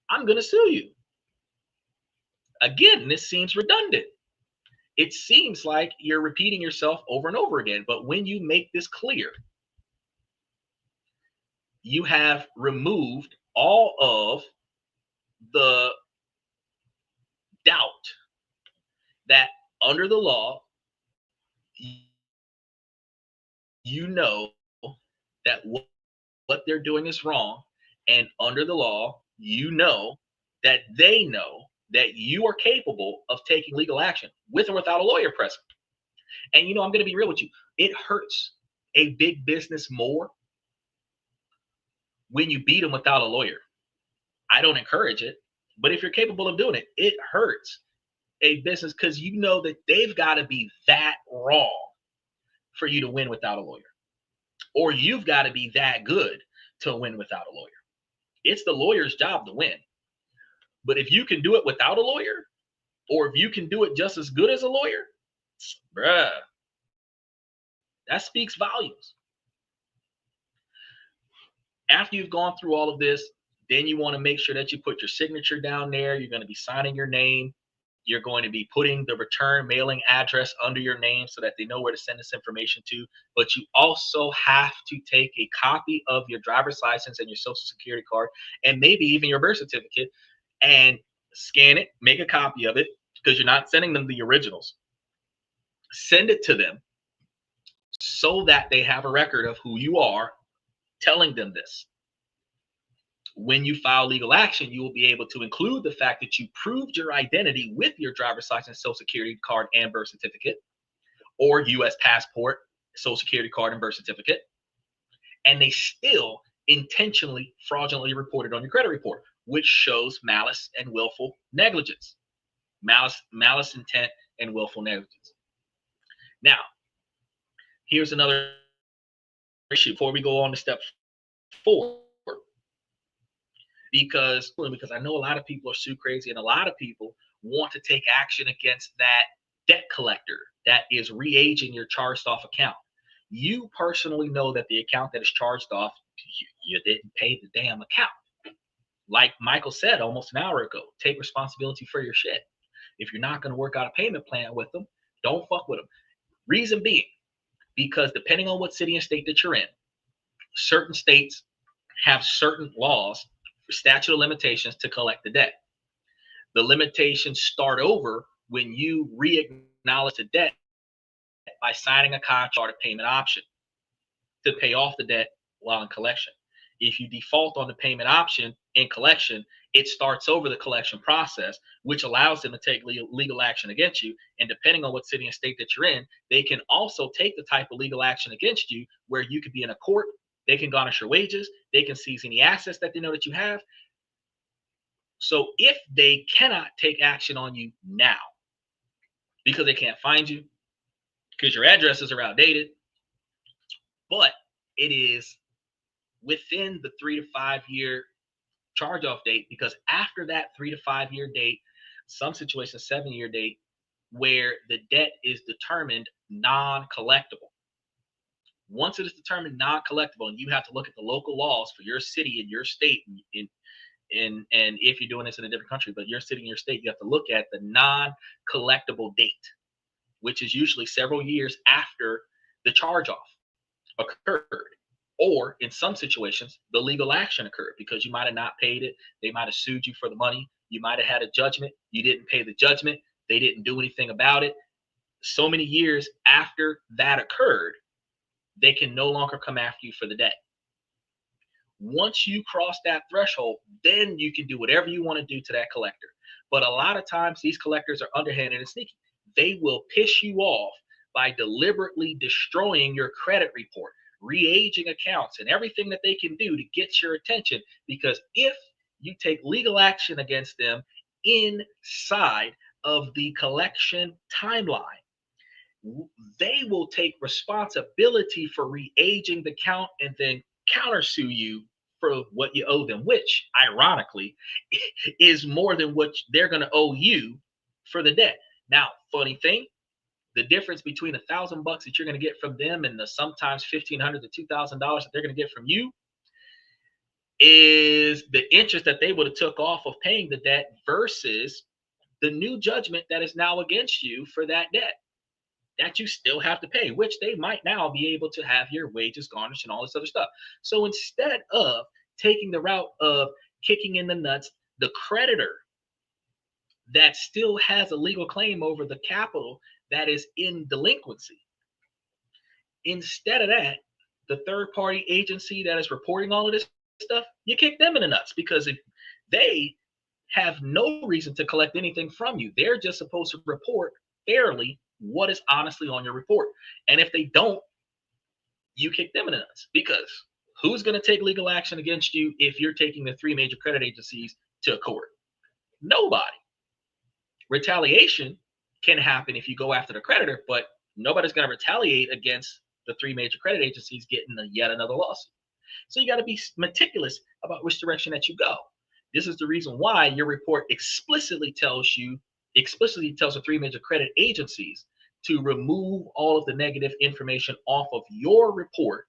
I'm going to sue you. Again, this seems redundant. It seems like you're repeating yourself over and over again. But when you make this clear, you have removed all of the doubt that under the law, you know that what they're doing is wrong. And under the law, you know that they know that you are capable of taking legal action with or without a lawyer present. And I'm going to be real with you. It hurts a big business more when you beat them without a lawyer. I don't encourage it, but if you're capable of doing it, it hurts a business because you know that they've got to be that wrong for you to win without a lawyer, or you've got to be that good to win without a lawyer. It's the lawyer's job to win. But if you can do it without a lawyer, or if you can do it just as good as a lawyer, bruh, that speaks volumes. After you've gone through all of this, then you want to make sure that you put your signature down there. You're going to be signing your name. You're going to be putting the return mailing address under your name so that they know where to send this information to. But you also have to take a copy of your driver's license and your social security card, and maybe even your birth certificate, and scan it, make a copy of it, because you're not sending them the originals. Send it to them so that they have a record of who you are telling them this. When you file legal action, you will be able to include the fact that you proved your identity with your driver's license, social security card, and birth certificate, or U.S. passport, social security card, and birth certificate, and they still intentionally fraudulently reported on your credit report, which shows malice and willful negligence. Malice, intent, and willful negligence. Now, here's another issue before we go on to step 4, because I know a lot of people are sue crazy, and a lot of people want to take action against that debt collector that is re-aging your charged off account. You personally know that the account that is charged off, you didn't pay the damn account. Like Michael said almost an hour ago, take responsibility for your shit. If you're not going to work out a payment plan with them, don't fuck with them. Reason being, because depending on what city and state that you're in, certain states have certain laws for statute of limitations to collect the debt. The limitations start over when you re-acknowledge the debt by signing a contract or a payment option to pay off the debt while in collection. If you default on the payment option in collection, it starts over the collection process, which allows them to take legal action against you. And depending on what city and state that you're in, they can also take the type of legal action against you where you could be in a court. They can garnish your wages. They can seize any assets that they know that you have. So if they cannot take action on you now because they can't find you, because your addresses are outdated, but it is within the 3 to 5 year charge off date, because after that 3 to 5 year date, some situations 7-year date, where the debt is determined non-collectible. Once it is determined non-collectible, and you have to look at the local laws for your city and your state, and if you're doing this in a different country, but your city and your state, you have to look at the non-collectible date, which is usually several years after the charge off occurred. Or in some situations, the legal action occurred because you might have not paid it. They might have sued you for the money. You might have had a judgment. You didn't pay the judgment. They didn't do anything about it. So many years after that occurred, they can no longer come after you for the debt. Once you cross that threshold, then you can do whatever you want to do to that collector. But a lot of times these collectors are underhanded and sneaky. They will piss you off by deliberately destroying your credit report, re-aging accounts, and everything that they can do to get your attention. Because if you take legal action against them inside of the collection timeline, they will take responsibility for re-aging the account and then countersue you for what you owe them, which ironically is more than what they're going to owe you for the debt. Now, funny thing, the difference between $1,000 that you're going to get from them and the sometimes $1,500 to $2,000 that they're going to get from you is the interest that they would have took off of paying the debt versus the new judgment that is now against you for that debt that you still have to pay, which they might now be able to have your wages garnished and all this other stuff. So instead of taking the route of kicking in the nuts the creditor that still has a legal claim over the capital that is in delinquency, instead of that, the third party agency that is reporting all of this stuff, you kick them in the nuts, because if they have no reason to collect anything from you, they're just supposed to report fairly what is honestly on your report. And if they don't, you kick them in the nuts, because who's going to take legal action against you if you're taking the 3 major credit agencies to court? Nobody. Retaliation can happen if you go after the creditor, but nobody's going to retaliate against the 3 major credit agencies getting yet another lawsuit. So you got to be meticulous about which direction that you go. This is the reason why your report explicitly tells the 3 major credit agencies to remove all of the negative information off of your report,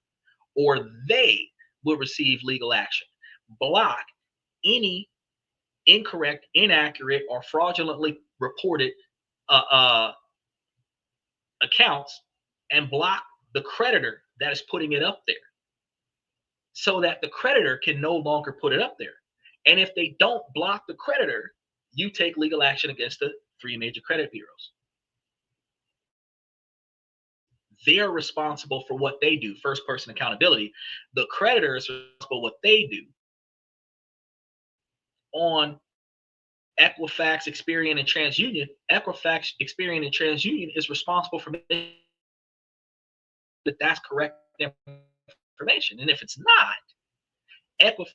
or they will receive legal action. Block any incorrect, inaccurate, or fraudulently reported accounts, and block the creditor that is putting it up there, so that the creditor can no longer put it up there. And if they don't block the creditor, you take legal action against the 3 major credit bureaus. They're responsible for what they do, first person accountability. The creditor is responsible for what they do. On Equifax, Experian, and TransUnion, Equifax, Experian, and TransUnion is responsible for that that's correct information. And if it's not, Equifax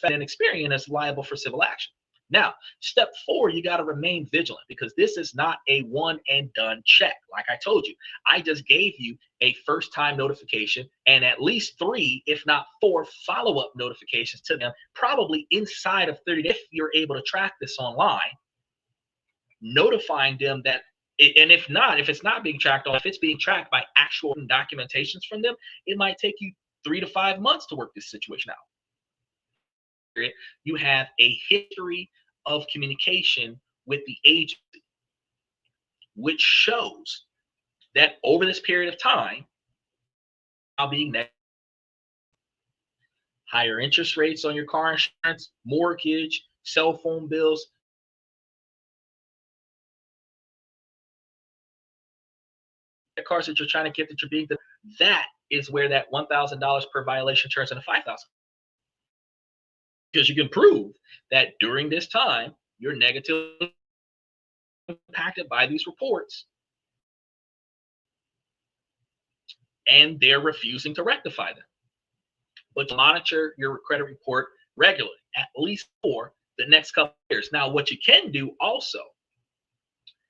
and Experian is liable for civil action. Now, step 4, you got to remain vigilant because this is not a one and done check. Like I told you, I just gave you a first time notification and at least 3, if not 4, follow-up notifications to them, probably inside of 30 days if you're able to track this online, notifying them that, and if not, if it's not being tracked on, if it's being tracked by actual documentations from them, it might take you 3 to 5 months to work this situation out. You have a history of communication with the agency, which shows that over this period of time, now being higher interest rates on your car insurance, mortgage, cell phone bills, the cars that you're trying to get that you're being, that is where that $1,000 per violation turns into $5,000. Because you can prove that during this time, you're negatively impacted by these reports and they're refusing to rectify them. But monitor your credit report regularly, at least for the next couple of years. Now, what you can do also,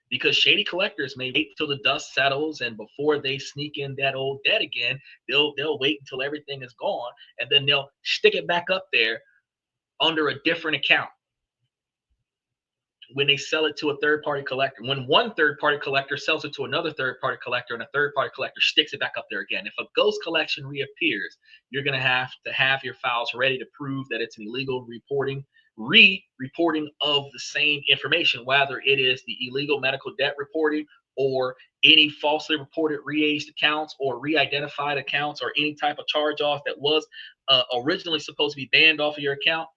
because shady collectors may wait until the dust settles and before they sneak in that old debt again, they'll wait until everything is gone and then they'll stick it back up there under a different account when they sell it to a third-party collector. When one third-party collector sells it to another third-party collector and a third-party collector sticks it back up there again. If a ghost collection reappears, you're going to have your files ready to prove that it's an illegal re-reporting of the same information, whether it is the illegal medical debt reporting or any falsely reported re-aged accounts or re-identified accounts or any type of charge-off that was originally supposed to be banned off of your account.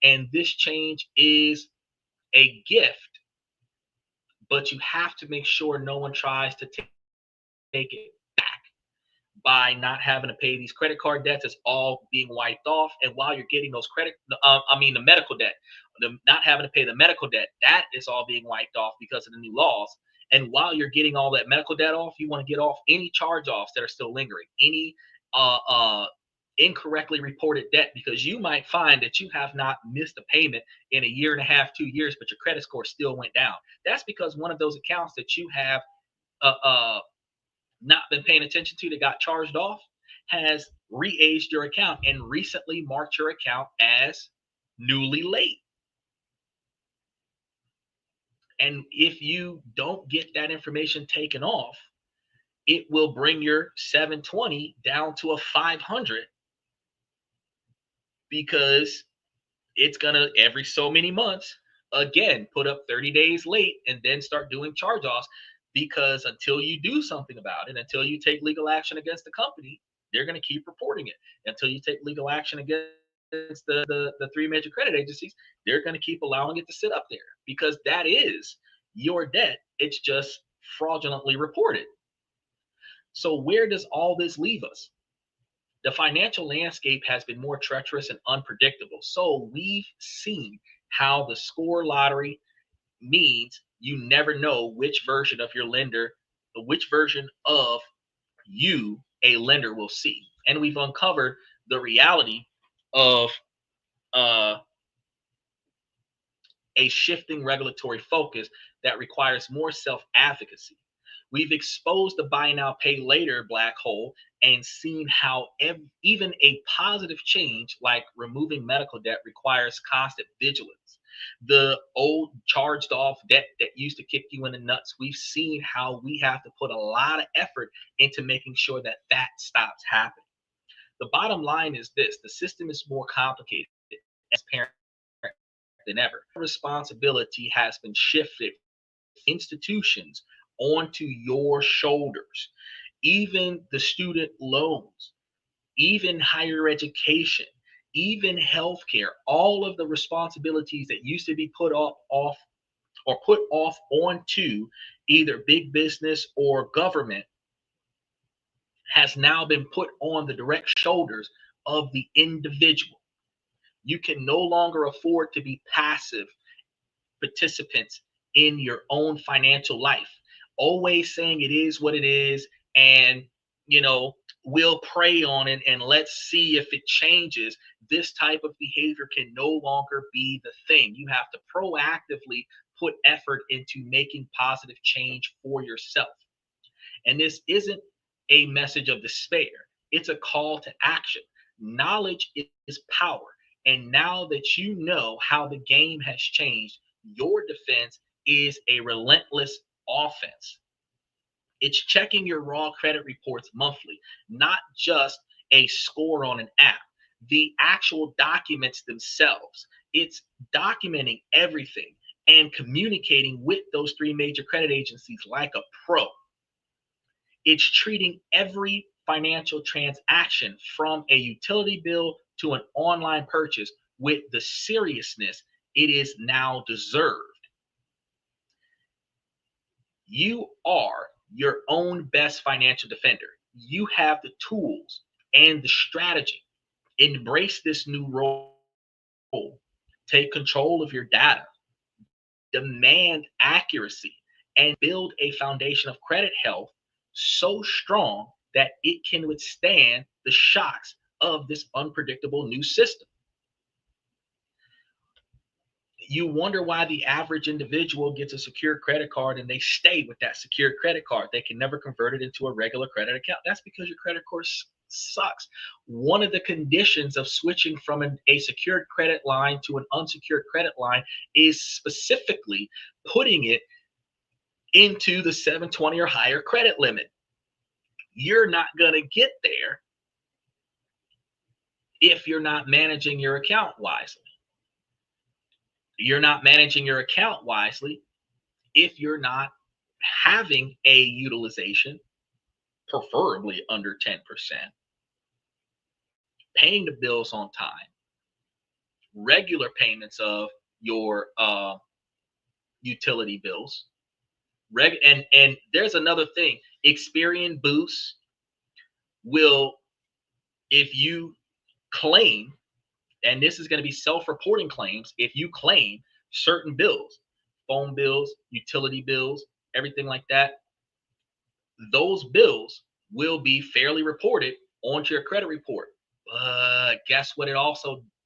And this change is a gift, but you have to make sure no one tries to take it back by not having to pay these credit card debts. It's all being wiped off. And while you're getting those the medical debt, not having to pay the medical debt, that is all being wiped off because of the new laws. And while you're getting all that medical debt off, you want to get off any charge-offs that are still lingering, any incorrectly reported debt, because you might find that you have not missed a payment in a year and a half, 2 years, but your credit score still went down. That's because one of those accounts that you have not been paying attention to that got charged off has re-aged your account and recently marked your account as newly late. And if you don't get that information taken off, it will bring your 720 down to a 500 because it's gonna every so many months again put up 30 days late and then start doing charge-offs, because until you do something about it, until you take legal action against the company, they're going to keep reporting it. Until you take legal action against the 3 major credit agencies, they're going to keep allowing it to sit up there because that is your debt. It's just fraudulently reported. So where does all this leave us? The financial landscape has been more treacherous and unpredictable. So we've seen how the score lottery means you never know which version of your lender, which version of you a lender will see. And we've uncovered the reality of a shifting regulatory focus that requires more self-advocacy. We've exposed the buy now, pay later black hole and seen how even a positive change like removing medical debt requires constant vigilance. The old charged off debt that used to kick you in the nuts, we've seen how we have to put a lot of effort into making sure that that stops happening. The bottom line is this: the system is more complicated and transparent than ever. Responsibility has been shifted institutions onto your shoulders. Even the student loans, even higher education, even healthcare, all of the responsibilities that used to be put off onto either big business or government has now been put on the direct shoulders of the individual. You can no longer afford to be passive participants in your own financial life, always saying it is what it is and we'll pray on it and let's see if it changes. this type of behavior can no longer be the thing. You have to proactively put effort into making positive change for yourself. And this isn't a message of despair, it's a call to action. Knowledge is power. And now that you know how the game has changed, your defense is a relentless offense. It's checking your raw credit reports monthly, not just a score on an app, the actual documents themselves. It's documenting everything and communicating with those three major credit agencies like a pro. It's treating every financial transaction from a utility bill to an online purchase with the seriousness it is now deserved. You are your own best financial defender. You have the tools and the strategy. Embrace this new role. Take control of your data, demand accuracy, and build a foundation of credit health so strong that it can withstand the shocks of this unpredictable new system. You wonder why the average individual gets a secure credit card and they stay with that secure credit card. They can never convert it into a regular credit account. That's because your credit score sucks. One of the conditions of switching from a secured credit line to an unsecured credit line is specifically putting it into the 720 or higher credit limit. You're not going to get there if you're not managing your account wisely. You're not managing your account wisely if you're not having a utilization, preferably under 10%, paying the bills on time, regular payments of your utility bills. And there's another thing. Experian Boost will, if you claim, and this is going to be self-reporting claims, if you claim certain bills, phone bills, utility bills, everything like that, those bills will be fairly reported onto your credit report. But guess what?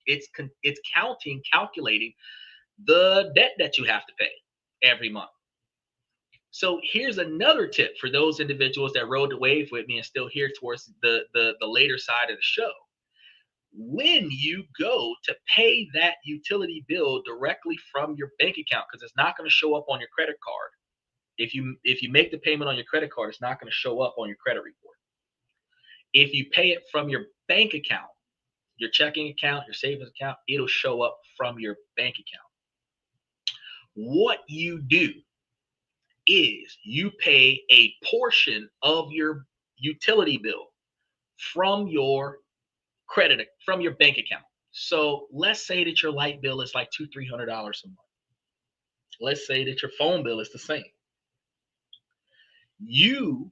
It's calculating the debt that you have to pay every month. So here's another tip for those individuals that rode the wave with me and still here towards the later side of the show. When you go to pay that utility bill directly from your bank account, because it's not going to show up on your credit card. If you make the payment on your credit card, it's not going to show up on your credit report. If you pay it from your bank account, your checking account, your savings account, it'll show up from your bank account. What you do is you pay a portion of your utility bill from your bank account. So let's say that your light bill is like $200-300 a month. Let's say that your phone bill is the same. You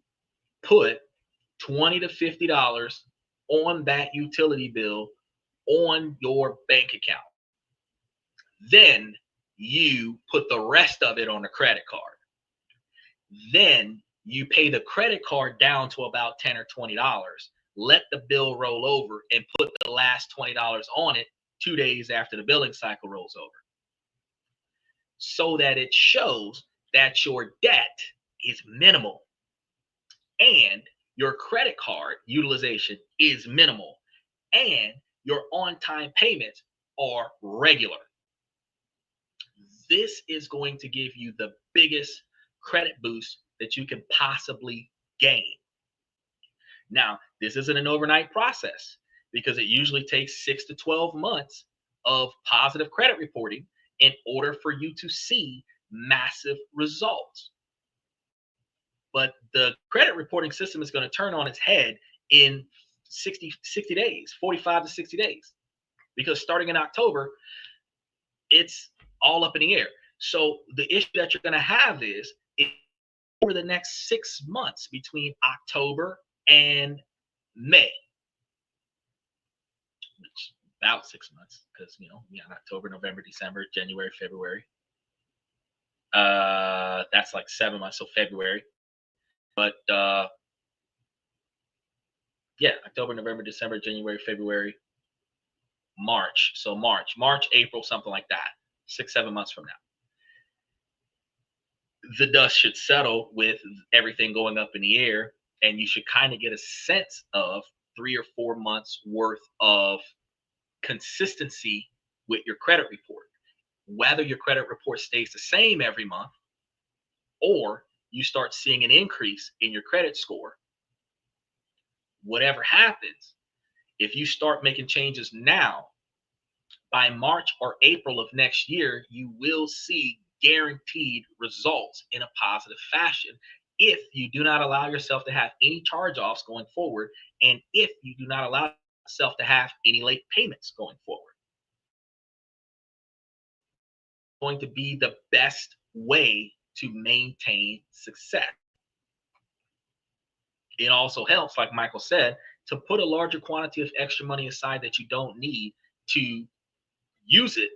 put $20 to $50 on that utility bill on your bank account. Then you put the rest of it on a credit card. Then you pay the credit card down to about $10 or $20. Let the bill roll over and put the last $20 on it 2 days after the billing cycle rolls over, so that it shows that your debt is minimal and your credit card utilization is minimal and your on-time payments are regular. This is going to give you the biggest credit boost that you can possibly gain. Now, this isn't an overnight process because it usually takes 6 to 12 months of positive credit reporting in order for you to see massive results. But the credit reporting system is going to turn on its head in 60 days, 45 to 60 days, because starting in October, it's all up in the air. So the issue that you're going to have is over the next 6 months between October and May, which about 6 months, because October, November, December, January, February. That's like 7 months, so February. But October, November, December, January, February, March. So March, April, something like that, 6, 7 months from now, the dust should settle with everything going up in the air, and you should kind of get a sense of 3 or 4 months worth of consistency with your credit report. Whether your credit report stays the same every month or you start seeing an increase in your credit score, whatever happens, if you start making changes now, by March or April of next year, you will see guaranteed results in a positive fashion if you do not allow yourself to have any charge offs going forward, and if you do not allow yourself to have any late payments going forward. Going to be the best way to maintain success. It also helps, like Michael said, to put a larger quantity of extra money aside that you don't need to use it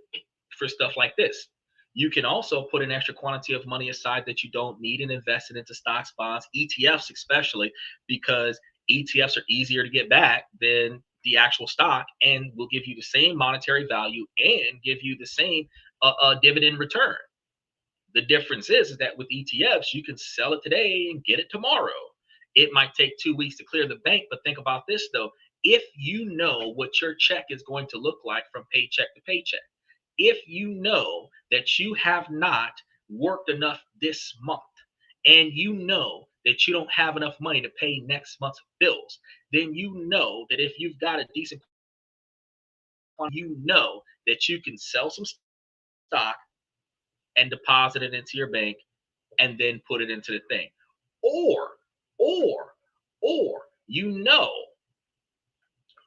for stuff like this. You can also put an extra quantity of money aside that you don't need and invest it into stocks, bonds, ETFs, especially because ETFs are easier to get back than the actual stock and will give you the same monetary value and give you the same dividend return. The difference is that with ETFs, you can sell it today and get it tomorrow. It might take 2 weeks to clear the bank, but think about this though. If you know what your check is going to look like from paycheck to paycheck, if you know that you have not worked enough this month, and you know that you don't have enough money to pay next month's bills, then you know that if you've got a decent, you know that you can sell some stock and deposit it into your bank and then put it into the thing. Or, or, or you know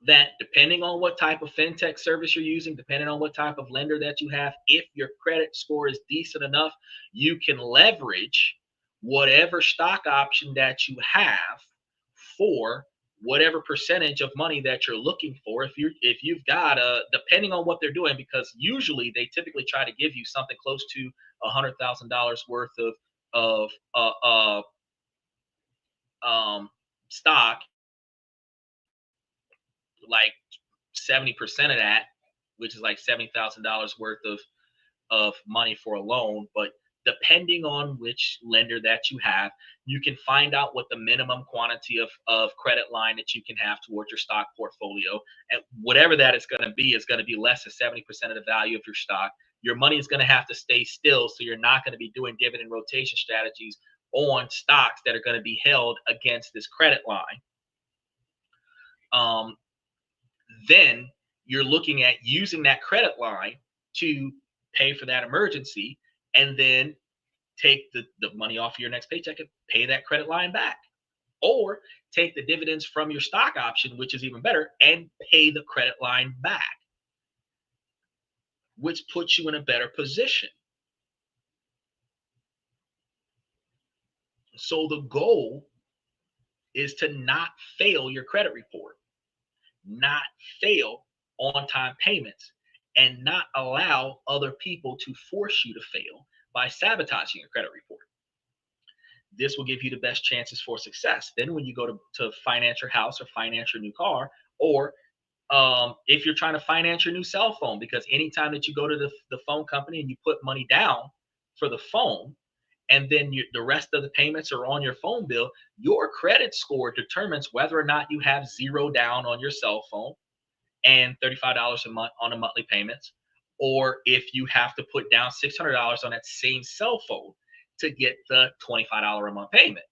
that depending on what type of fintech service you're using, depending on what type of lender that you have, if your credit score is decent enough, you can leverage whatever stock option that you have for whatever percentage of money that you're looking for. If you've got depending on what they're doing, because usually they typically try to give you something close to $100,000 worth of stock, like 70% of that, which is like $70,000 worth of money for a loan. But depending on which lender that you have, you can find out what the minimum quantity of credit line that you can have towards your stock portfolio. And whatever that is going to be less than 70% of the value of your stock. Your money is going to have to stay still. So you're not going to be doing dividend rotation strategies on stocks that are going to be held against this credit line. Then you're looking at using that credit line to pay for that emergency and then take the money off your next paycheck and pay that credit line back. Or take the dividends from your stock option, which is even better, and pay the credit line back, which puts you in a better position. So the goal is to not fail your credit report, not fail on time payments, and not allow other people to force you to fail by sabotaging your credit report. This will give you the best chances for success. Then when you go to finance your house or finance your new car, or if you're trying to finance your new cell phone, because anytime that you go to the phone company and you put money down for the phone, and then the rest of the payments are on your phone bill, your credit score determines whether or not you have zero down on your cell phone and $35 a month on a monthly payments, or if you have to put down $600 on that same cell phone to get the $25 a month payment,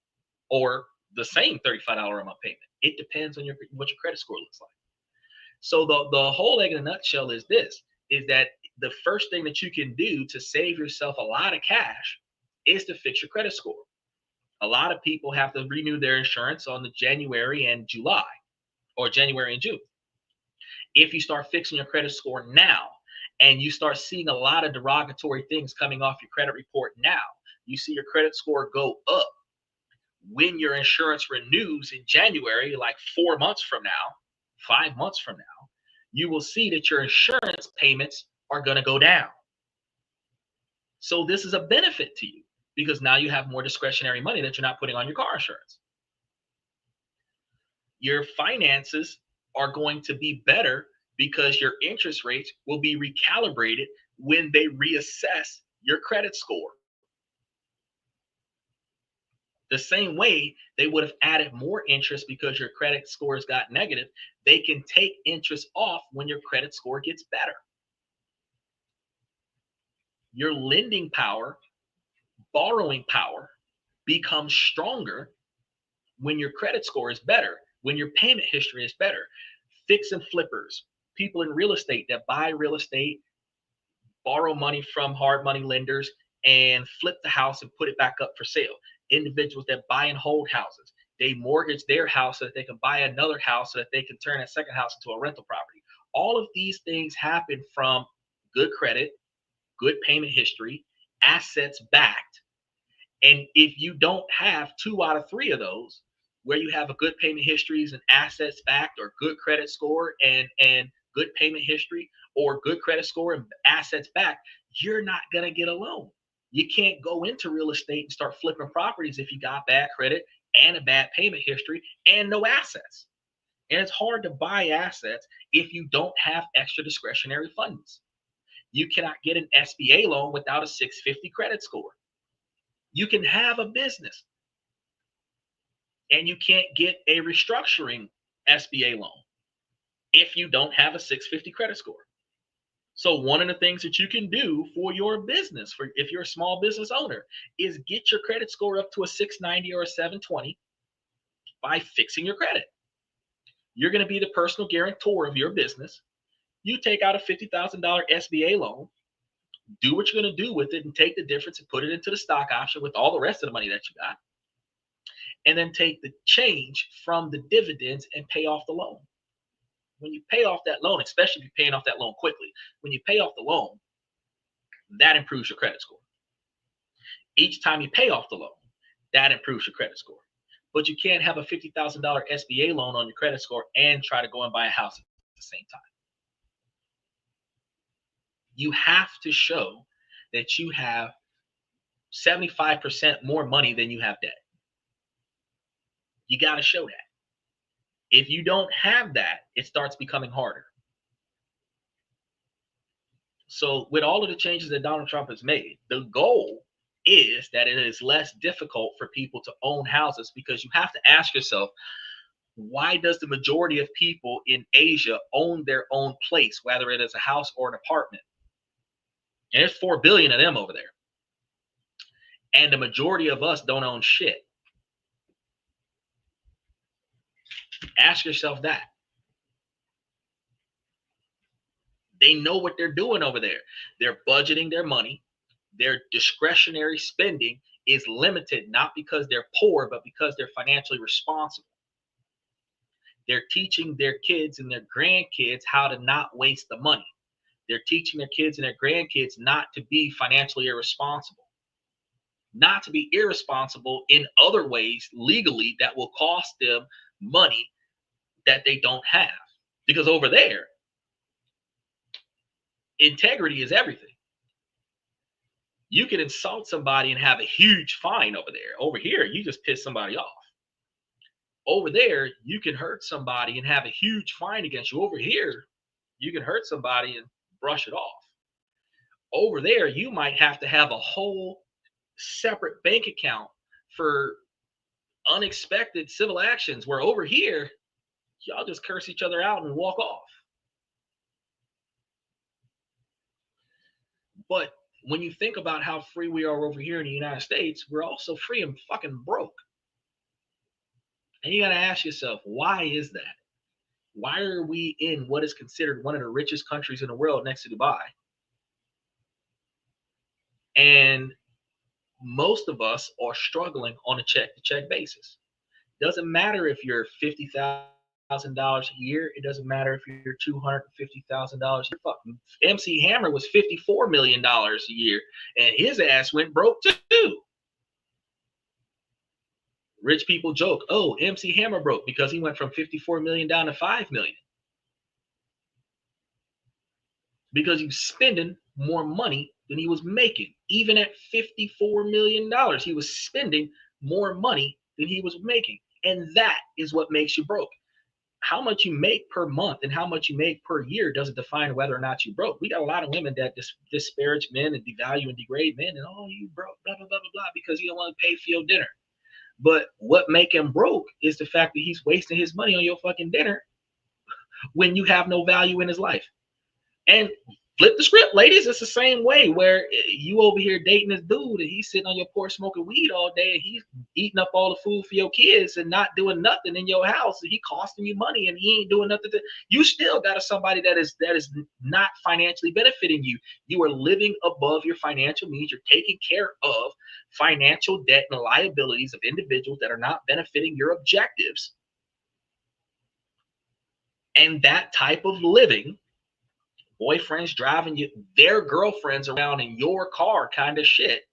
or the same $35 a month payment. It depends on what your credit score looks like. So the whole egg in a nutshell is this: is that the first thing that you can do to save yourself a lot of cash is to fix your credit score. A lot of people have to renew their insurance on the January and July, or January and June. If you start fixing your credit score now, and you start seeing a lot of derogatory things coming off your credit report now, you see your credit score go up. When your insurance renews in January, like 4 months from now, 5 months from now, you will see that your insurance payments are going to go down. So this is a benefit to you because now you have more discretionary money that you're not putting on your car insurance. Your finances are going to be better because your interest rates will be recalibrated when they reassess your credit score. The same way they would have added more interest because your credit scores got negative, they can take interest off when your credit score gets better. Your lending power, borrowing power becomes stronger when your credit score is better, when your payment history is better. Fix and flippers, people in real estate that buy real estate, borrow money from hard money lenders, and flip the house and put it back up for sale. Individuals that buy and hold houses, they mortgage their house so that they can buy another house so that they can turn a second house into a rental property. All of these things happen from good credit, good payment history, assets backed. And if you don't have 2 out of 3 of those, where you have a good payment histories and assets backed, or good credit score and good payment history, or good credit score and assets backed, you're not gonna get a loan. You can't go into real estate and start flipping properties if you got bad credit and a bad payment history and no assets. And it's hard to buy assets if you don't have extra discretionary funds. You cannot get an SBA loan without a 650 credit score. You can have a business and you can't get a restructuring SBA loan if you don't have a 650 credit score. So one of the things that you can do for your business, for if you're a small business owner, is get your credit score up to a 690 or a 720 by fixing your credit. You're going to be the personal guarantor of your business. You take out a $50,000 SBA loan, do what you're going to do with it, and take the difference and put it into the stock option with all the rest of the money that you got. And then take the change from the dividends and pay off the loan. When you pay off that loan, especially if you're paying off that loan quickly, when you pay off the loan, that improves your credit score. Each time you pay off the loan, that improves your credit score. But you can't have a $50,000 SBA loan on your credit score and try to go and buy a house at the same time. You have to show that you have 75% more money than you have debt. You got to show that. If you don't have that, it starts becoming harder. So with all of the changes that Donald Trump has made, the goal is that it is less difficult for people to own houses, because you have to ask yourself, why does the majority of people in Asia own their own place, whether it is a house or an apartment? And there's 4 billion of them over there. And the majority of us don't own shit. Ask yourself that. They know what they're doing over there. They're budgeting their money. Their discretionary spending is limited, not because they're poor, but because they're financially responsible. They're teaching their kids and their grandkids how to not waste the money. They're teaching their kids and their grandkids not to be financially irresponsible, not to be irresponsible in other ways legally that will cost them money that they don't have. Because over there, integrity is everything. You can insult somebody and have a huge fine over there. Over here, you just piss somebody off. Over there, you can hurt somebody and have a huge fine against you. Over here, you can hurt somebody and brush it off. Over there, you might have to have a whole separate bank account for unexpected civil actions, where over here, y'all just curse each other out and walk off. But when you think about how free we are over here in the United States, we're also free and fucking broke. And you got to ask yourself, why is that? Why are we in what is considered one of the richest countries in the world next to Dubai? And most of us are struggling on a check-to-check basis. Doesn't matter if you're $50,000 a year. It doesn't matter if you're $250,000. Fucking MC Hammer was $54 million a year, and his ass went broke too. Rich people joke, oh, MC Hammer broke because he went from 54 million down to 5 million. Because he's spending more money than he was making. Even at $54 million, he was spending more money than he was making. And that is what makes you broke. how much you make per month and how much you make per year doesn't define whether or not you broke. We got a lot of women that disparage men and devalue and degrade men, and oh, you broke, blah blah blah blah blah, because you don't want to pay for your dinner. But what make him broke is the fact that he's wasting his money on your fucking dinner when you have no value in his life. And flip the script, ladies. It's the same way, where you over here dating this dude and he's sitting on your porch smoking weed all day and he's eating up all the food for your kids and not doing nothing in your house, and he costing you money and he ain't doing nothing. You still got somebody that is not financially benefiting you. You are living above your financial means. You're taking care of financial debt and liabilities of individuals that are not benefiting your objectives. And that type of living, boyfriends driving their girlfriends around in your car kind of shit,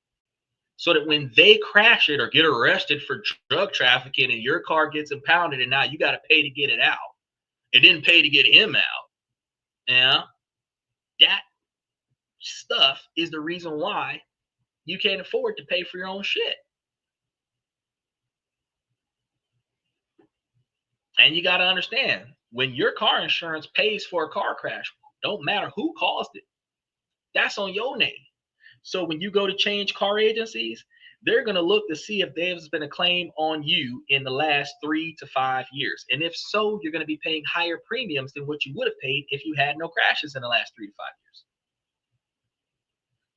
so that when they crash it or get arrested for drug trafficking and your car gets impounded and now you got to pay to get it out, it didn't pay to get him out. Yeah, that stuff is the reason why you can't afford to pay for your own shit. And you got to understand, when your car insurance pays for a car crash, don't matter who caused it, that's on your name. So when you go to change car agencies, they're going to look to see if there's been a claim on you in the last 3 to 5 years. And if so, you're going to be paying higher premiums than what you would have paid if you had no crashes in the last 3 to 5 years.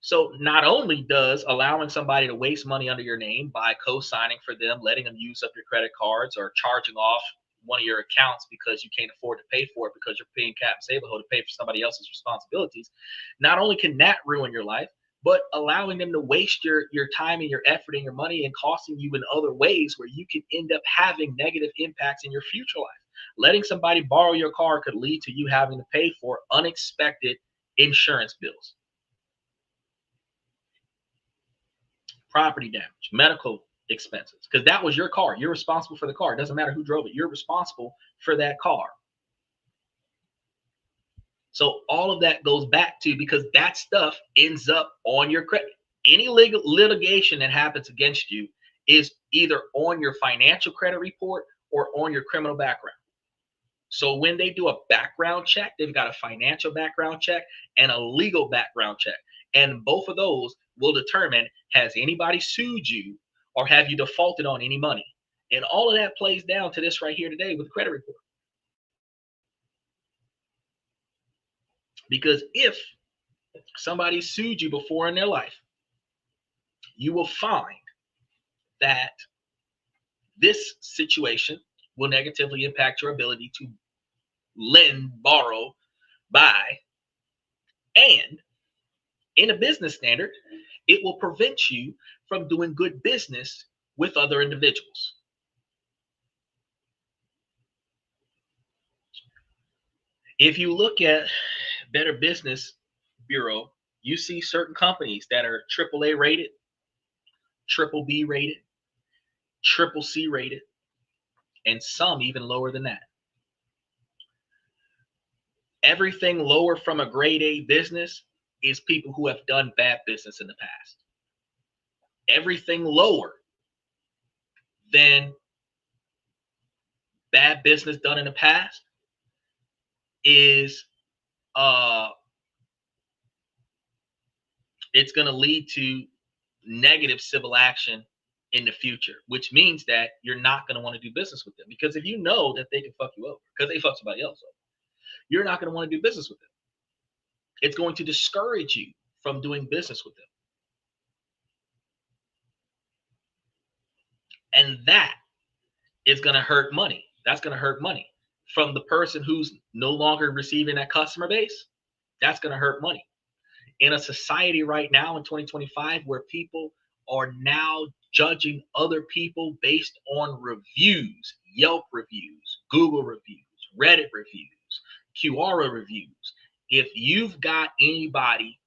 So not only does allowing somebody to waste money under your name by co-signing for them, letting them use up your credit cards, or charging off one of your accounts because you can't afford to pay for it because you're paying Cap and Save-A-Ho to pay for somebody else's responsibilities, not only can that ruin your life, but allowing them to waste your time and your effort and your money and costing you in other ways where you can end up having negative impacts in your future life. Letting somebody borrow your car could lead to you having to pay for unexpected insurance bills, property damage, medical expenses, because that was your car. You're responsible for the car. It doesn't matter who drove it. You're responsible for that car. So all of that goes back to, because that stuff ends up on your credit. Any legal litigation that happens against you is either on your financial credit report or on your criminal background. So when they do a background check, they've got a financial background check and a legal background check. And both of those will determine, has anybody sued you or have you defaulted on any money? And all of that plays down to this right here today with the credit report. Because if somebody sued you before in their life, you will find that this situation will negatively impact your ability to lend, borrow, buy, and in a business standard, it will prevent you from doing good business with other individuals. If you look at Better Business Bureau, you see certain companies that are AAA rated, triple B rated, triple C rated, and some even lower than that. Everything lower from a grade A business is people who have done bad business in the past. Everything lower than bad business done in the past is it's going to lead to negative civil action in the future, which means that you're not going to want to do business with them, because if you know that they can fuck you over because they fuck somebody else over, you're not going to want to do business with them. It's going to discourage you from doing business with them. And that is going to hurt money. That's going to hurt money from the person who's no longer receiving that customer base. That's going to hurt money. In a society right now in 2025 where people are now judging other people based on reviews, Yelp reviews, Google reviews, Reddit reviews, Quora reviews. If you've got anybody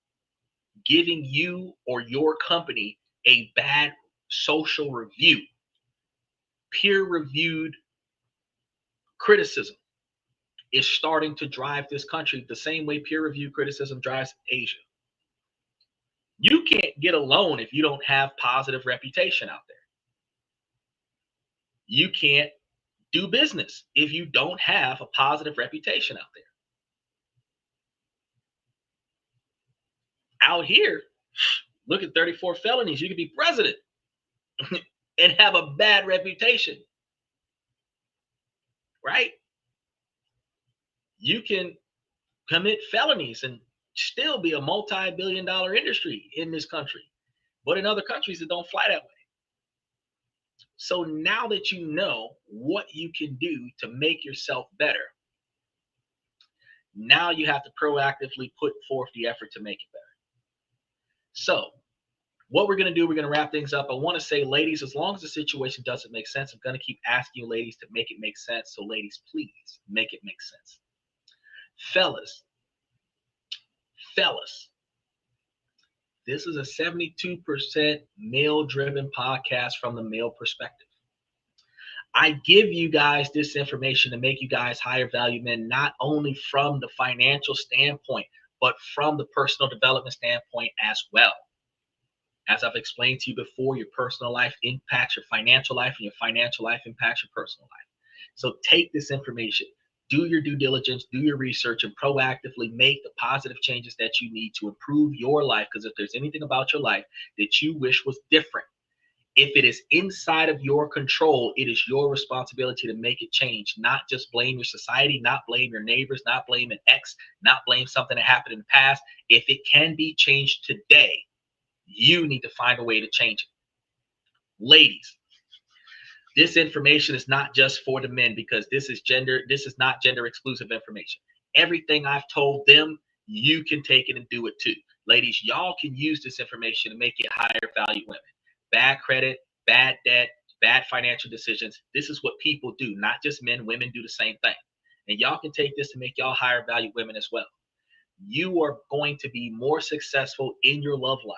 giving you or your company a bad social review, peer-reviewed criticism is starting to drive this country the same way peer-reviewed criticism drives Asia. You can't get a loan if you don't have positive reputation out there. You can't do business if you don't have a positive reputation out there. Out here, look at 34 felonies. You could be president and have a bad reputation, right? You can commit felonies and still be a multi-billion dollar industry in this country. But in other countries, it don't fly that way. So now that you know what you can do to make yourself better, now you have to proactively put forth the effort to make it better. So what we're going to do, we're going to wrap things up. I want to say, ladies, as long as the situation doesn't make sense, I'm going to keep asking you ladies to make it make sense. So ladies, please make it make sense. Fellas, this is a 72% male-driven podcast from the male perspective. I give you guys this information to make you guys higher value men, not only from the financial standpoint, but from the personal development standpoint as well. As I've explained to you before, your personal life impacts your financial life, and your financial life impacts your personal life. So take this information, do your due diligence, do your research, and proactively make the positive changes that you need to improve your life. Because if there's anything about your life that you wish was different, if it is inside of your control, it is your responsibility to make it change. Not just blame your society, not blame your neighbors, not blame an ex, not blame something that happened in the past. If it can be changed today, you need to find a way to change it. Ladies, this information is not just for the men, because this is not gender exclusive information. Everything I've told them, you can take it and do it too. Ladies, y'all can use this information to make it higher value women. Bad credit, bad debt, bad financial decisions. This is what people do, not just men. Women do the same thing. And y'all can take this to make y'all higher value women as well. You are going to be more successful in your love life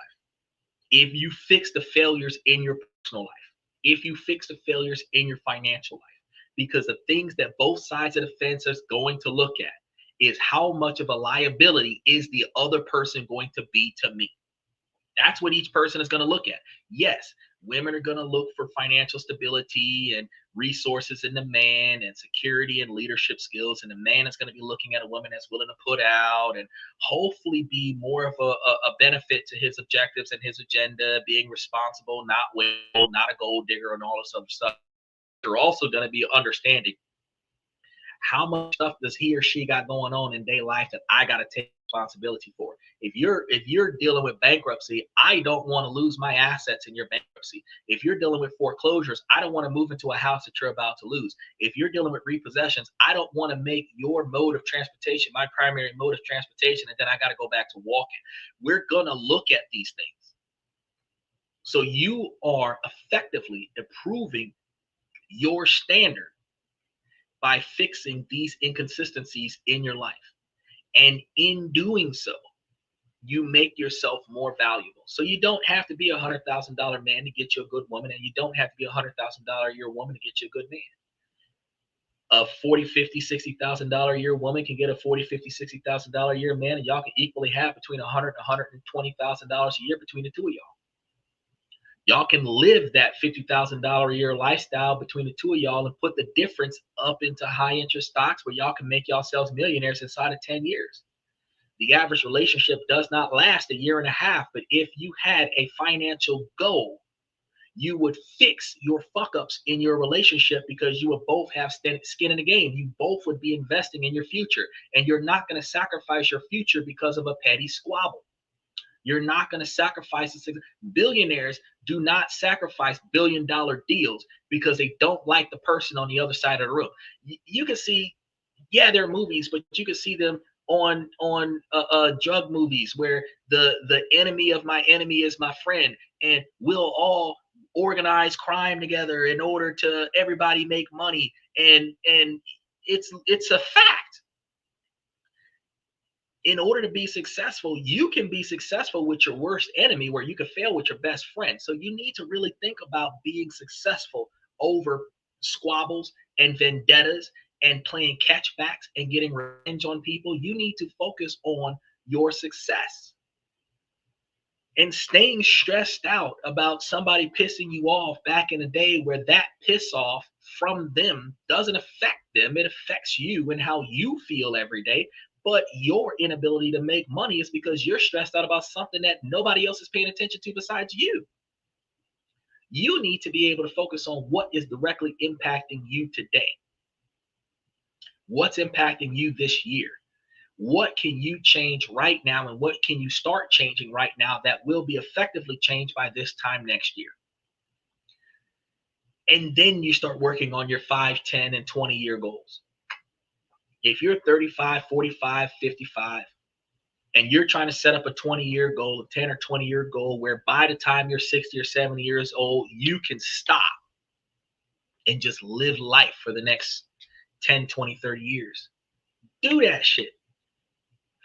if you fix the failures in your personal life, if you fix the failures in your financial life. Because the things that both sides of the fence are going to look at is how much of a liability is the other person going to be to me. That's what each person is going to look at. Yes, women are going to look for financial stability and resources in the man, and security and leadership skills. And the man is going to be looking at a woman that's willing to put out and hopefully be more of a benefit to his objectives and his agenda, being responsible, not a gold digger, and all this other stuff. They're also going to be understanding how much stuff does he or she got going on in their life that I got to take responsibility for. If you're dealing with bankruptcy, I don't want to lose my assets in your bankruptcy. If you're dealing with foreclosures, I don't want to move into a house that you're about to lose. If you're dealing with repossessions, I don't want to make your mode of transportation my primary mode of transportation, and then I got to go back to walking. We're going to look at these things. So you are effectively improving your standard by fixing these inconsistencies in your life. And in doing so, you make yourself more valuable. So you don't have to be $100,000 man to get you a good woman, and you don't have to be $100,000 a year woman to get you a good man. A $40,000, $50,000, $60,000 a year woman can get a $40,000, $50,000, $60,000 a year man, and y'all can equally have between $100,000 and $120,000 a year between the two of y'all. Y'all can live that $50,000 a year lifestyle between the two of y'all and put the difference up into high interest stocks where y'all can make yourselves millionaires inside of 10 years. The average relationship does not last a year and a half, but if you had a financial goal, you would fix your fuck ups in your relationship because you would both have skin in the game. You both would be investing in your future, and you're not going to sacrifice your future because of a petty squabble. You're not going to sacrifice it. Billionaires do not sacrifice billion-dollar deals because they don't like the person on the other side of the room. You can see, yeah, there are movies, but you can see them on drug movies where the enemy of my enemy is my friend, and we'll all organize crime together in order to everybody make money, and it's a fact. In order to be successful, you can be successful with your worst enemy where you can fail with your best friend. So you need to really think about being successful over squabbles and vendettas and playing catchbacks and getting revenge on people. You need to focus on your success. And staying stressed out about somebody pissing you off back in the day where that piss off from them doesn't affect them. It affects you and how you feel every day. But your inability to make money is because you're stressed out about something that nobody else is paying attention to besides you. You need to be able to focus on what is directly impacting you today. What's impacting you this year? What can you change right now, and what can you start changing right now that will be effectively changed by this time next year? And then you start working on your 5, 10, and 20-year goals. If you're 35, 45, 55, and you're trying to set up a 20-year goal, a 10 or 20-year goal, where by the time you're 60 or 70 years old, you can stop and just live life for the next 10, 20, 30 years. Do that shit.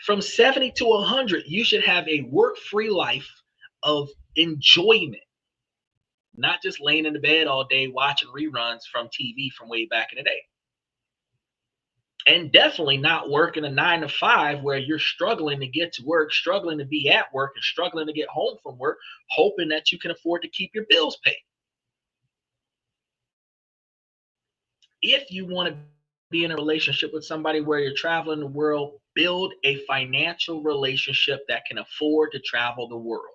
From 70 to 100, you should have a work-free life of enjoyment, not just laying in the bed all day watching reruns from TV from way back in the day. And definitely not working a 9 to 5 where you're struggling to get to work, struggling to be at work, and struggling to get home from work, hoping that you can afford to keep your bills paid. If you want to be in a relationship with somebody where you're traveling the world, build a financial relationship that can afford to travel the world.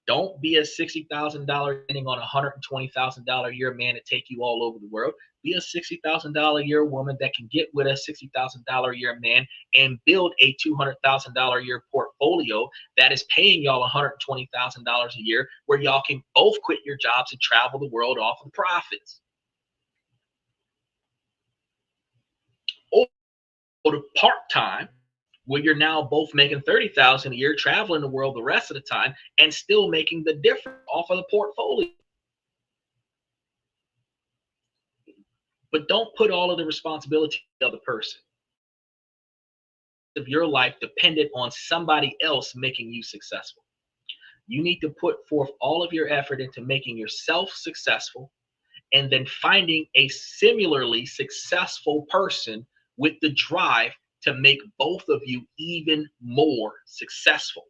Don't be a $60,000 spending on a $120,000 a year man to take you all over the world. Be a $60,000 a year woman that can get with a $60,000 a year man and build a $200,000 a year portfolio that is paying y'all $120,000 a year, where y'all can both quit your jobs and travel the world off of profits. Or to part-time, where you're now both making $30,000 a year, traveling the world the rest of the time, and still making the difference off of the portfolio. But don't put all of the responsibility on the other person of your life dependent on somebody else making you successful. You need to put forth all of your effort into making yourself successful, and then finding a similarly successful person with the drive to make both of you even more successful.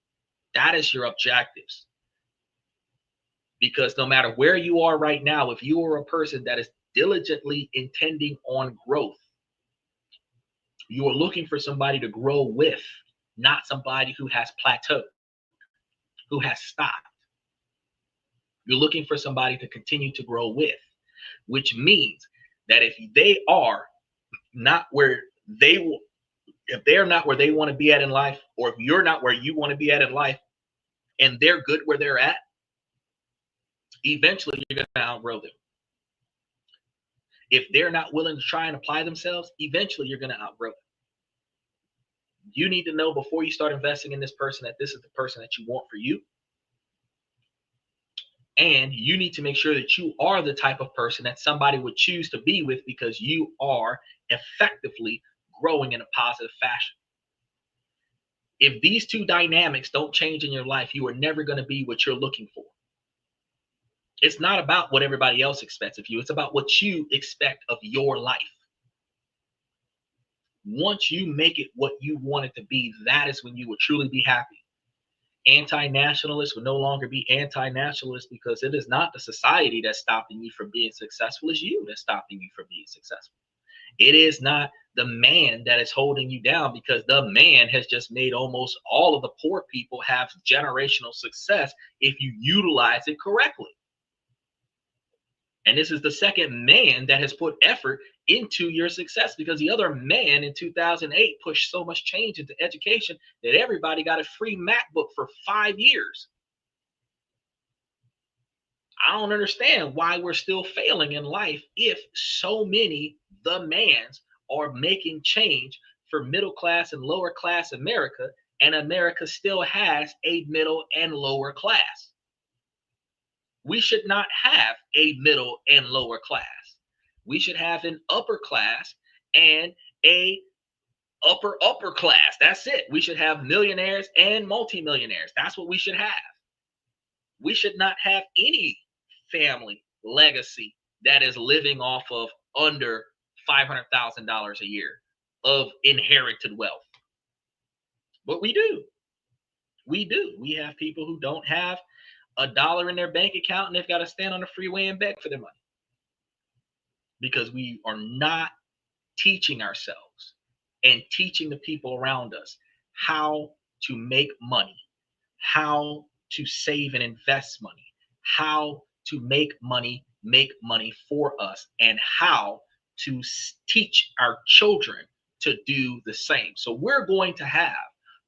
That is your objectives. Because no matter where you are right now, if you are a person that is diligently intending on growth, you are looking for somebody to grow with, not somebody who has plateaued, who has stopped. You're looking for somebody to continue to grow with, which means that if they are not where they will, if they're not where they want to be at in life, or if you're not where you want to be at in life, and they're good where they're at, eventually you're going to outgrow them. If they're not willing to try and apply themselves, eventually you're going to outgrow them. You need to know before you start investing in this person that this is the person that you want for you. And you need to make sure that you are the type of person that somebody would choose to be with, because you are effectively growing in a positive fashion. If these two dynamics don't change in your life, you are never going to be what you're looking for. It's not about what everybody else expects of you. It's about what you expect of your life. Once you make it what you want it to be, that is when you will truly be happy. Anti-nationalists will no longer be anti-nationalists, because it is not the society that's stopping you from being successful. It's you that's stopping you from being successful. It is not the man that is holding you down, because the man has just made almost all of the poor people have generational success if you utilize it correctly. And this is the second man that has put effort into your success, because the other man in 2008 pushed so much change into education that everybody got a free MacBook for 5 years. I don't understand why we're still failing in life if so many the mans are making change for middle class and lower class America, and America still has a middle and lower class. We should not have a middle and lower class. We should have an upper class and a upper class. That's it. We should have millionaires and multimillionaires. That's what we should have. We should not have any family legacy that is living off of under $500,000 a year of inherited wealth. But we do. We do. We have people who don't have $1 in their bank account, and they've got to stand on the freeway and beg for their money. because we are not teaching ourselves and teaching the people around us how to make money, how to save and invest money, how to make money for us, and how to teach our children to do the same. So we're going to have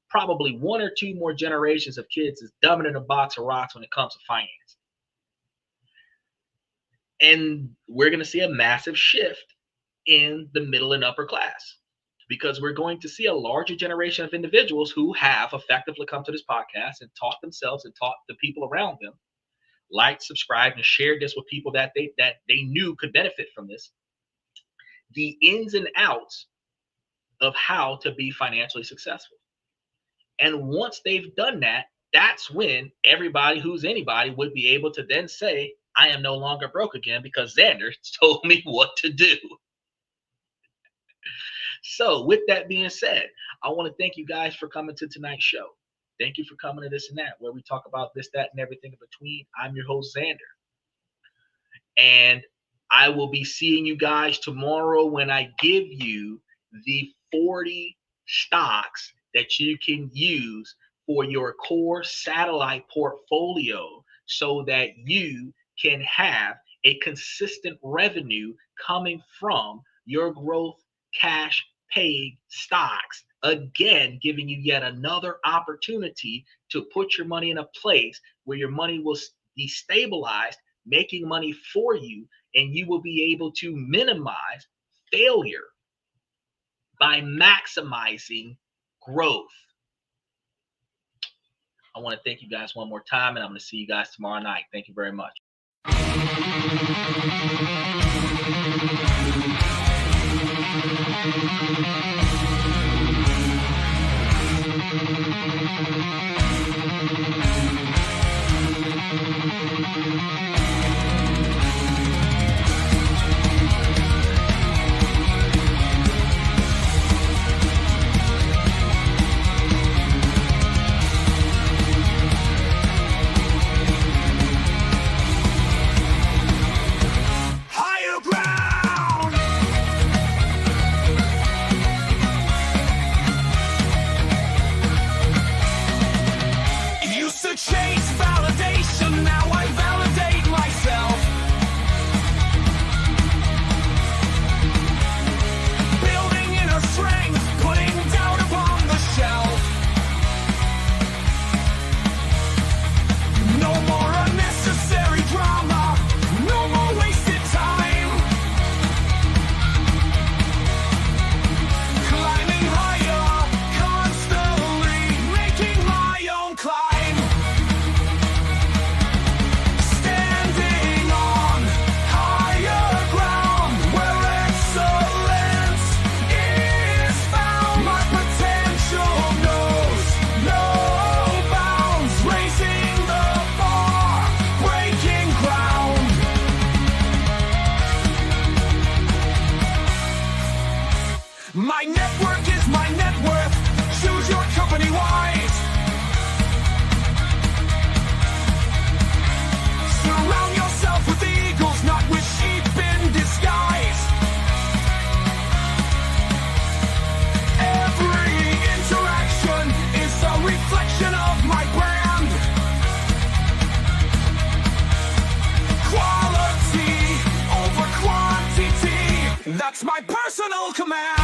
probably 1 or 2 more generations of kids as dumbing in a box of rocks when it comes to finance. And we're going to see a massive shift in the middle and upper class, because we're going to see a larger generation of individuals who have effectively come to this podcast and taught themselves and taught the people around them, liked, subscribed, and shared this with people that they knew could benefit from this, the ins and outs of how to be financially successful. And once they've done that, that's when everybody who's anybody would be able to then say, I am no longer broke again because Xander told me what to do. So with that being said, I want to thank you guys for coming to tonight's show. Thank you for coming to This and That, where we talk about this, that, and everything in between. I'm your host, Xander. And I will be seeing you guys tomorrow when I give you the 40 stocks that you can use for your core satellite portfolio so that you can have a consistent revenue coming from your growth cash paid stocks. Again, giving you yet another opportunity to put your money in a place where your money will be stabilized, making money for you, and you will be able to minimize failure by maximizing growth. I want to thank you guys one more time, and I'm going to see you guys tomorrow night. Thank you very much. Chase validation, now I validate myself. Building inner strength, putting doubt upon the shelf. No more unnecessary drama, no more wasted time. Climbing higher, constantly making my own climb. My network is my net worth. Choose your company wise. Surround yourself with eagles, not with sheep in disguise. Every interaction is a reflection of my brand. Quality over quantity, that's my personal command.